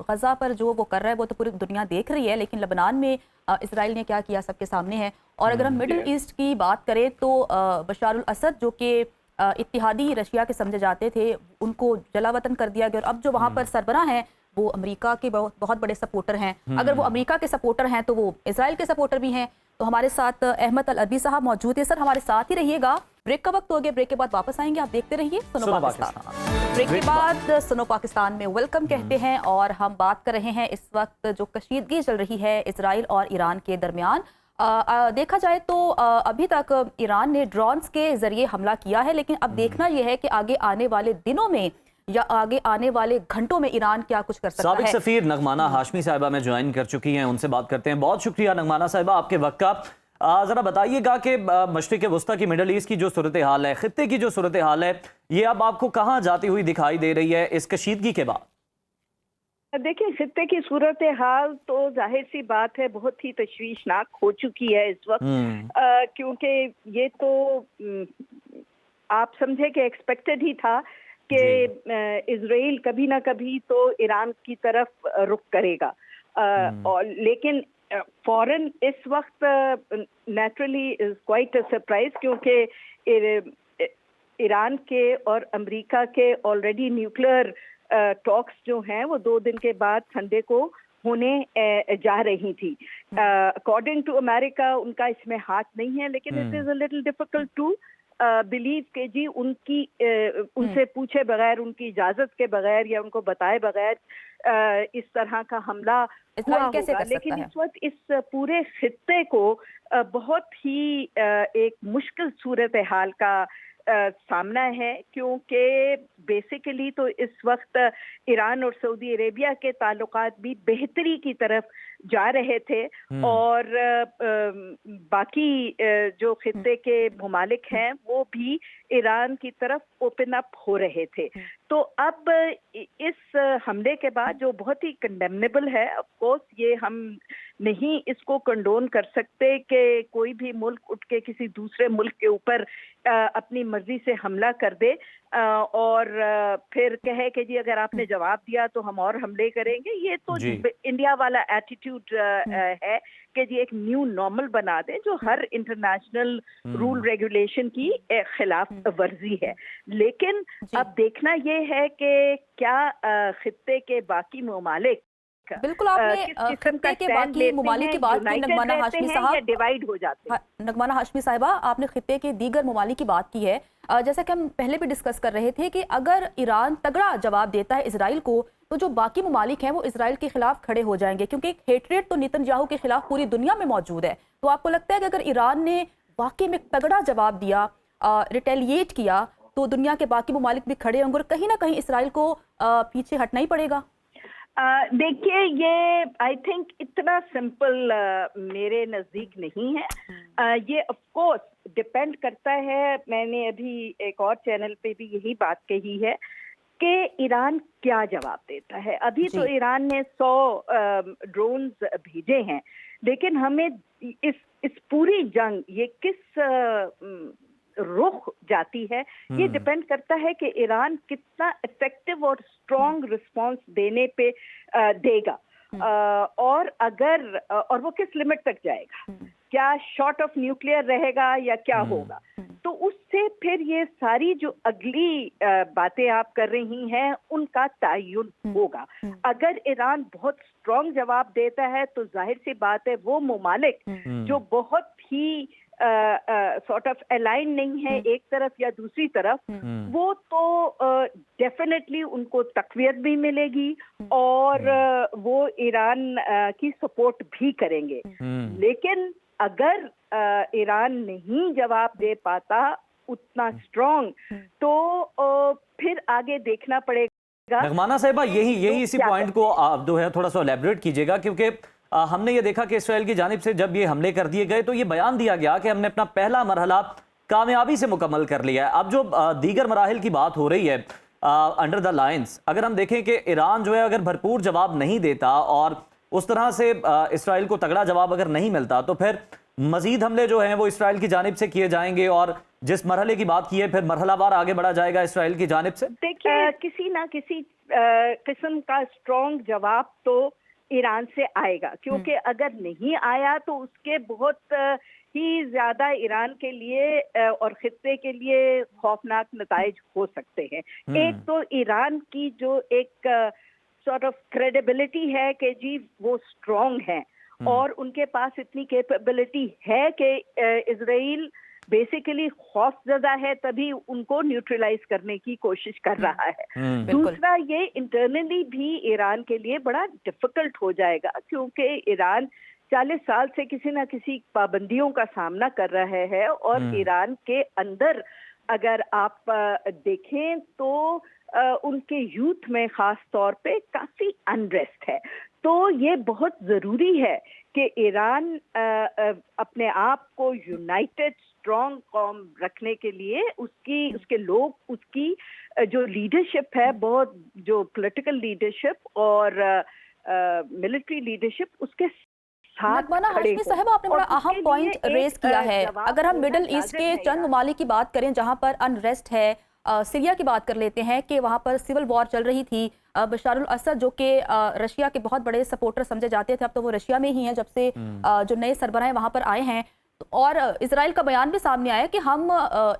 गजा पर जो वो कर रहा है वो तो पूरी दुनिया देख रही है, लेकिन लेबनान में इसराइल ने क्या किया सबके सामने है। और अगर हम मिडिल ईस्ट की बात करें तो बशारुल असद जो कि इत्तेहादी रशिया के समझे जाते थे, उनको जलावतन कर दिया गया। और अब जो वहाँ पर सरबराह हैं वो अमेरिका के बहुत बड़े सपोर्टर हैं। अगर वो अमेरिका के सपोर्टर हैं तो वो इसराइल के सपोर्टर भी हैं। तो हमारे साथ अहमद अल अरबी साहब मौजूद है। सर, हमारे साथ ही रहिएगा। ब्रेक का वक्त हो गया, ब्रेक के बाद वापस आएंगे, आप देखते रहिए सुनो पाकिस्तान। ब्रेक के बाद सुनो पाकिस्तान में वेलकम कहते हैं और हम बात कर रहे हैं इस वक्त जो कशीदगी चल रही है इसराइल और ईरान के दरमियान। देखा जाए तो अभी तक ईरान ने ड्रोन्स के जरिए हमला किया है, लेकिन अब देखना यह है कि आगे आने वाले दिनों में या आगे आने वाले घंटों में ईरान क्या कुछ कर सकता है। साबिक सफीर नगमाना हाशमी साहिबा में ज्वाइन कर चुकी हैं, उनसे बात करते हैं। बहुत शुक्रिया नगमाना साहिबा आपके वक्त का। जरा बताइएगा कि मशरिक वस्ता की, मिडल ईस्ट की जो सूरत हाल है, खित्ते की जो सूरत हाल है, ये अब आपको कहाँ जाती हुई दिखाई दे रही है इस कशीदगी के बाद? देखिए, खित्ते की सूरत हाल तो जाहिर सी बात है बहुत ही तशवीशनाक हो चुकी है इस वक्त, क्योंकि ये तो आप समझे कि एक्सपेक्टेड ही था कि इजराइल कभी ना कभी तो ईरान की तरफ रुख करेगा। और लेकिन फौरन इस वक्त naturally is quite a surprise, क्योंकि ईरान के और अमेरिका के ऑलरेडी न्यूक्लियर टॉक्स जो हैं वो 2 दिन के बाद संडे को होने जा रही थी। अकॉर्डिंग टू अमेरिका उनका इसमें हाथ नहीं है, लेकिन it is a little difficult to believe के जी उनसे पूछे बगैर, उनकी इजाजत के बगैर या उनको बताए बगैर इस तरह का हमला हुआ होगा। लेकिन इस वक्त इस पूरे खित्ते को बहुत ही एक मुश्किल सूरत हाल का सामना है, क्योंकि बेसिकली तो इस वक्त ईरान और सऊदी अरेबिया के ताल्लुकात भी बेहतरी की तरफ जा रहे थे और बाकी जो खित्ते के मुमालिक हैं वो भी ईरान की तरफ ओपन अप हो रहे थे। तो अब इस हमले के बाद जो बहुत ही कंडेमनेबल है, ऑफ कोर्स ये हम नहीं इसको कंडोन कर सकते कि कोई भी मुल्क उठ के किसी दूसरे मुल्क के ऊपर अपनी मर्जी से हमला कर दे और फिर कहे कि जी अगर आपने जवाब दिया तो हम और हमले करेंगे। ये तो इंडिया वाला एटीट्यूड है कि जी एक न्यू नॉर्मल बना दें जो हर इंटरनेशनल रूल रेगुलेशन की खिलाफ वर्जी है। लेकिन अब देखना ये है कि क्या खित्ते के बाकी ममालिक, बिल्कुल आपने खित्ते के बाकी ममालिक की बात की, नगमाना हाशमी साहब, डिवाइड हो जाते हैं। नगमाना हाशमी साहिबा, आपने खित्ते के दीगर ममालिक की बात की है। जैसा कि हम पहले भी डिस्कस कर रहे थे कि अगर ईरान तगड़ा जवाब देता है इसराइल को तो जो बाकी ममालिक हैं वो इसराइल के खिलाफ खड़े हो जाएंगे, क्योंकि हेटरेट तो नेतन्याहू के खिलाफ पूरी दुनिया में मौजूद है। तो आपको लगता है कि अगर ईरान ने वाकई में तगड़ा जवाब दिया, रिटेलिएट किया, तो दुनिया के बाकी ममालिक भी खड़े होंगे और कहीं ना कहीं इसराइल को पीछे हटना ही पड़ेगा? देखिए, ये आई थिंक इतना सिंपल मेरे नज़दीक नहीं है। ये ऑफ कोर्स डिपेंड करता है, मैंने अभी एक और चैनल पे भी यही बात कही है कि ईरान क्या जवाब देता है। अभी तो ईरान ने 100 ड्रोन्स भेजे हैं, लेकिन हमें इस पूरी जंग ये किस रुख जाती है, ये डिपेंड करता है कि ईरान कितना इफेक्टिव और स्ट्रॉन्ग रिस्पांस देने पे देगा, और वो किस लिमिट तक जाएगा, क्या शॉर्ट ऑफ न्यूक्लियर रहेगा या क्या होगा। तो उससे फिर ये सारी जो अगली बातें आप कर रही हैं उनका तयन होगा। अगर ईरान बहुत स्ट्रॉन्ग जवाब देता है तो जाहिर सी बात है वो मुमालिक जो बहुत ही सॉर्ट ऑफ अलाइन नहीं है एक तरफ या दूसरी तरफ, वो तो डेफिनेटली उनको तकवीत भी मिलेगी और वो ईरान की सपोर्ट भी करेंगे। लेकिन अगर ईरान नहीं जवाब दे पाता उतना स्ट्रॉन्ग, तो फिर आगे देखना पड़ेगा। नगमाना साहिबा, यही इसी पॉइंट को आप जो है थोड़ा सा एलैबोरेट कीजिएगा, क्योंकि हमने ये देखा कि इसराइल की जानिब से जब ये हमले कर दिए गए तो ये बयान दिया गया कि हमने अपना पहला मरहला कामयाबी से मुकम्मल कर लिया है। अब जो दीगर मराहिल की बात हो रही है अंडर द लाइन्स, अगर हम देखें कि ईरान जो है अगर भरपूर जवाब नहीं देता और उस तरह से इसराइल को तगड़ा जवाब अगर नहीं मिलता तो फिर मजीद हमले जो हैं वो इसराइल की जानिब से किए जाएंगे और जिस मरहले की बात की है फिर मरहलावार आगे बढ़ा जाएगा इसराइल की जानिब से। देखिए, किसी ना किसी किस्म का स्ट्रॉन्ग जवाब तो ईरान से आएगा, क्योंकि अगर नहीं आया तो उसके बहुत ही ज्यादा ईरान के लिए और खित्ते के लिए खौफनाक नताइज हो सकते हैं। एक तो ईरान की जो एक सॉर्ट ऑफ क्रेडिबिलिटी है कि जी वो स्ट्रॉन्ग है और उनके पास इतनी कैपेबिलिटी है कि इजराइल बेसिकली खौफजदा है, तभी उनको न्यूट्रलाइज करने की कोशिश कर रहा है। दूसरा, ये इंटरनली भी ईरान के लिए बड़ा डिफिकल्ट हो जाएगा, क्योंकि ईरान 40 साल से किसी ना किसी पाबंदियों का सामना कर रहा है और ईरान के अंदर अगर आप देखें तो उनके यूथ में खास तौर पे काफी अनरेस्ट है। तो ये बहुत जरूरी है कि ईरान अपने आप को यूनाइटेड स्ट्रॉन्ग कौम रखने के लिए उसके लोग, उसकी जो लीडरशिप है, बहुत जो पॉलिटिकल लीडरशिप और मिलिट्री लीडरशिप, उसके हाशमी साहब, आपने बड़ा अहम पॉइंट रेज किया है। अगर हम मिडिल ईस्ट के चंद ममालिक की बात करें जहां पर अनरेस्ट है, सीरिया की बात कर लेते हैं कि वहां पर सिविल वॉर चल रही थी। बशारुल असद जो कि रशिया के बहुत बड़े सपोर्टर समझे जाते थे, अब तो वो रशिया में ही हैं जब से जो नए सरबराह वहां पर आए हैं। और इजराइल का बयान भी सामने आया कि हम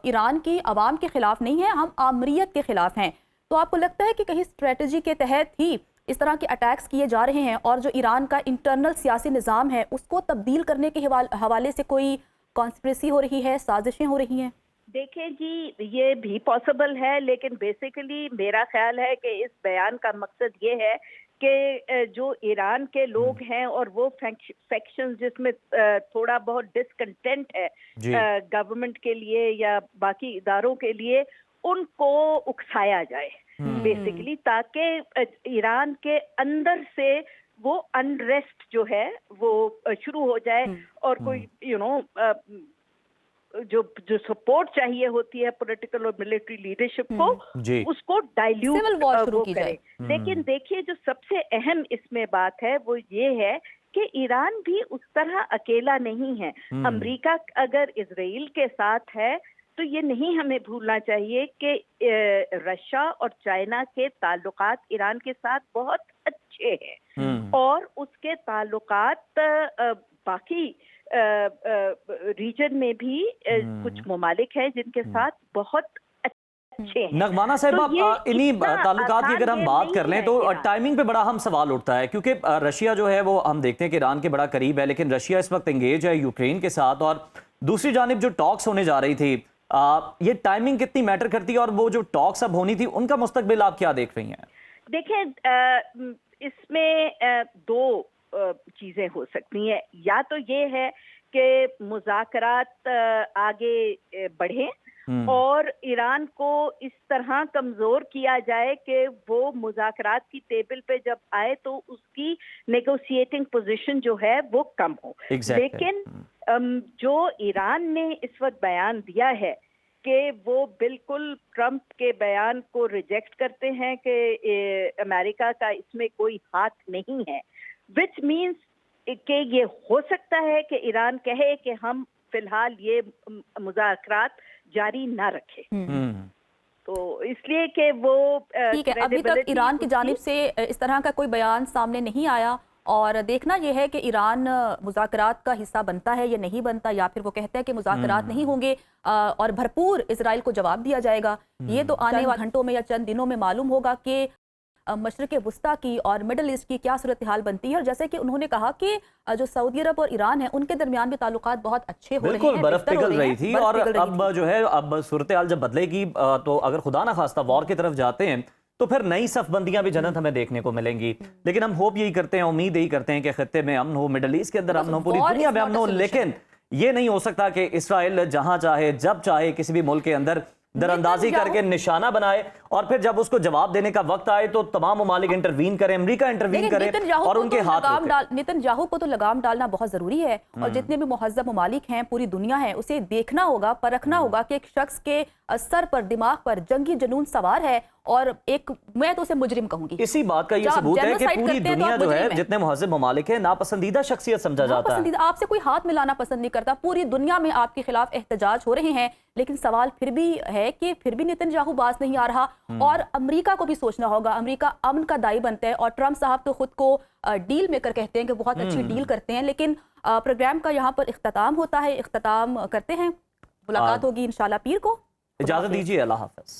ईरान की आवाम के खिलाफ नहीं हैं, हम आमरीत के खिलाफ हैं। तो आपको लगता है कि कहीं स्ट्रेटजी के तहत ही इस तरह के अटैक्स किए जा रहे हैं और जो ईरान का इंटरनल सियासी निज़ाम है उसको तब्दील करने के हवाले से कोई कॉन्स्पिरेसी हो रही है, साजिशें हो रही हैं? देखिए जी, ये भी पॉसिबल है, लेकिन बेसिकली मेरा ख्याल है कि इस बयान का मकसद ये है कि जो ईरान के लोग हैं और वो फैक्शन जिसमें थोड़ा बहुत डिसकंटेंट है गवर्नमेंट के लिए या बाकी इदारों के लिए, उनको उकसाया जाए बेसिकली, ताकि ईरान के अंदर से वो अनरेस्ट जो है वो शुरू हो जाए और कोई जो सपोर्ट चाहिए होती है पॉलिटिकल और मिलिट्री लीडरशिप को, उसको डाइल्यूट वो करे। लेकिन देखिए, जो सबसे अहम इसमें बात है वो ये है कि ईरान भी उस तरह अकेला नहीं है। अमेरिका अगर इजराइल के साथ है तो ये नहीं हमें भूलना चाहिए कि रशिया और चाइना के ताल्लुकात ईरान के साथ बहुत अच्छे हैं और उसके ताल्लुकात बाकी रीजन में भी कुछ ममालिक हैं जिनके साथ बहुत अच्छे हैं। नगमाना साहिबा, इन्हीं ताल्लुकात की अगर हम बात कर लें तो टाइमिंग पे बड़ा अहम सवाल उठता है, क्योंकि रशिया जो है वो हम देखते हैं कि ईरान के बड़ा करीब है, लेकिन रशिया इस वक्त एंगेज है यूक्रेन के साथ और दूसरी जानिब जो टॉक्स होने जा रही थी, ये टाइमिंग कितनी मैटर करती है और वो जो टॉक्स अब होनी थी उनका मुस्तकबिल आप क्या देख रही हैं? देखिए, इसमें दो चीजें हो सकती हैं। या तो ये है कि मुज़ाकरात आगे बढ़े और ईरान को इस तरह कमजोर किया जाए कि वो मुज़ाकरात की टेबल पे जब आए तो उसकी नेगोशिएटिंग पोजीशन जो है वो कम हो। लेकिन जो ईरान ने इस वक्त बयान दिया है कि वो बिल्कुल ट्रंप के बयान को रिजेक्ट करते हैं कि अमेरिका का इसमें कोई हाथ नहीं है, विच मीन्स कि ये हो सकता है कि ईरान कहे कि हम फिलहाल ये मुज़ाकरात जारी ना रखे। तो इसलिए कि वो ठीक है, अभी तक ईरान की जानिब से इस तरह का कोई बयान सामने नहीं आया और देखना यह है कि ईरान मुज़ाकरात का हिस्सा बनता है या नहीं बनता, या फिर वो कहते हैं कि मुज़ाकरात नहीं होंगे और भरपूर इजराइल को जवाब दिया जाएगा। ये तो आने वाले घंटों में या चंद दिनों में मालूम होगा कि मशरिक़ वुस्ता की और मिडल ईस्ट की क्या सूरत हाल बनती है। और जैसे कि उन्होंने कहा कि जो सऊदी अरब और ईरान है उनके दरमियान भी ताल्लुकात बहुत अच्छे हो रहे हैं, बिल्कुल बर्फ पिघल रही थी और अब जो है अब सूरत हाल जब बदलेगी तो अगर खुदा ना खास्ता वॉर की तरफ जाते हैं तो फिर नई सफबंदियां भी जनत हमें देखने को मिलेंगी। लेकिन हम होप यही करते हैं, उम्मीद यही करते हैं कि खत्ते में अमन हो, मिडल ईस्ट के अंदर अमन हो, पूरी दुनिया में अमन हो। लेकिन ये नहीं हो सकता कि इसराइल जहां चाहे जब चाहे किसी भी मुल्क के अंदर दरअंदाजी करके निशाना बनाए और फिर जब उसको जवाब देने का वक्त आए तो तमाम ममालिक इंटरवीन करें, अमेरिका इंटरवीन करे और उनके हाथ नेतन्याहू को तो लगाम डालना बहुत जरूरी है। और जितने भी मुहज़्ज़ब ममालिक हैं, पूरी दुनिया है, उसे देखना होगा, परखना होगा कि एक शख्स के सर पर, दिमाग पर जंगी जुनून सवार है और एक, मैं तो उसे मुजरिम कहूंगी। इसी बात का ये सबूत है कि पूरी दुनिया जो है, जितने मुहज़्ज़ब ममालिक है, नापसंदीदा शख्सियत समझा जाता है। आपसे कोई हाथ मिलाना पसंद नहीं करता, पूरी दुनिया में आपके खिलाफ एहतजाज हो रहे हैं। लेकिन सवाल फिर भी है कि फिर भी नेतन्याहू बाज नहीं आ रहा और अमेरिका को भी सोचना होगा। अमेरिका अमन का दाई बनता है और ट्रंप साहब तो खुद को डील मेकर कहते हैं कि बहुत अच्छी डील करते हैं। लेकिन प्रोग्राम का यहाँ पर इख्तिताम होता है, इख्तिताम करते हैं, मुलाकात होगी इंशाल्लाह पीर को। इजाजत दीजिए, अल्लाह हाफ़िज़।